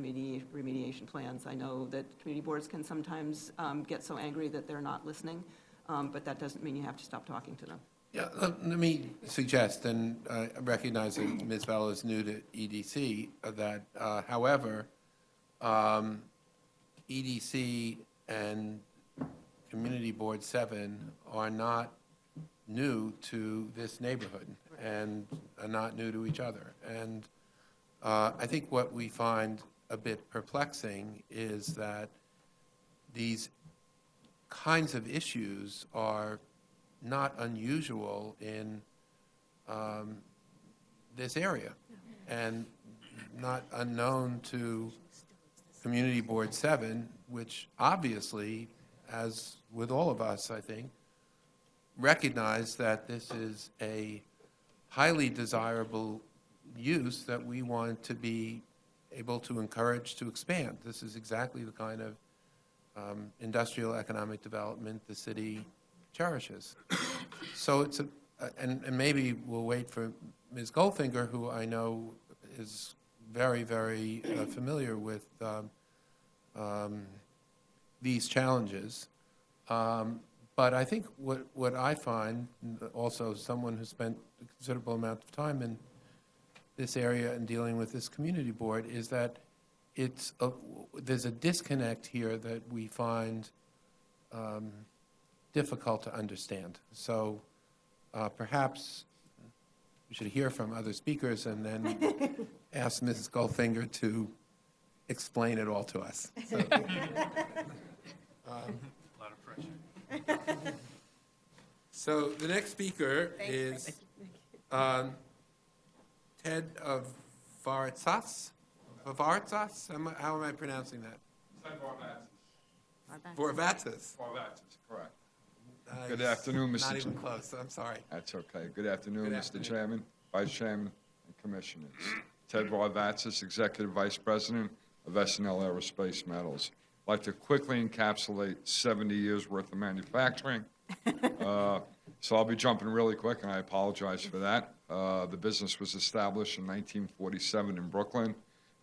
remediation plans. I know that community boards can sometimes get so angry that they're not listening, but that doesn't mean you have to stop talking to them. Yeah, let me suggest, and I recognize that Ms. Bello is new to EDC, that however, EDC and Community Board 7 are not new to this neighborhood and are not new to each other. And I think what we find a bit perplexing is that these kinds of issues are not unusual in this area and not unknown to Community Board 7, which obviously, as with all of us, I think, recognize that this is a highly desirable use that we want to be able to encourage to expand. This is exactly the kind of industrial economic development the city cherishes. So it's and maybe we'll wait for Ms. Goldfinger, who I know is very, very familiar with these challenges. But I think what I find, also someone who spent a considerable amount of time in this area and dealing with this community board, is that there's a disconnect here that we find difficult to understand. So perhaps we should hear from other speakers and then ask Mrs. Goldfinger to explain it all to us. So, A lot of pressure. so the next speaker is Ted of Varetsas. How am I pronouncing that? Vorvatzis. Correct. Good afternoon, Mr. Not even Chairman. close, I'm sorry. That's okay. Good afternoon, Good Mr. afternoon. Chairman, Vice Chairman, and Commissioners. Ted Varvatzis, Executive Vice President of S&L Aerospace Metals. I'd like to quickly encapsulate 70 years' worth of manufacturing. So I'll be jumping really quick, and I apologize for that. The business was established in 1947 in Brooklyn,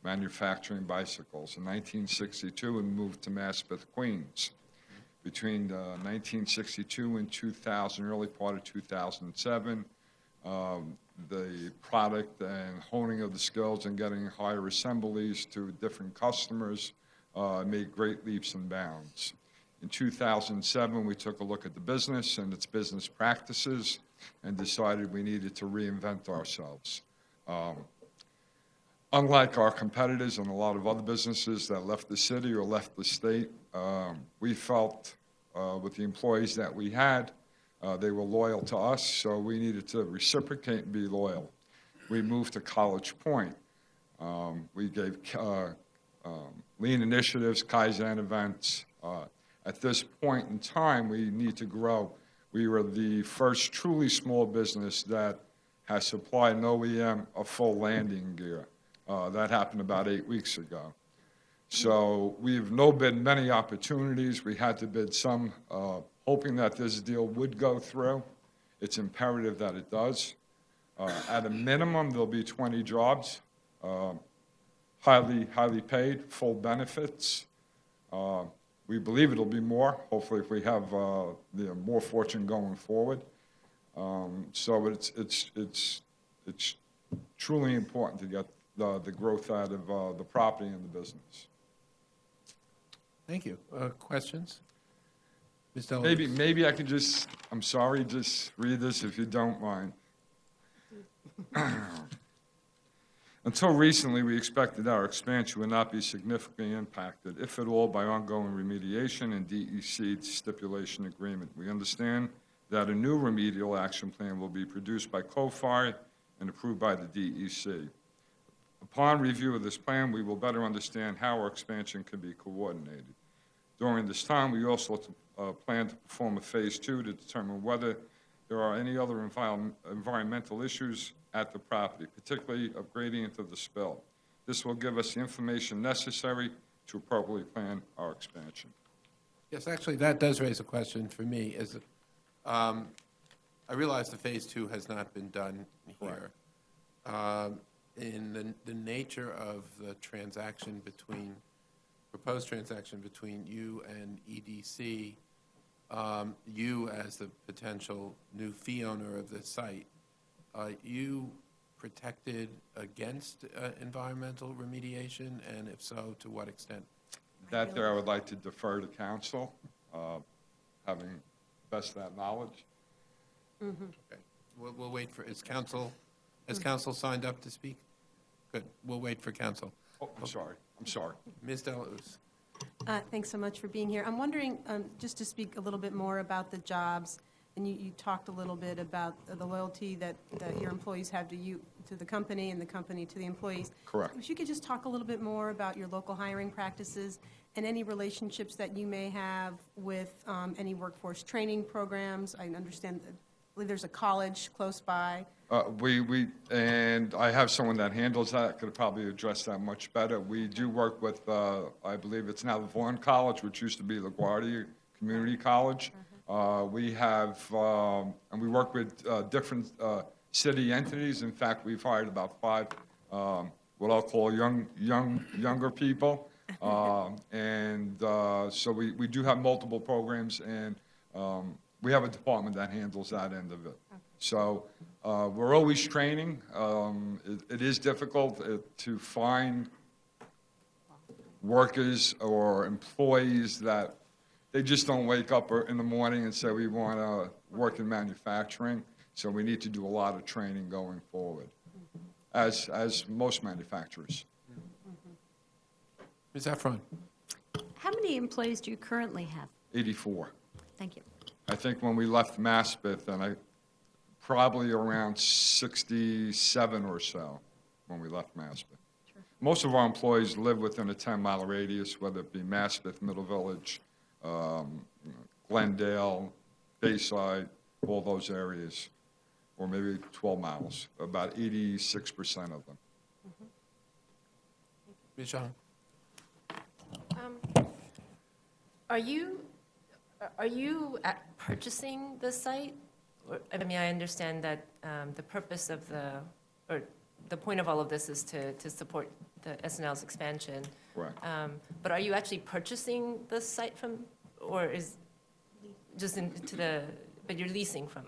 manufacturing bicycles. In 1962, we moved to Maspeth, Queens. Between 1962 and 2000, early part of 2007, the product and honing of the skills and getting higher assemblies to different customers made great leaps and bounds. In 2007, we took a look at the business and its business practices and decided we needed to reinvent ourselves. Unlike our competitors and a lot of other businesses that left the city or left the state, we felt with the employees that we had, they were loyal to us, so we needed to reciprocate and be loyal. We moved to College Point. We gave lean initiatives, Kaizen events. At this point in time, we need to grow. We were the first truly small business that has supplied an OEM a full landing gear. That happened about 8 weeks ago. So we've no bid many opportunities. We had to bid some, hoping that this deal would go through. It's imperative that it does. At a minimum, there'll be 20 jobs, highly paid, full benefits. We believe it'll be more, hopefully if we have more fortune going forward. So it's truly important to get the growth out of the property and the business. Thank you. Questions? Ms. Deleuze? Maybe I could just, I'm sorry, just read this if you don't mind. Until recently, we expected our expansion would not be significantly impacted, if at all, by ongoing remediation and DEC stipulation agreement. We understand that a new remedial action plan will be produced by COFI and approved by the DEC. A Upon review of this plan, we will better understand how our expansion can be coordinated. During this time, we also plan to perform a Phase 2 to determine whether there are any other environmental issues at the property, particularly of gradient of the spill. This will give us the information necessary to appropriately plan our expansion. Yes, actually, that does raise a question for me. I realize the Phase 2 has not been done here. In the nature of the proposed transaction between you and EDC, you as the potential new fee owner of this site, are you protected against environmental remediation, and if so, to what extent? That there I would like to defer to council, having best that knowledge. Okay. We'll wait for, has council signed up to speak? Good, we'll wait for council. Oh, I'm sorry. Ms. Deluz. Thanks so much for being here. I'm wondering, just to speak a little bit more about the jobs, and you talked a little bit about the loyalty that your employees have to you, to the company, and the company to the employees. Correct. If you could just talk a little bit more about your local hiring practices and any relationships that you may have with any workforce training programs. I understand, I believe there's a college close by. And I have someone that handles that, could probably address that much better. We do work with, I believe it's now the Vaughan College, which used to be LaGuardia Community College. We have, and we work with different city entities. In fact, we've hired about 5, what I'll call younger people. So we do have multiple programs, and we have a department that handles that end of it. So we're always training. It is difficult to find workers or employees that they just don't wake up in the morning and say, we want to work in manufacturing. So we need to do a lot of training going forward, as most manufacturers. Ms. Efron. How many employees do you currently have? 84. Thank you. I think when we left Maspeth, and probably around 67 or so when we left Maspeth. Sure. Most of our employees live within a 10-mile radius, whether it be Maspeth, Middle Village, Glendale, Bayside, all those areas, or maybe 12 miles, about 86% of them. Ms. Zhang. Are you purchasing the site? I mean, I understand that the purpose of the point of all of this is to support the SNL's expansion. Correct. But are you actually purchasing the site from, or is just but you're leasing from?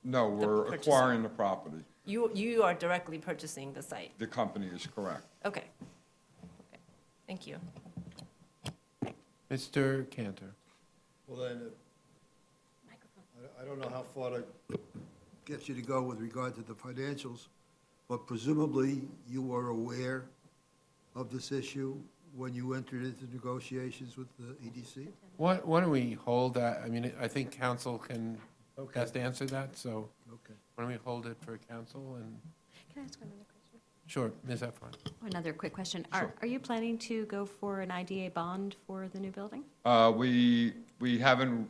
No, we're purchaser. acquiring the property. You are directly purchasing the site? The company is correct. Okay. Thank you. Mr. Cantor. Well, then, I don't know how far that gets you to go with regard to the financials, but presumably you were aware of this issue when you entered into negotiations with the EDC? Why don't we hold that? I mean, I think council can best answer that, so why don't we hold it for council? And Can I ask another question? sure, Ms. Efron. Another quick question. Sure. Are you planning to go for an IDA bond for the new building? We haven't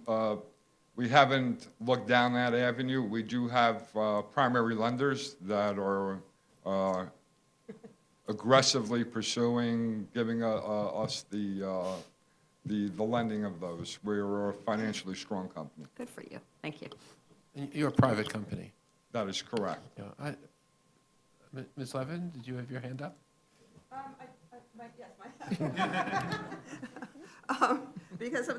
looked down that avenue. We do have primary lenders that are aggressively pursuing giving us the lending of those. We're a financially strong company. Good for you. Thank you. And you're a private company. That is correct. Yeah. Ms. Levin, did you have your hand up? Because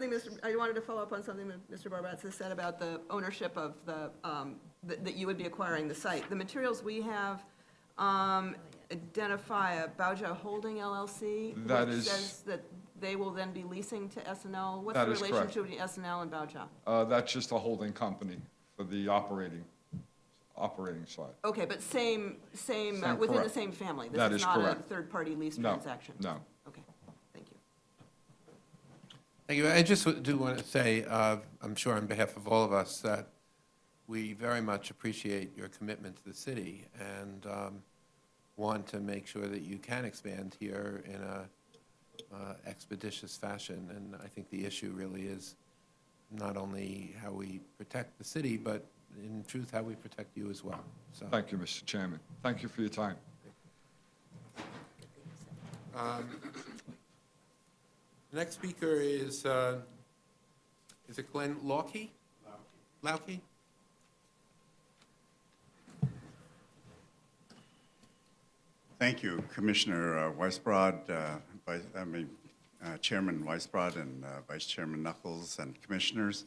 I wanted to follow up on something that Mr. Barbatz has said about the ownership of that you would be acquiring the site. The materials we have identify a Bauja Holding LLC, which says that they will then be leasing to SNL. What's the relationship between SNL and Bauja? That's just a holding company for the operating side. Okay, but same within correct. the same family? That This is is not a correct. third-party lease transaction? No. Okay, thank you. Thank you. I just do want to say, I'm sure on behalf of all of us, that we very much appreciate your commitment to the city. And want to make sure that you can expand here in a expeditious fashion. And I think the issue really is not only how we protect the city, but in truth, how we protect you as well. So, Thank you, Mr. Chairman. Thank you for your time. the next speaker is it Glenn Lauke? Lauke? Thank you, Commissioner Weisbrod, Chairman Weisbrod and Vice Chairman Knuckles and Commissioners.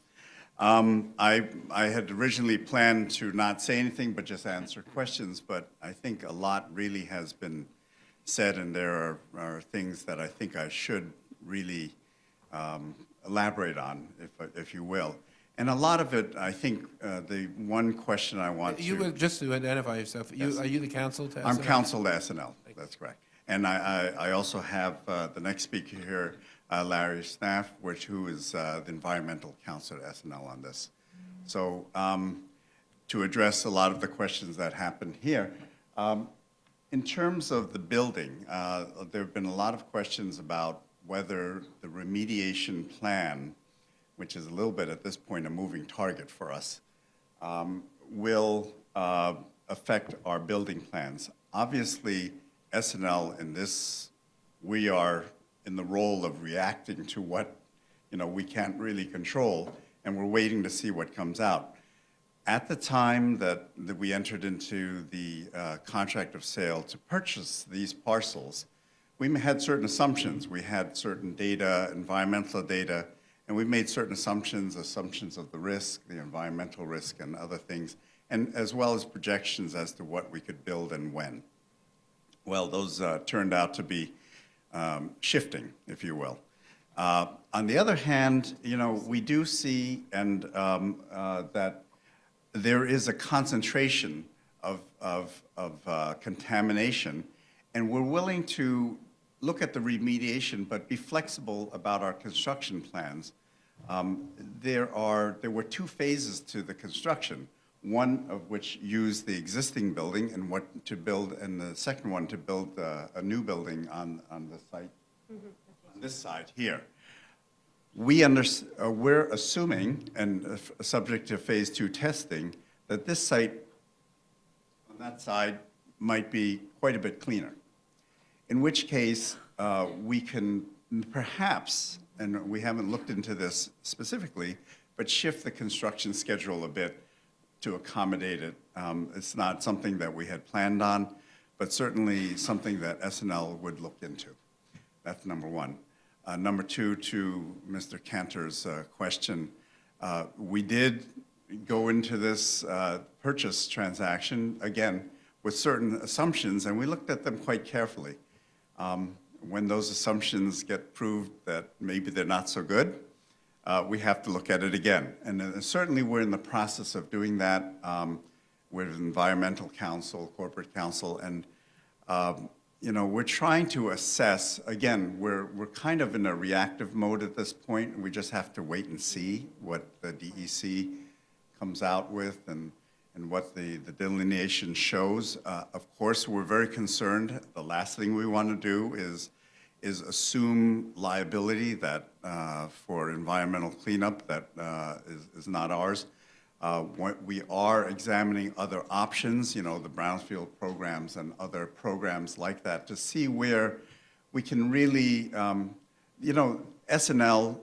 I had originally planned to not say anything but just answer questions, but I think a lot really has been said, and there are things that I think I should really elaborate on, if you will. And a lot of it, I think, the one question I want to... Just to identify yourself, Yes. Are you the counsel to SNL? I'm counsel to SNL, that's correct. And I also have the next speaker here, Larry Snaff, who is the environmental counsel at SNL on this. So to address a lot of the questions that happened here, in terms of the building, there have been a lot of questions about whether the remediation plan, which is a little bit at this point a moving target for us, will affect our building plans. Obviously, SNL in this, we are in the role of reacting to what we can't really control, and we're waiting to see what comes out. At the time that we entered into the contract of sale to purchase these parcels, we had certain assumptions. We had certain data, environmental data, and we made certain assumptions of the risk, the environmental risk and other things, and as well as projections as to what we could build and when. Well, those turned out to be shifting, if you will. On the other hand, we do see that there is a concentration of contamination, and we're willing to look at the remediation, but be flexible about our construction plans. There were two phases to the construction, one of which used the existing building and the second one to build a new building on the site, on this side here. We're assuming, and subject to phase 2 testing, that this site on that side might be quite a bit cleaner. In which case, we can perhaps, and we haven't looked into this specifically, but shift the construction schedule a bit to accommodate it. It's not something that we had planned on, but certainly something that SNL would look into. That's number one. Number two, to Mr. Cantor's question, we did go into this purchase transaction, again, with certain assumptions, and we looked at them quite carefully. When those assumptions get proved that maybe they're not so good, we have to look at it again. And certainly we're in the process of doing that with environmental counsel, corporate counsel, and we're trying to assess, again, we're kind of in a reactive mode at this point, and we just have to wait and see what the DEC comes out with and what the delineation shows. Of course, we're very concerned. The last thing we want to do is assume liability that for environmental cleanup that is not ours. We are examining other options, the brownfield programs and other programs like that, to see where we can really, SNL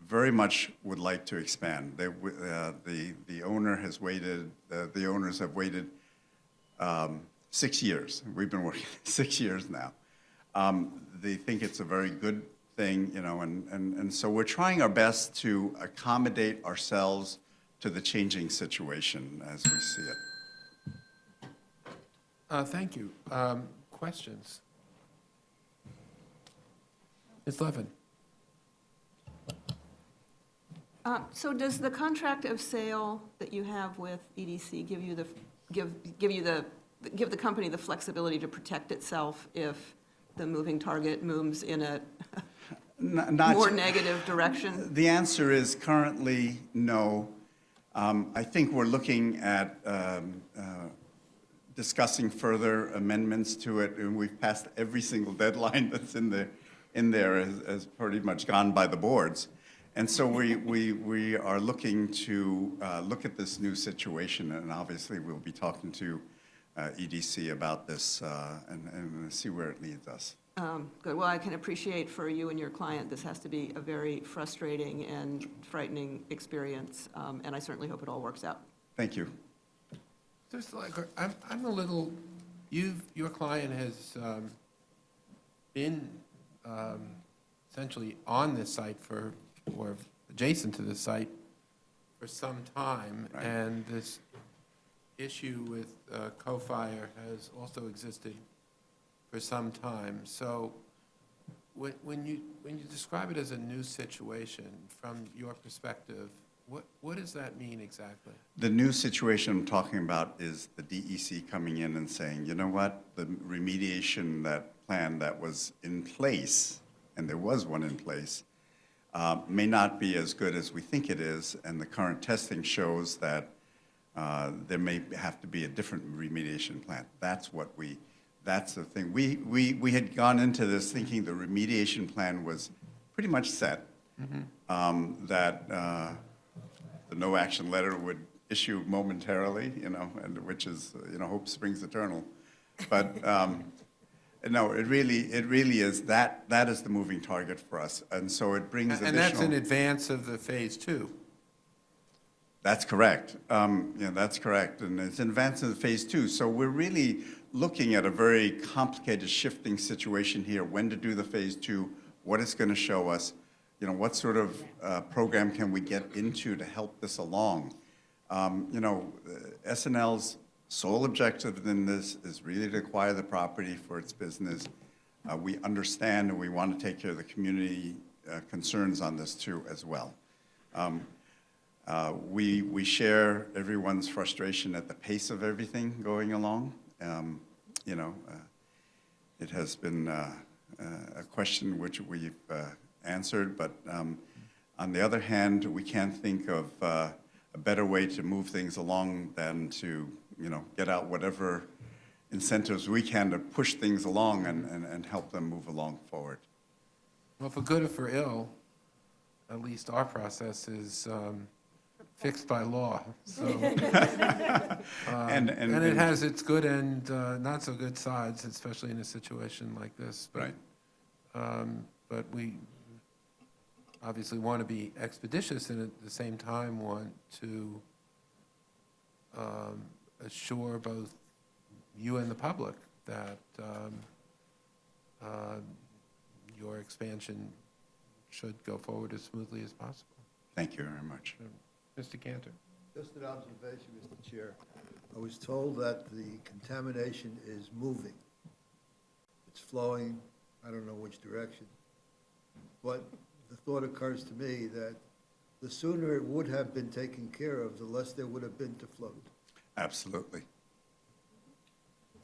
very much would like to expand. The owner has waited, the owners have waited 6 years. We've been working 6 years now. They think it's a very good thing, and so we're trying our best to accommodate ourselves to the changing situation as we see it. Thank you. Questions? Ms. Levin. So does the contract of sale that you have with EDC give the company the flexibility to protect itself if the moving target moves in a more negative direction? The answer is currently no. I think we're looking at discussing further amendments to it, and we've passed every single deadline that's in there has pretty much gone by the boards. And so we are looking to look at this new situation, and obviously we'll be talking to EDC about this and see where it leads us. Good. Well, I can appreciate for you and your client, this has to be a very frustrating and frightening experience, and I certainly hope it all works out. Thank you. Just like, I'm a little, your client has been essentially on this site or adjacent to the site for some time, Right. and this issue with co-fire has also existed for some time. So when you describe it as a new situation, from your perspective, what does that mean exactly? The new situation I'm talking about is the DEC coming in and saying, you know what, the remediation plan that was in place, and there was one in place, may not be as good as we think it is, and the current testing shows that there may have to be a different remediation plan. That's the thing. We had gone into this thinking the remediation plan was pretty much set, that the no action letter would issue momentarily, and which is, hope springs eternal. But no, it really is, that is the moving target for us. And so it brings additional. And that's in advance of the phase 2. That's correct. That's correct. And it's in advance of the phase 2. So we're really looking at a very complicated shifting situation here, when to do the phase 2, what it's going to show us, what sort of program can we get into to help this along. SNL's sole objective in this is really to acquire the property for its business. We understand and we want to take care of the community concerns on this too as well. We share everyone's frustration at the pace of everything going along. It has been a question which we've answered, but on the other hand, we can't think of a better way to move things along than to, get out whatever incentives we can to push things along and help them move along forward. Well, for good or for ill, at least our process is fixed by law. So, and it has its good and not so good sides, especially in a situation like this. But, right. But we obviously want to be expeditious and at the same time want to assure both you and the public that your expansion should go forward as smoothly as possible. Thank you very much. Mr. Cantor. Just an observation, Mr. Chair. I was told that the contamination is moving. It's flowing, I don't know which direction. But the thought occurs to me that the sooner it would have been taken care of, the less there would have been to float. Absolutely.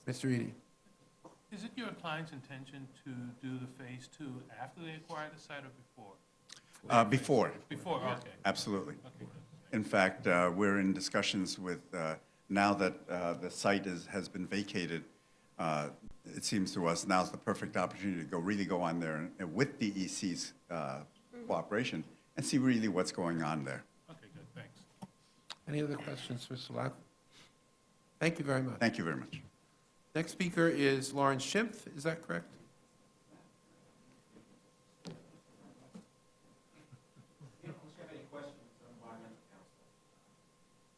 Mr. Eady. Is it your client's intention to do the phase 2 after they acquire the site or before? Before. Before, okay. Absolutely. Okay, good. In fact, we're in discussions with, now that the site has been vacated, it seems to us now's the perfect opportunity to really go on there and with DEC's cooperation and see really what's going on there. Okay, good, thanks. Any other questions, Mr. Lapp? Thank you very much. Thank you very much. Next speaker is Lawrence Schimpf, is that correct?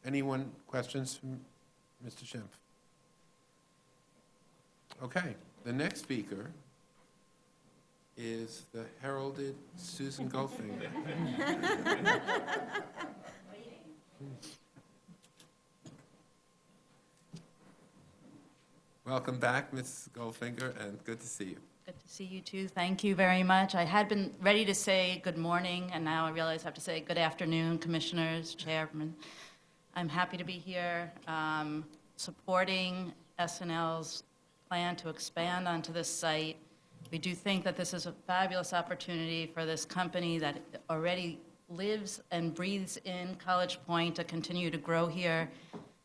Anyone, questions from Mr. Schimpf? Okay, the next speaker is the heralded Susan Goldfinger. Welcome back, Ms. Goldfinger, and good to see you. Good to see you too. Thank you very much. I had been ready to say good morning, and now I realize I have to say good afternoon, commissioners, chairman. I'm happy to be here supporting SNL's plan to expand onto this site. We do think that this is a fabulous opportunity for this company that already lives and breathes in College Point to continue to grow here.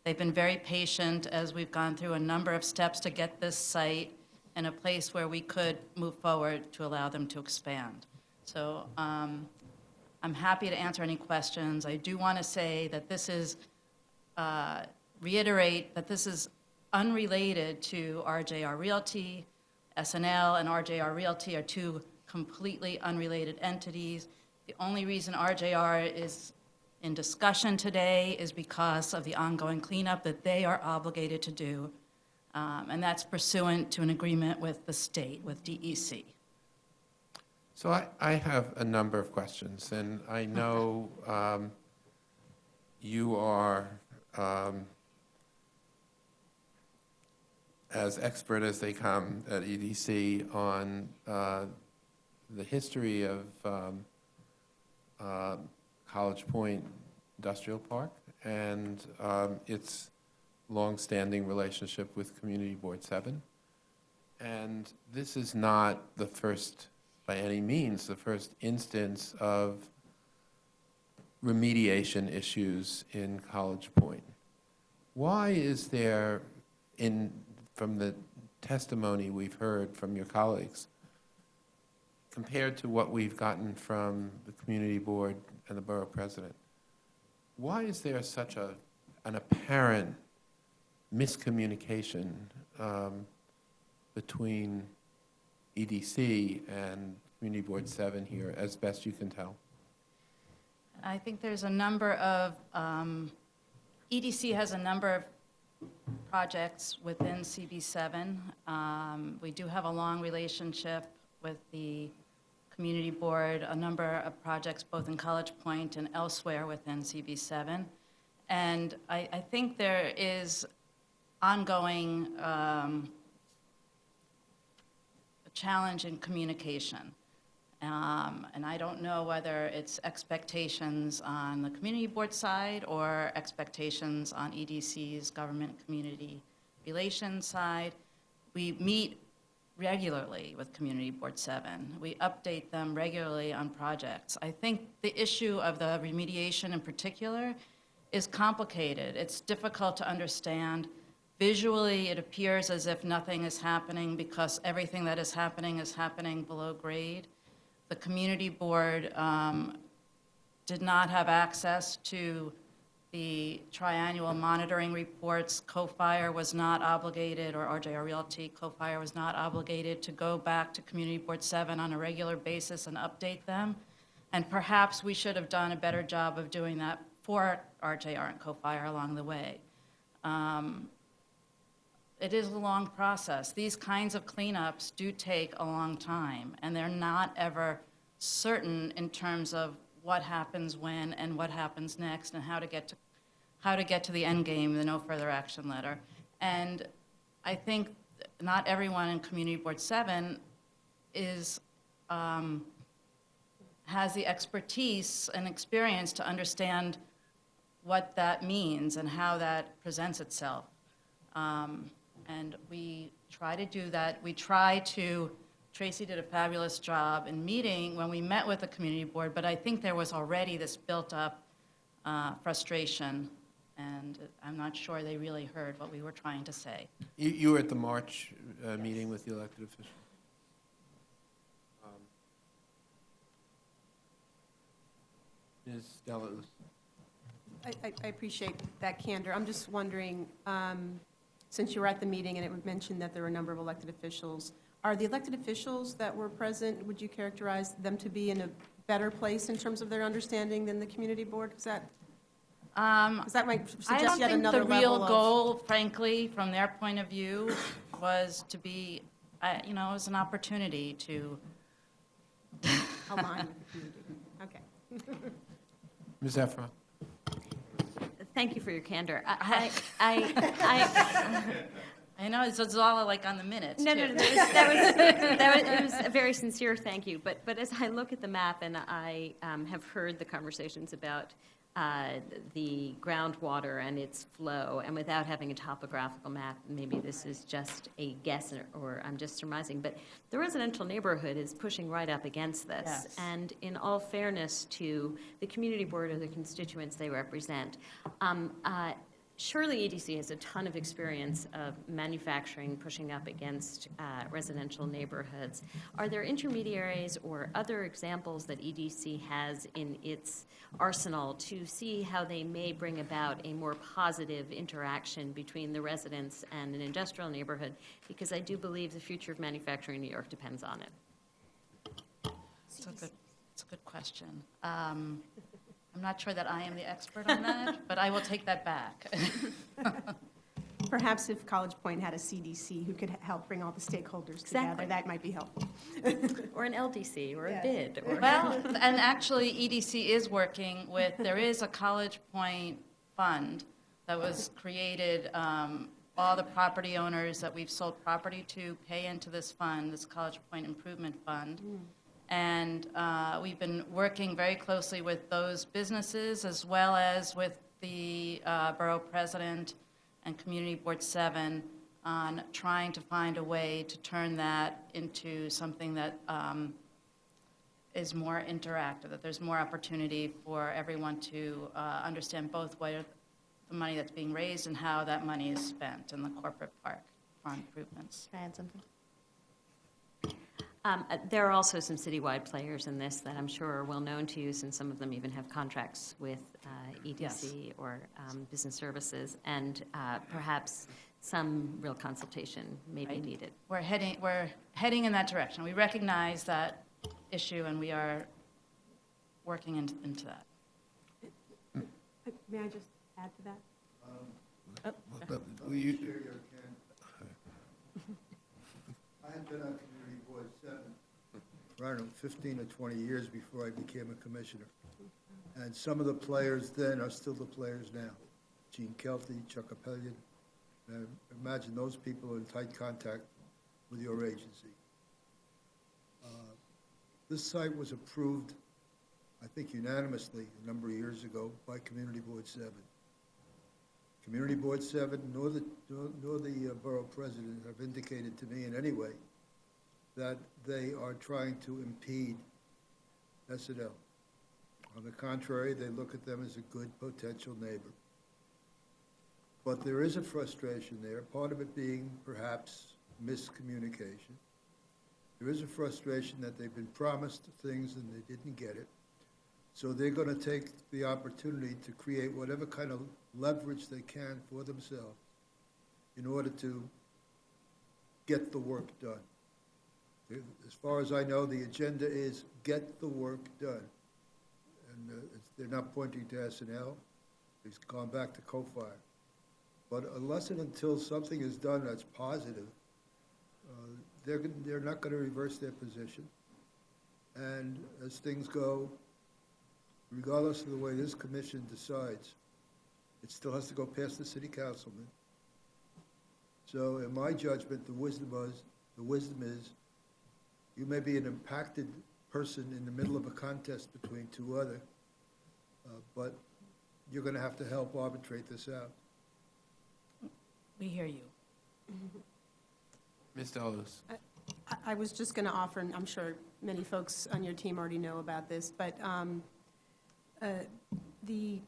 They've been very patient as we've gone through a number of steps to get this site in a place where we could move forward to allow them to expand. So I'm happy to answer any questions. I do want to say that this is, reiterate that this is unrelated to RJR Realty. SNL and RJR Realty are two completely unrelated entities. The only reason RJR is in discussion today is because of the ongoing cleanup that they are obligated to do, and that's pursuant to an agreement with the state, with DEC. So I have a number of questions, and I know you are as expert as they come at EDC on the history of College Point Industrial Park and its longstanding relationship with Community Board 7. And this is not the first, by any means, the first instance of remediation issues in College Point. Why is there, from the testimony we've heard from your colleagues, compared to what we've gotten from the community board and the borough president, why is there such an apparent miscommunication between EDC and Community Board 7 here, as best you can tell? I think there's a number of, EDC has a number of projects within CB7. We do have a long relationship with the Community Board, a number of projects both in College Point and elsewhere within CB7. And I think there is ongoing challenge in communication. And I don't know whether it's expectations on the Community Board side or expectations on EDC's government community relations side. We meet regularly with Community Board 7. We update them regularly on projects. I think the issue of the remediation in particular is complicated. It's difficult to understand. Visually, it appears as if nothing is happening because everything that is happening below grade. The Community Board did not have access to the triannual monitoring reports. Co-Fire was not obligated, or RJR Realty, Co-Fire was not obligated to go back to Community Board 7 on a regular basis and update them. And perhaps we should have done a better job of doing that for RJR and Co-Fire along the way. It is a long process. These kinds of cleanups do take a long time, and they're not ever certain in terms of what happens when and what happens next and how to get to the end game, the no further action letter. And I think not everyone in Community Board 7 has the expertise and experience to understand what that means and how that presents itself. And we try to do that. Tracy did a fabulous job in meeting when we met with the Community Board, but I think there was already this built-up frustration, and I'm not sure they really heard what we were trying to say. You were at the March meeting with the elected officials? Ms. Deleuze. I appreciate that candor. I'm just wondering, since you were at the meeting and it was mentioned that there were a number of elected officials, are the elected officials that were present, would you characterize them to be in a better place in terms of their understanding than the community board? Is that might suggest yet another level of... I don't think the real goal, frankly, from their point of view, was to be, it was an opportunity to... align with the community. Okay. Ms. Efron. Thank you for your candor. I know, it's all like on the minutes, No, too. it was a very sincere thank you. But as I look at the map and I have heard the conversations about the groundwater and its flow, and without having a topographical map, maybe this is just a guess or I'm just surmising, but the residential neighborhood is pushing right up against this. Yes. And in all fairness to the community board or the constituents they represent, surely EDC has a ton of experience of manufacturing, pushing up against residential neighborhoods. Are there intermediaries or other examples that EDC has in its arsenal to see how they may bring about a more positive interaction between the residents and an industrial neighborhood? Because I do believe the future of manufacturing in New York depends on it. It's a good question. I'm not sure that I am the expert on that, but I will take that back. Perhaps if College Point had a CDC who could help bring all the stakeholders together, Exactly. that might be helpful. Or an LDC, or Yes. a bid, or... Well, and actually, EDC is working with, there is a College Point fund that was created. All the property owners that we've sold property to pay into this fund, this College Point Improvement Fund. And we've been working very closely with those businesses as well as with the Borough President and Community Board 7 on trying to find a way to turn that into something that is more interactive, that there's more opportunity for everyone to understand both where the money that's being raised and how that money is spent in the corporate park for improvements. Can I add something? There are also some citywide players in this that I'm sure are well known to you, since some of them even have contracts with EDC Yes. or business services, and perhaps some real consultation may be Right. needed. We're heading in that direction. We recognize that issue, and we are working into that. May I just add to that? I had been on Community Board 7 for, I don't know, 15 or 20 years before I became a commissioner. And some of the players then are still the players now. Gene Kelty, Chuck Appelian. And imagine those people are in tight contact with your agency. This site was approved, I think unanimously, a number of years ago by Community Board 7. Community Board 7, nor the Borough President have indicated to me in any way that they are trying to impede S&L. On the contrary, they look at them as a good potential neighbor. But there is a frustration there, part of it being perhaps miscommunication. There is a frustration that they've been promised things and they didn't get it. So they're going to take the opportunity to create whatever kind of leverage they can for themselves in order to get the work done. As far as I know, the agenda is get the work done. And they're not pointing to S&L. It's gone back to co-fire. But unless and until something is done that's positive, they're not going to reverse their position. And as things go, regardless of the way this commission decides, it still has to go past the city councilman. So in my judgment, the wisdom is, you may be an impacted person in the middle of a contest between two other, but you're going to have to help arbitrate this out. We hear you. Ms. Delos. I was just going to offer, and I'm sure many folks on your team already know about this, but the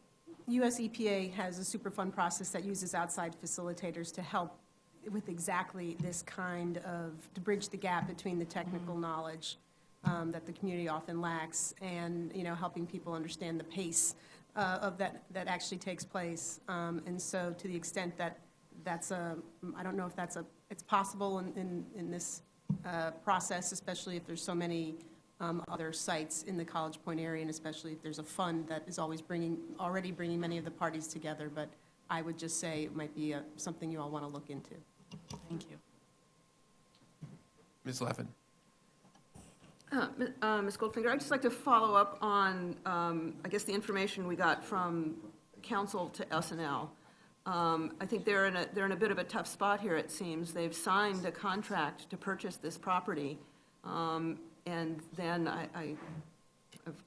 US EPA has a Superfund process that uses outside facilitators to help with exactly this kind of, to bridge the gap between the technical knowledge that the community often lacks and, helping people understand the pace of that actually takes place. And so to the extent that I don't know if it's possible in this process, especially if there's so many other sites in the College Point area, and especially if there's a fund that is already bringing many of the parties together. But I would just say it might be something you all want to look into. Thank you. Ms. Leffen. Ms. Goldfinger, I'd just like to follow up on, I guess, the information we got from council to S&L. I think they're in a bit of a tough spot here, it seems. They've signed a contract to purchase this property, and then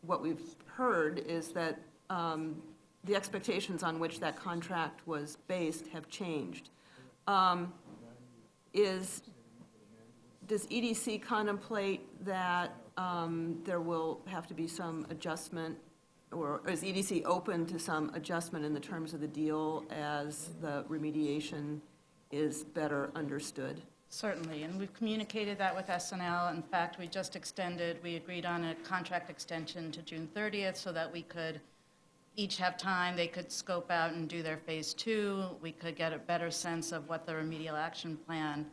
what we've heard is that the expectations on which that contract was based have changed. Does EDC contemplate that there will have to be some adjustment or is EDC open to some adjustment in the terms of the deal as the remediation is better understood? Certainly, and we've communicated that with SNL. In fact, we agreed on a contract extension to June 30th so that we could each have time, they could scope out and do their phase 2. We could get a better sense of what the remedial action plan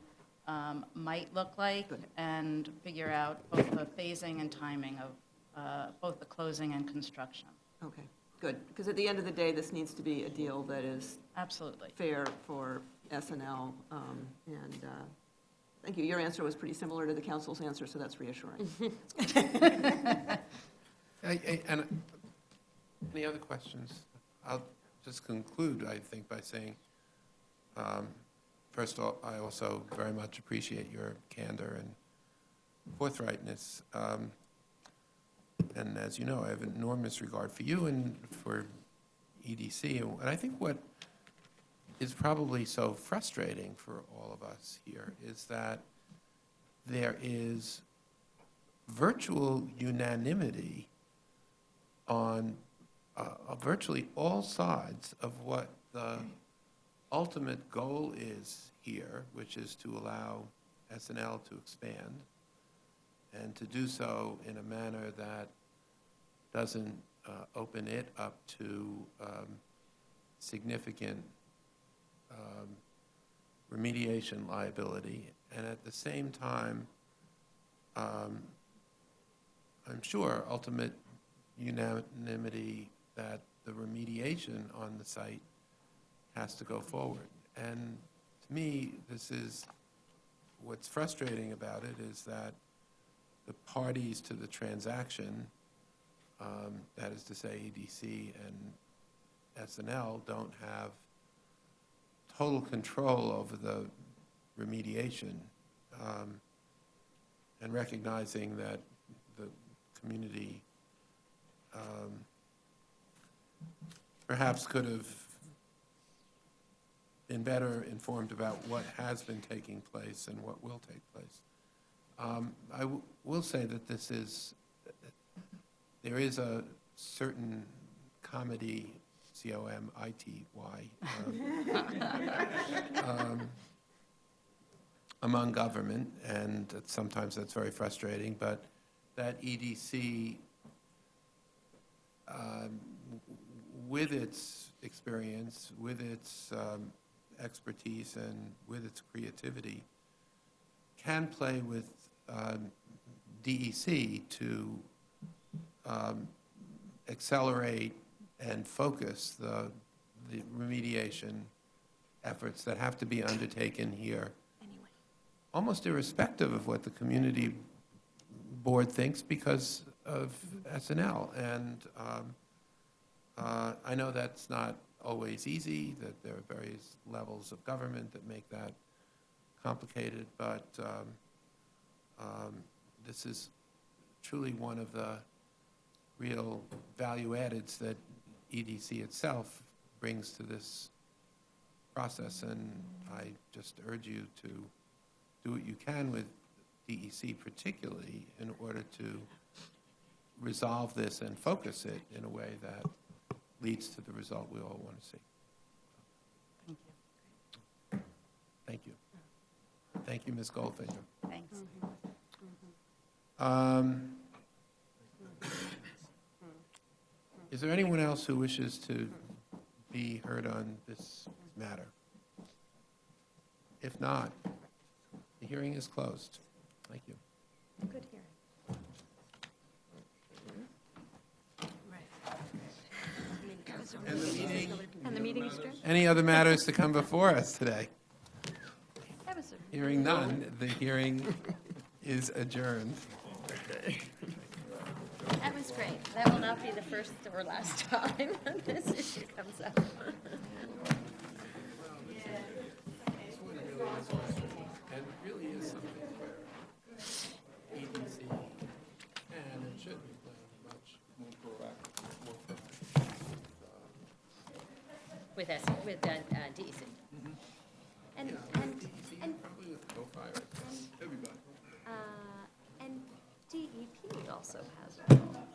might look like and figure out both the phasing and timing of both the closing and construction. Okay, good, because at the end of the day, this needs to be a deal that is absolutely fair for SNL, and thank you. Your answer was pretty similar to the council's answer, so that's reassuring. And any other questions? I'll just conclude, I think, by saying, first of all, I also very much appreciate your candor and forthrightness. And as you know, I have enormous regard for you and for EDC. And I think what is probably so frustrating for all of us here is that there is virtual unanimity on virtually all sides of what the ultimate goal is here, which is to allow SNL to expand and to do so in a manner that doesn't open it up to significant remediation liability. And at the same time, I'm sure ultimate unanimity that the remediation on the site has to go forward. And to me, this is, what's frustrating about it is that the parties to the transaction, that is to say EDC and SNL, don't have total control over the remediation, and recognizing that the community perhaps could have been better informed about what has been taking place and what will take place. I will say that there is a certain comedy, COMITY, among government, and sometimes that's very frustrating, but that EDC, with its experience, with its expertise, and with its creativity, can play with DEC to accelerate and focus the remediation efforts that have to be undertaken here, almost irrespective of what the community board thinks because of SNL. And I know that's not always easy, that there are various levels of government that make that complicated, but this is truly one of the real value addeds that EDC itself brings to this process, and I just urge you to do what you can with DEC particularly in order to resolve this and focus it in a way that leads to the result we all want to see. Thank you. Thank you. Thank you, Ms. Goldfinger. Thanks. Is there anyone else who wishes to be heard on this matter? If not, the hearing is closed. Thank you. Good hearing. And the meeting is adjourned? Any other matters to come before us today? That was a- Hearing none, the hearing is adjourned. That was great. That will not be the first or last time this issue comes up. And it really is something where EDC can and should be playing much more proactive. With DEC. And Probably with co-fire, everybody. and DEP also has a role.